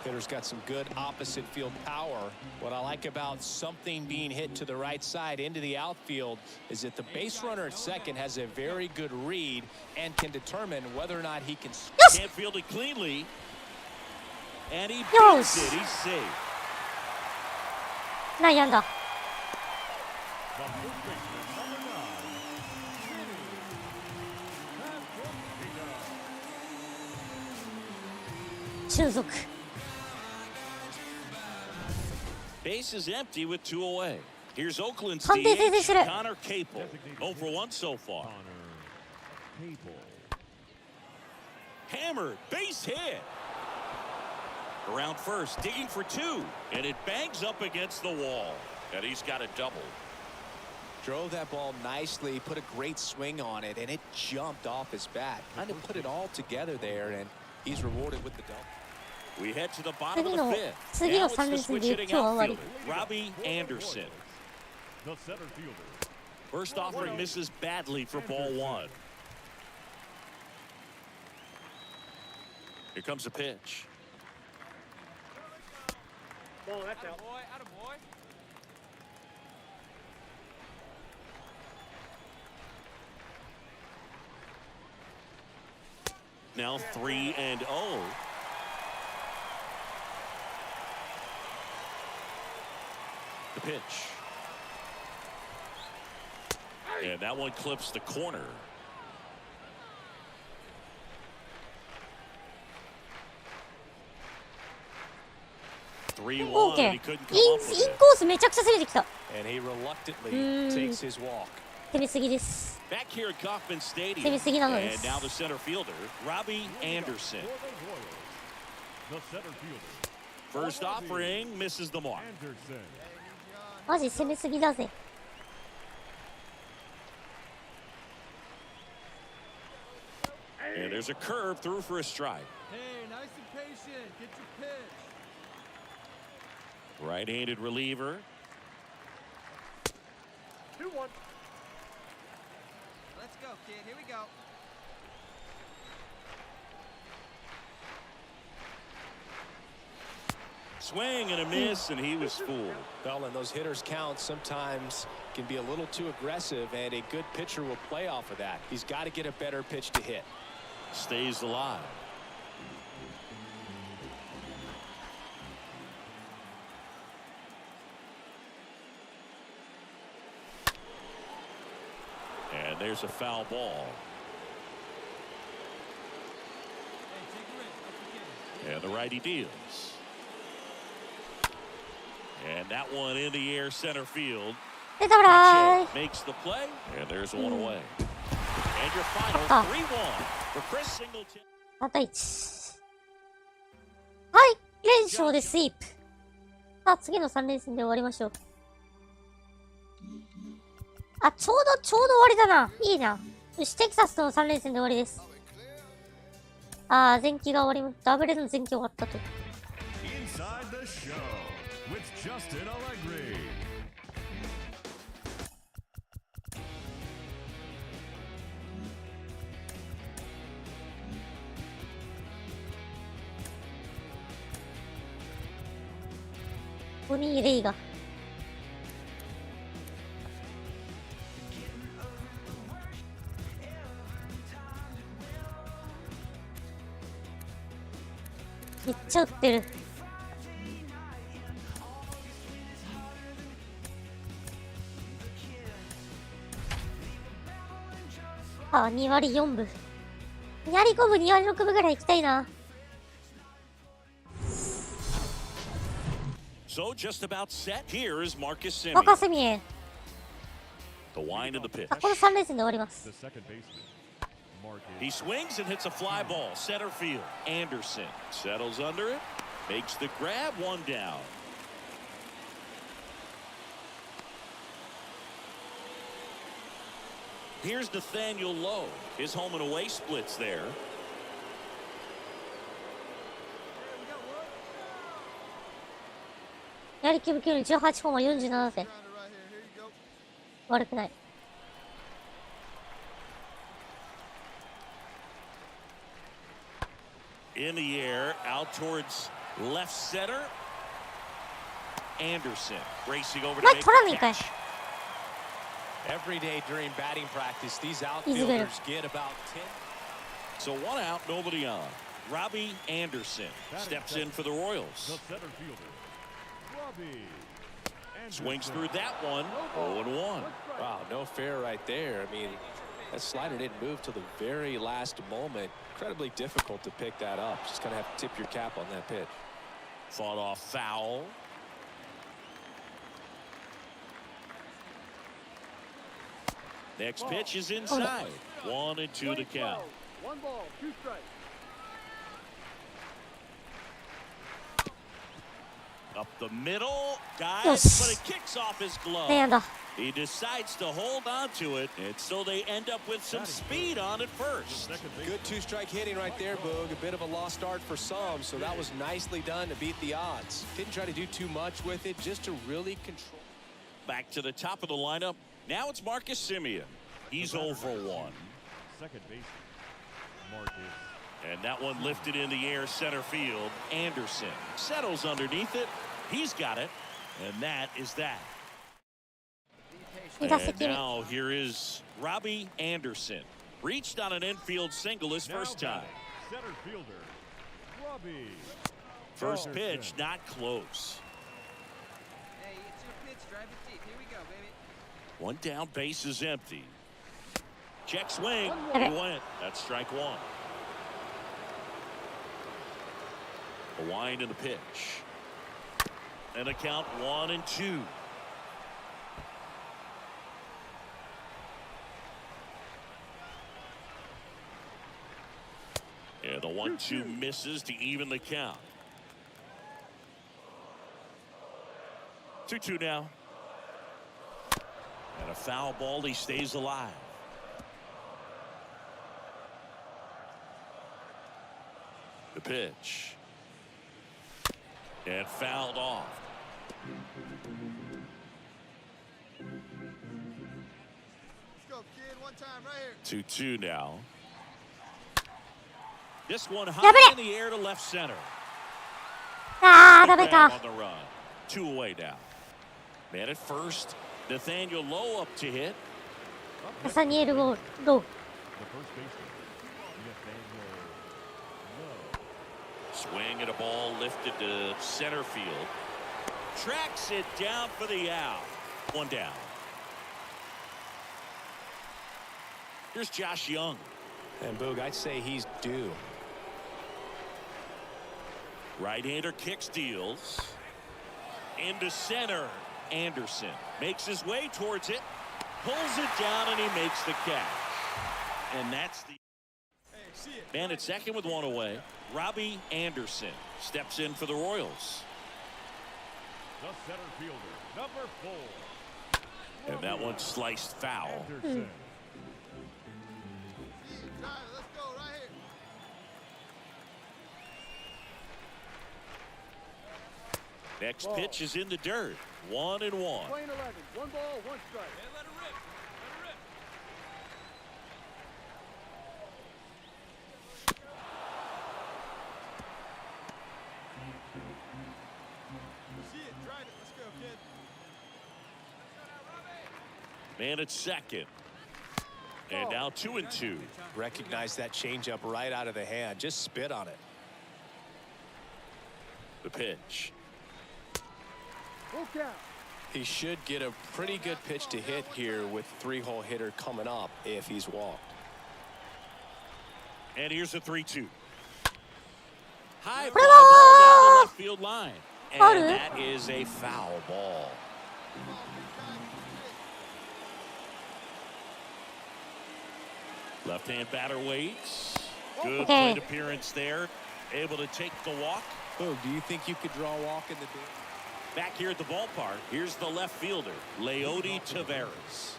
Hitter's got some good opposite field power. What I like about something being hit to the right side into the outfield is that the base runner at second has a very good read and can determine whether or not he can. Can't field it cleanly. And he Yes. beats it. He's safe. 内野安打。 The first baseman, number 9, 俊足。 Base is empty with 2 away. Here's Oakland's 判定訂正してる。 Connor Capel. 0 for 1 so far. Connor Capel. Hammered, base hit. Around first, digging for 2. And it bangs up against the wall. And he's got a double. Drove that ball nicely, put a great swing on it, and it jumped off his bat. Kind of put it all together there, and he's rewarded with the double. We head to the bottom of 次 the の fifth. 次 Now の it's 3 the 連戦 switch で hitting 今日は終わり。 outfielder, Robbie Anderson. The center fielder. First offering misses badly for ball 1. Here comes a pitch. Attaboy, attaboy. Now 3-0. The pitch. And that one clips the corner. OK。 3-1. イン He couldn't コ come up with ー it. スめちゃくちゃ攻めてきた。 And he reluctantly Mm. takes his walk. 攻めすぎです。 Back here at Kauffman Stadium. 攻めすぎなので And す。 now the center fielder, Robbie Anderson. For the Royals. The center fielder, First offering misses the mark. Anderson. マジ攻めすぎだぜ。 And there's a curve through for a strike. Hey, nice and patient. Get your pitch. Right-handed reliever. 2-1. Let's go, kid. Here we go. Swing and a miss, and he was fooled. Well, and those hitters' counts sometimes can be a little too aggressive, and a good pitcher will play off of that. He's got to get a better pitch to hit. Stays alive. And there's a foul ball. Hey, take a risk. Up the kid. And the righty deals. And that one in the air center field. 出たらーい。 Makes the play. And there's one away. And your final あ 3-1 for Chris Singleton. 3対1。はい。連勝でスイープ。さあ、次の3連戦で終わりましょう。あ、ちょうど終わりだな。いいな。よし、テキサスとの3連戦で終わりです。あー、前期が終わり、ダブルの前期終わったと。Inside the show with Justin Allegri. ボニー・レイが。めっちゃ打ってる。あ、2割4分。2割5分、2割6分ぐらい行きたいな。 So just about set. Here is Marcus Semien. 若セミエン。 The wind of the pitch. あ、この3連戦で終わりま The す。 second baseman, He Marcus. swings and hits a fly ball. Center field. Anderson settles under it. Makes the grab. One down. Here's Nathaniel Lowe. His home and away splits there. やりきぶ9の18本は47戦。悪くない。In the air, out towards left center. Anderson racing over to 前 make 取ら the ねえかい。 catch. Every day during batting practice, these いずれ outfielders get about 10. So 1 out, nobody on. Robbie Anderson steps in for the Royals. The center fielder, Robbie Anderson. Swings through that one. 0-1. Wow, no fair right there. I mean, that slider didn't move till the very last moment. Incredibly difficult to pick that up. Just kind of have to tip your cap on that pitch. Fought off foul. Next pitch is inside. 1-2 to count. 1 ball, 2 strikes. Up the middle, dives, Yes. but it kicks off his 内 glove. 野だ。 He decides to hold on to it, and so they end up with some speed on at first. Second base. Good two-strike hitting right there, Boog. A bit of a lost start for some, so that was nicely done to beat the odds. Didn't try to do too much with it, just to really control. Back to the top of the lineup. Now it's Marcus Semien. He's 0 for 1. Second base, Marcus. And that one lifted in the air center field. Anderson settles underneath it. He's got it. And that is that. 2打席 And 目。 now here is Robbie Anderson. Reached on an infield single his first Now time. center fielder, Robbie First Anderson. pitch, not close. Hey, it's your pitch. Drive it deep. Here we go, baby. One down, base is empty. Check swing. Okay. He went. That's strike 1. A wind and a pitch. And a count 1-2. Yeah, the 1-2 misses to even the count. 2-2 now. And a foul ball, he stays alive. The pitch. And fouled off. Let's go, kid. One time right here. 2-2 now. This one やべ high え in the air to left center. あー、ダメ Back か。 on the run. 2 away now. Man at first. Nathaniel Lowe up to hit. ナサニエル・ロー。 The first baseman, Nathaniel Lowe. Swing and a ball lifted to center field. Tracks it down for the out. 1 down. Here's Josh Young. And Boog, I'd say he's due. Right-hander kick steals. Into center. Anderson makes his way towards it. Pulls it down and he makes the catch. And that's the man at second with 1 away. Robbie Anderson steps in for the Royals. The center fielder, number 4. And that one sliced foul. Anderson. Let's go right here. Next pitch is in the dirt. 1-1. Playing 11, 1 ball, 1 strike. Hey, let it rip. Let it rip. See it. Drive it. Let's go, kid. Man at second. And now 2-2. Recognize that changeup right out of the hand. Just spit on it. The pitch. Full count. He should get a pretty good pitch to hit here with 3-hole hitter coming up if he's walked. And here's a 3-2. High fly Bravo! ball down the left field line. Foul. And that is a foul ball. Left-hand batter waits. Good Okay. plate appearance there. Able to take the walk. Boog, do you think you could draw a walk in the game? Back here at the ballpark, here's the left fielder, Leody Taveras.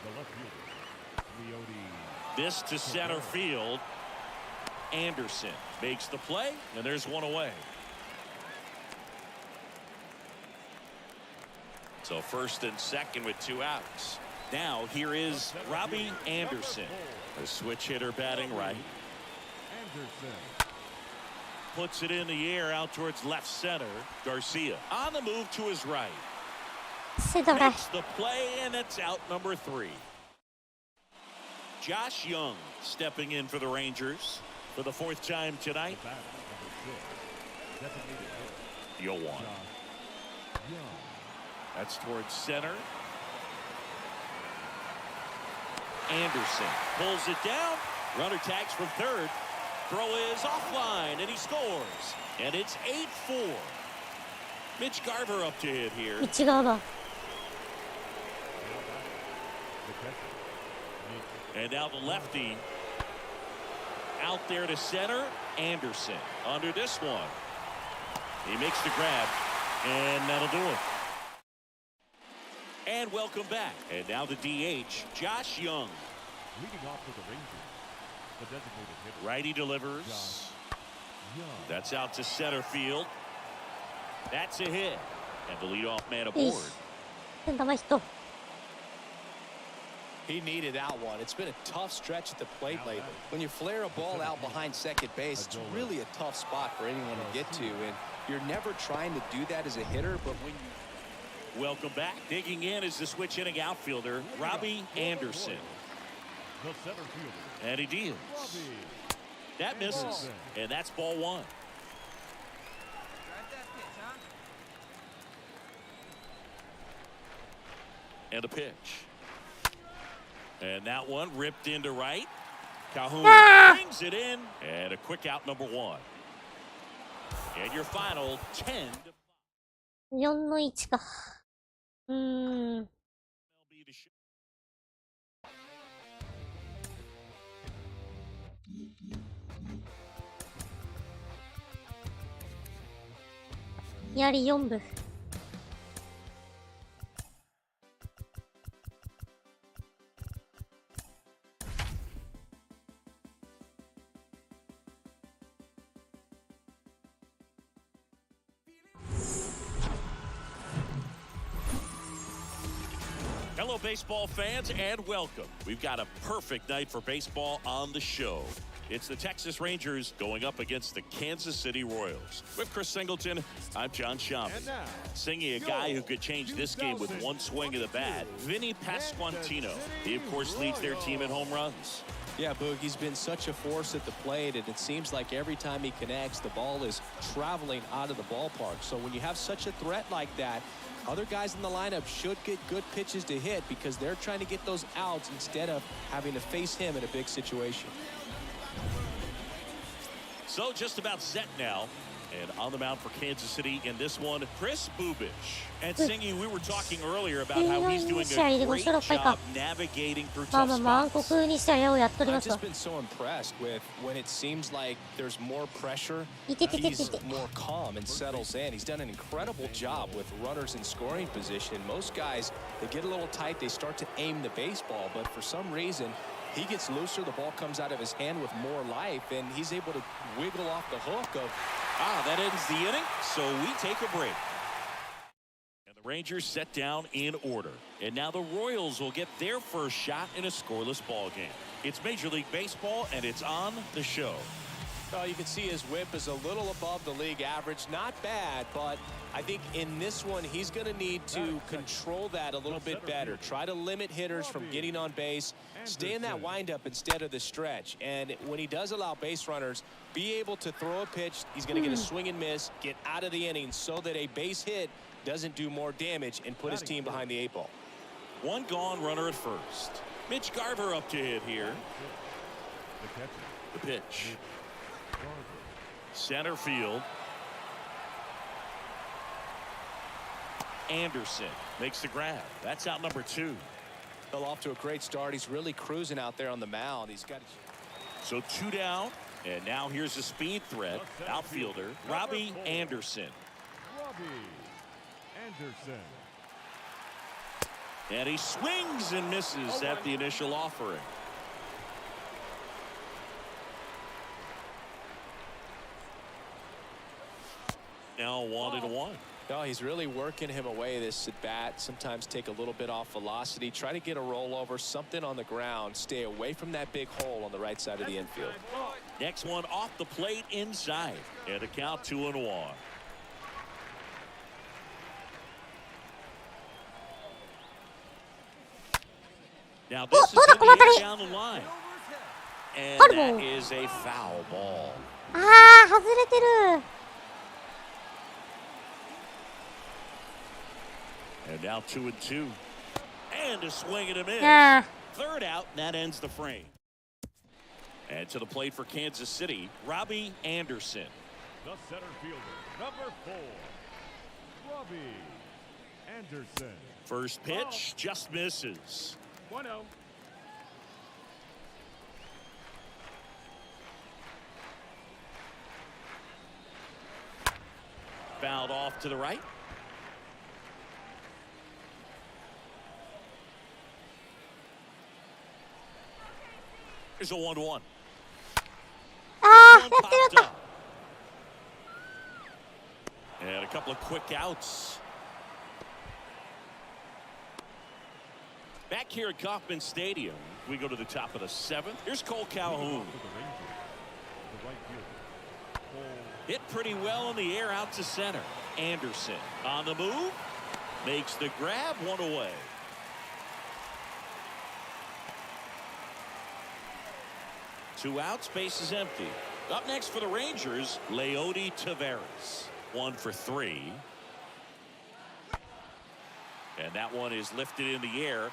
The left fielder, Leody. This to center field. Anderson makes the play, and there's 1 away. So first and second with 2 outs. Now here is Robbie Anderson, a switch hitter batting right. Anderson. Puts it in the air out towards left center. Garcia on the move to his right. C'est vrai. Makes the play, and it's out number 3. Josh Young stepping in for the Rangers for the 4th time tonight. Bat number 6. Designated hitter. Yoan. Josh Young. That's towards center. Anderson pulls it down. Runner tags from third. Throw is offline, and he scores. And it's 8-4. Mitch Garver up to hit here. 内側だ。 The catcher. And now the lefty out there to center. Anderson under this one. He makes the grab, and that'll do it. And welcome back. And now the DH, Josh Young. Leading off for the Rangers. The designated hitter. Righty delivers. Josh Young. That's out to center field. That's a hit. And the leadoff man いい aboard. センター前ヒット。 He needed that one. It's been a tough stretch at the plate lately. When you flare a ball out behind second base, it's really a tough spot for anyone to get to. And you're never trying to do that as a hitter, but when you... Welcome back. Digging in is the switch hitting outfielder, Robbie Anderson. The center fielder. And he deals. Robbie. That misses. And that's ball 1. Drive that pitch, huh? And a pitch. And that one ripped into right. Calhoun brings it in. And a quick out number 1. And your final 10. 4の1か。MLB THE SHOW. やり4部。Hello, baseball fans, and welcome. We've got a perfect night for baseball on the show. It's the Texas Rangers going up against the Kansas City Royals. With Chris Singleton, I'm John Schaub. And now, Singing a guy who could change this game with one swing of the bat, Vinny Pasquantino. He, of course, leads their team in home runs. Yeah, Boog, he's been such a force at the plate, and it seems like every time he connects, the ball is traveling out of the ballpark. So when you have such a threat like that, other guys in the lineup should get good pitches to hit because they're trying to get those outs instead of having to face him in a big situation. So just about set now. And on the mound for Kansas City in this one, Chris Bubich. And Singy, we were talking earlier about how he's doing a great job navigating through まあ tough まあ、暗 spots. 黒にしてはようやっておりま I've すわ just。been so impressed with when it seems like there's more pressure, いてててて he's て。 more calm and settles in. He's done an incredible job with runners in scoring position. Most guys, they get a little tight, they start to aim the baseball, but for some reason, he gets looser, the ball comes out of his hand with more life, and he's able to wiggle off the hook of... That ends the inning, so we take a break. And the Rangers set down in order. And now the Royals will get their first shot in a scoreless ball game. It's Major League Baseball, and it's on the show. You can see his whip is a little above the league average. Not bad, but I think in this one, he's going to need to control that a little bit better. Try to limit hitters from getting on base. Stay in that windup instead of the stretch. And when he does allow base runners, be able to throw a pitch. He's going to get a swing and miss, get out of the inning so that a base hit doesn't do more damage and put his team behind the 8 ball. One gone runner at first. Mitch Garver up to hit here. The catcher. The pitch. Garver. Center field. Anderson makes the grab. That's out number 2. Well, off to a great start. He's really cruising out there on the mound. He's got. So 2 down. And now here's a speed threat. Outfielder Robbie Anderson. Robbie Anderson. And he swings and misses at the initial offering. Now 1-1. No, he's really working him away this at bat. Sometimes take a little bit off velocity, try to get a rollover, something on the ground, stay away from that big hole on the right side of the infield. Next one off the plate inside, and a count 2-1. Now this is in the air down the line, and that is a foul ball. ああ、外れてる。 And now 2-2. And a swing and a miss. ああ、 Third out, and that ends the frame. And to the plate for Kansas City, Robbie Anderson. The center fielder, number 4, Robbie Anderson. First pitch, just misses. 1-0. Fouled off to the right. Here's a 1-1. ああ、や One ってるやっ popped た。 up. And a couple of quick outs. Back here at Kauffman Stadium, we go to the top of the 7th. Here's Cole Calhoun. To the Rangers, the right fielder, Cole. Hit pretty well in the air out to center. Anderson on the move. Makes the grab, one away. Two outs, base is empty. Up next for the Rangers, Leody Taveras. 1 for 3. And that one is lifted in the air.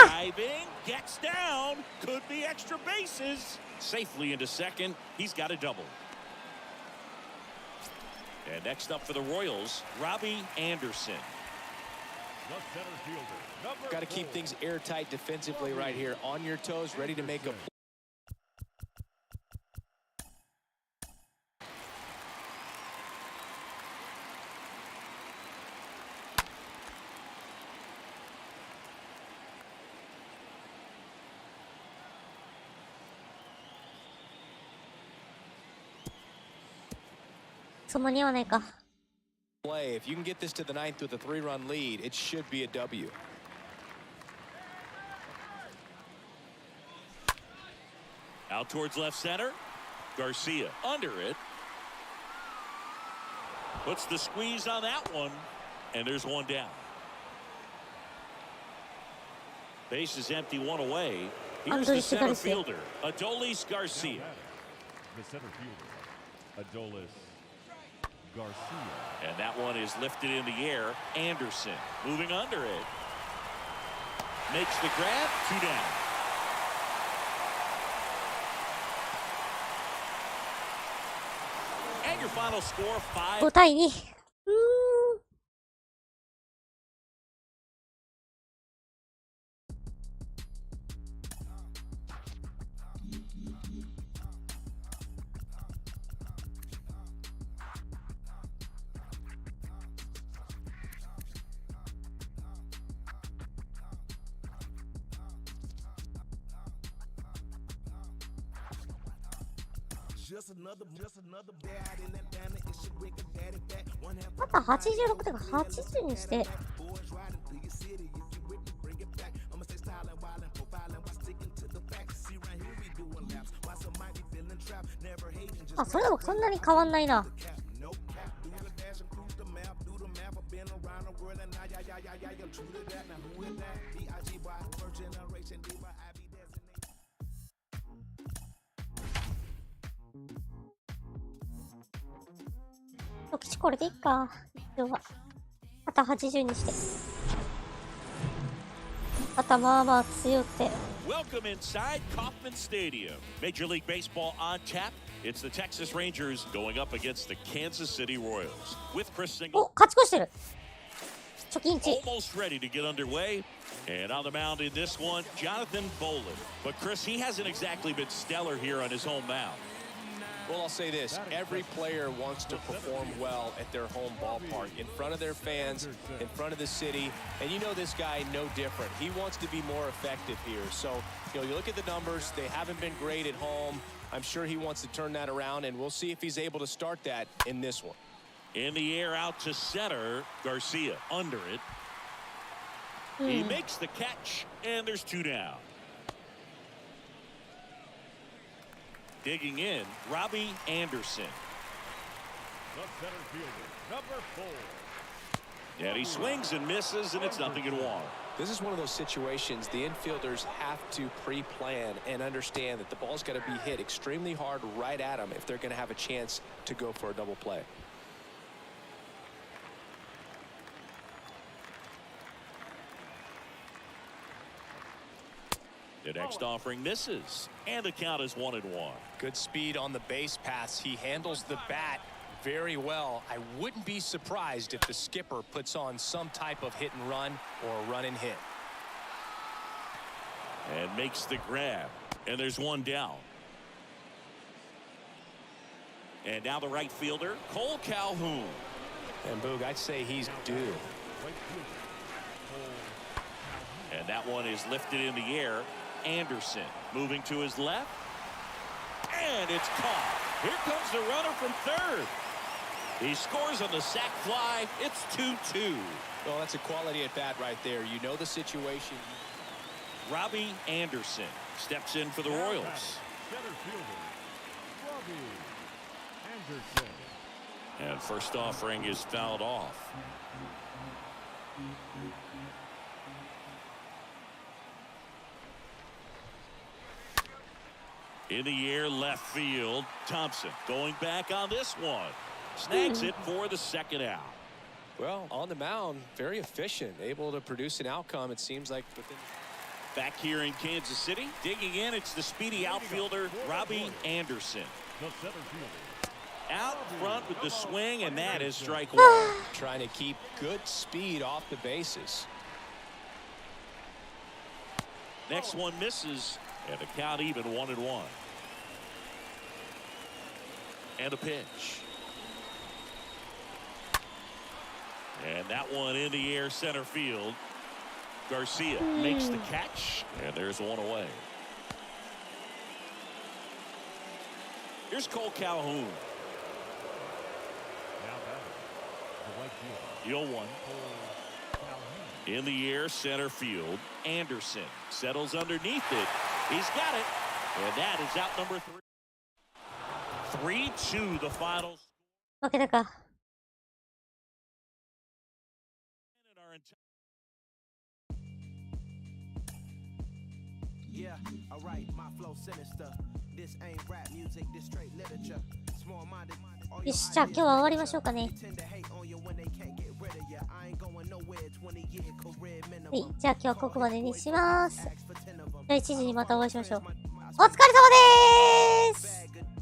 Diving, gets down, could be extra bases. Safely into second, he's got a double. And next up for the Royals, Robbie Anderson. The center fielder, number Got to keep 4. things airtight defensively right here, on your toes, ready to make a.そう間に合わないか。 Play. If you can get this to the 9th with a 3-run lead, it should be a W. Out towards left center. Garcia under it. Puts the squeeze on that one. And there's one down. Base is empty, one away. Here's the center fielder, Adolis Garcia. The center fielder, Adolis Garcia. And that one is lifted in the air. Anderson moving under it. Makes the grab, 2 down. And your final score, 5. 5対2。また86とか80にして。あ、それでもそんなに変わんないな。ロキチこれでいいか。今日はまた80にして。またまあまあ強って。 Welcome inside Kauffman Stadium. Major League Baseball on tap. It's the Texas Rangers going up against the Kansas City Royals. With Chris お、 Singleton 勝ち越してる。貯金値。 almost ready to get underway. And on the mound in this one, Jonathan Bolin. But Chris, he hasn't exactly been stellar here on his home mound. Well, I'll say this. Every player wants to perform well at their home ballpark, in front of their fans, in front of the city. And you know this guy no different. He wants to be more effective here. So, you look at the numbers. They haven't been great at home. I'm sure he wants to turn that around, and we'll see if he's able to start that in this one. In the air out to center. Garcia under it. He makes the catch, and there's 2 down. Digging in, Robbie Anderson. The center fielder, number 4. And he swings and misses, and it's 0-1. This is one of those situations the infielders have to pre-plan and understand that the ball's got to be hit extremely hard right at them if they're going to have a chance to go for a double play. The next offering misses, and the count is 1-1. Good speed on the base paths. He handles the bat very well. I wouldn't be surprised if the skipper puts on some type of hit and run or run and hit. And makes the grab, and there's 1 down. And now the right fielder, Cole Calhoun. And Boog, I'd say he's due. And that one is lifted in the air. Anderson moving to his left, and it's caught. Here comes the runner from third. He scores on the sac fly. It's 2-2. Well, that's a quality at bat right there. You know the situation. Robbie Anderson steps in for the Royals. Center fielder, Robbie Anderson. And first offering is fouled off. In the air, left field. Thompson going back on this one. Snags it for the 2nd out. Well, on the mound, very efficient, able to produce an outcome, it seems like. Back here in Kansas City, digging in, it's the speedy outfielder, Robbie Anderson. The center fielder. Out front with the swing, and that is strike 1. Trying to keep good speed off the bases. Next one misses, and the count even 1-1. And a pitch. And that one in the air, center field. Garcia makes the catch, and there's 1 away. Here's Cole Calhoun. Now batting, the right fielder, 0-1. In the air, center field. Anderson settles underneath it. He's got it, and that is out number 3. 3-2 the final. 負けたか。Yeah, alright, my flow sinister. This ain't rap music, this straight literature. Small minded. よし、じゃあ今日は終わりましょうかね。はい、じゃあ今日はここまでにします。じゃあ1時にまたお会いしましょう。お疲れ様です。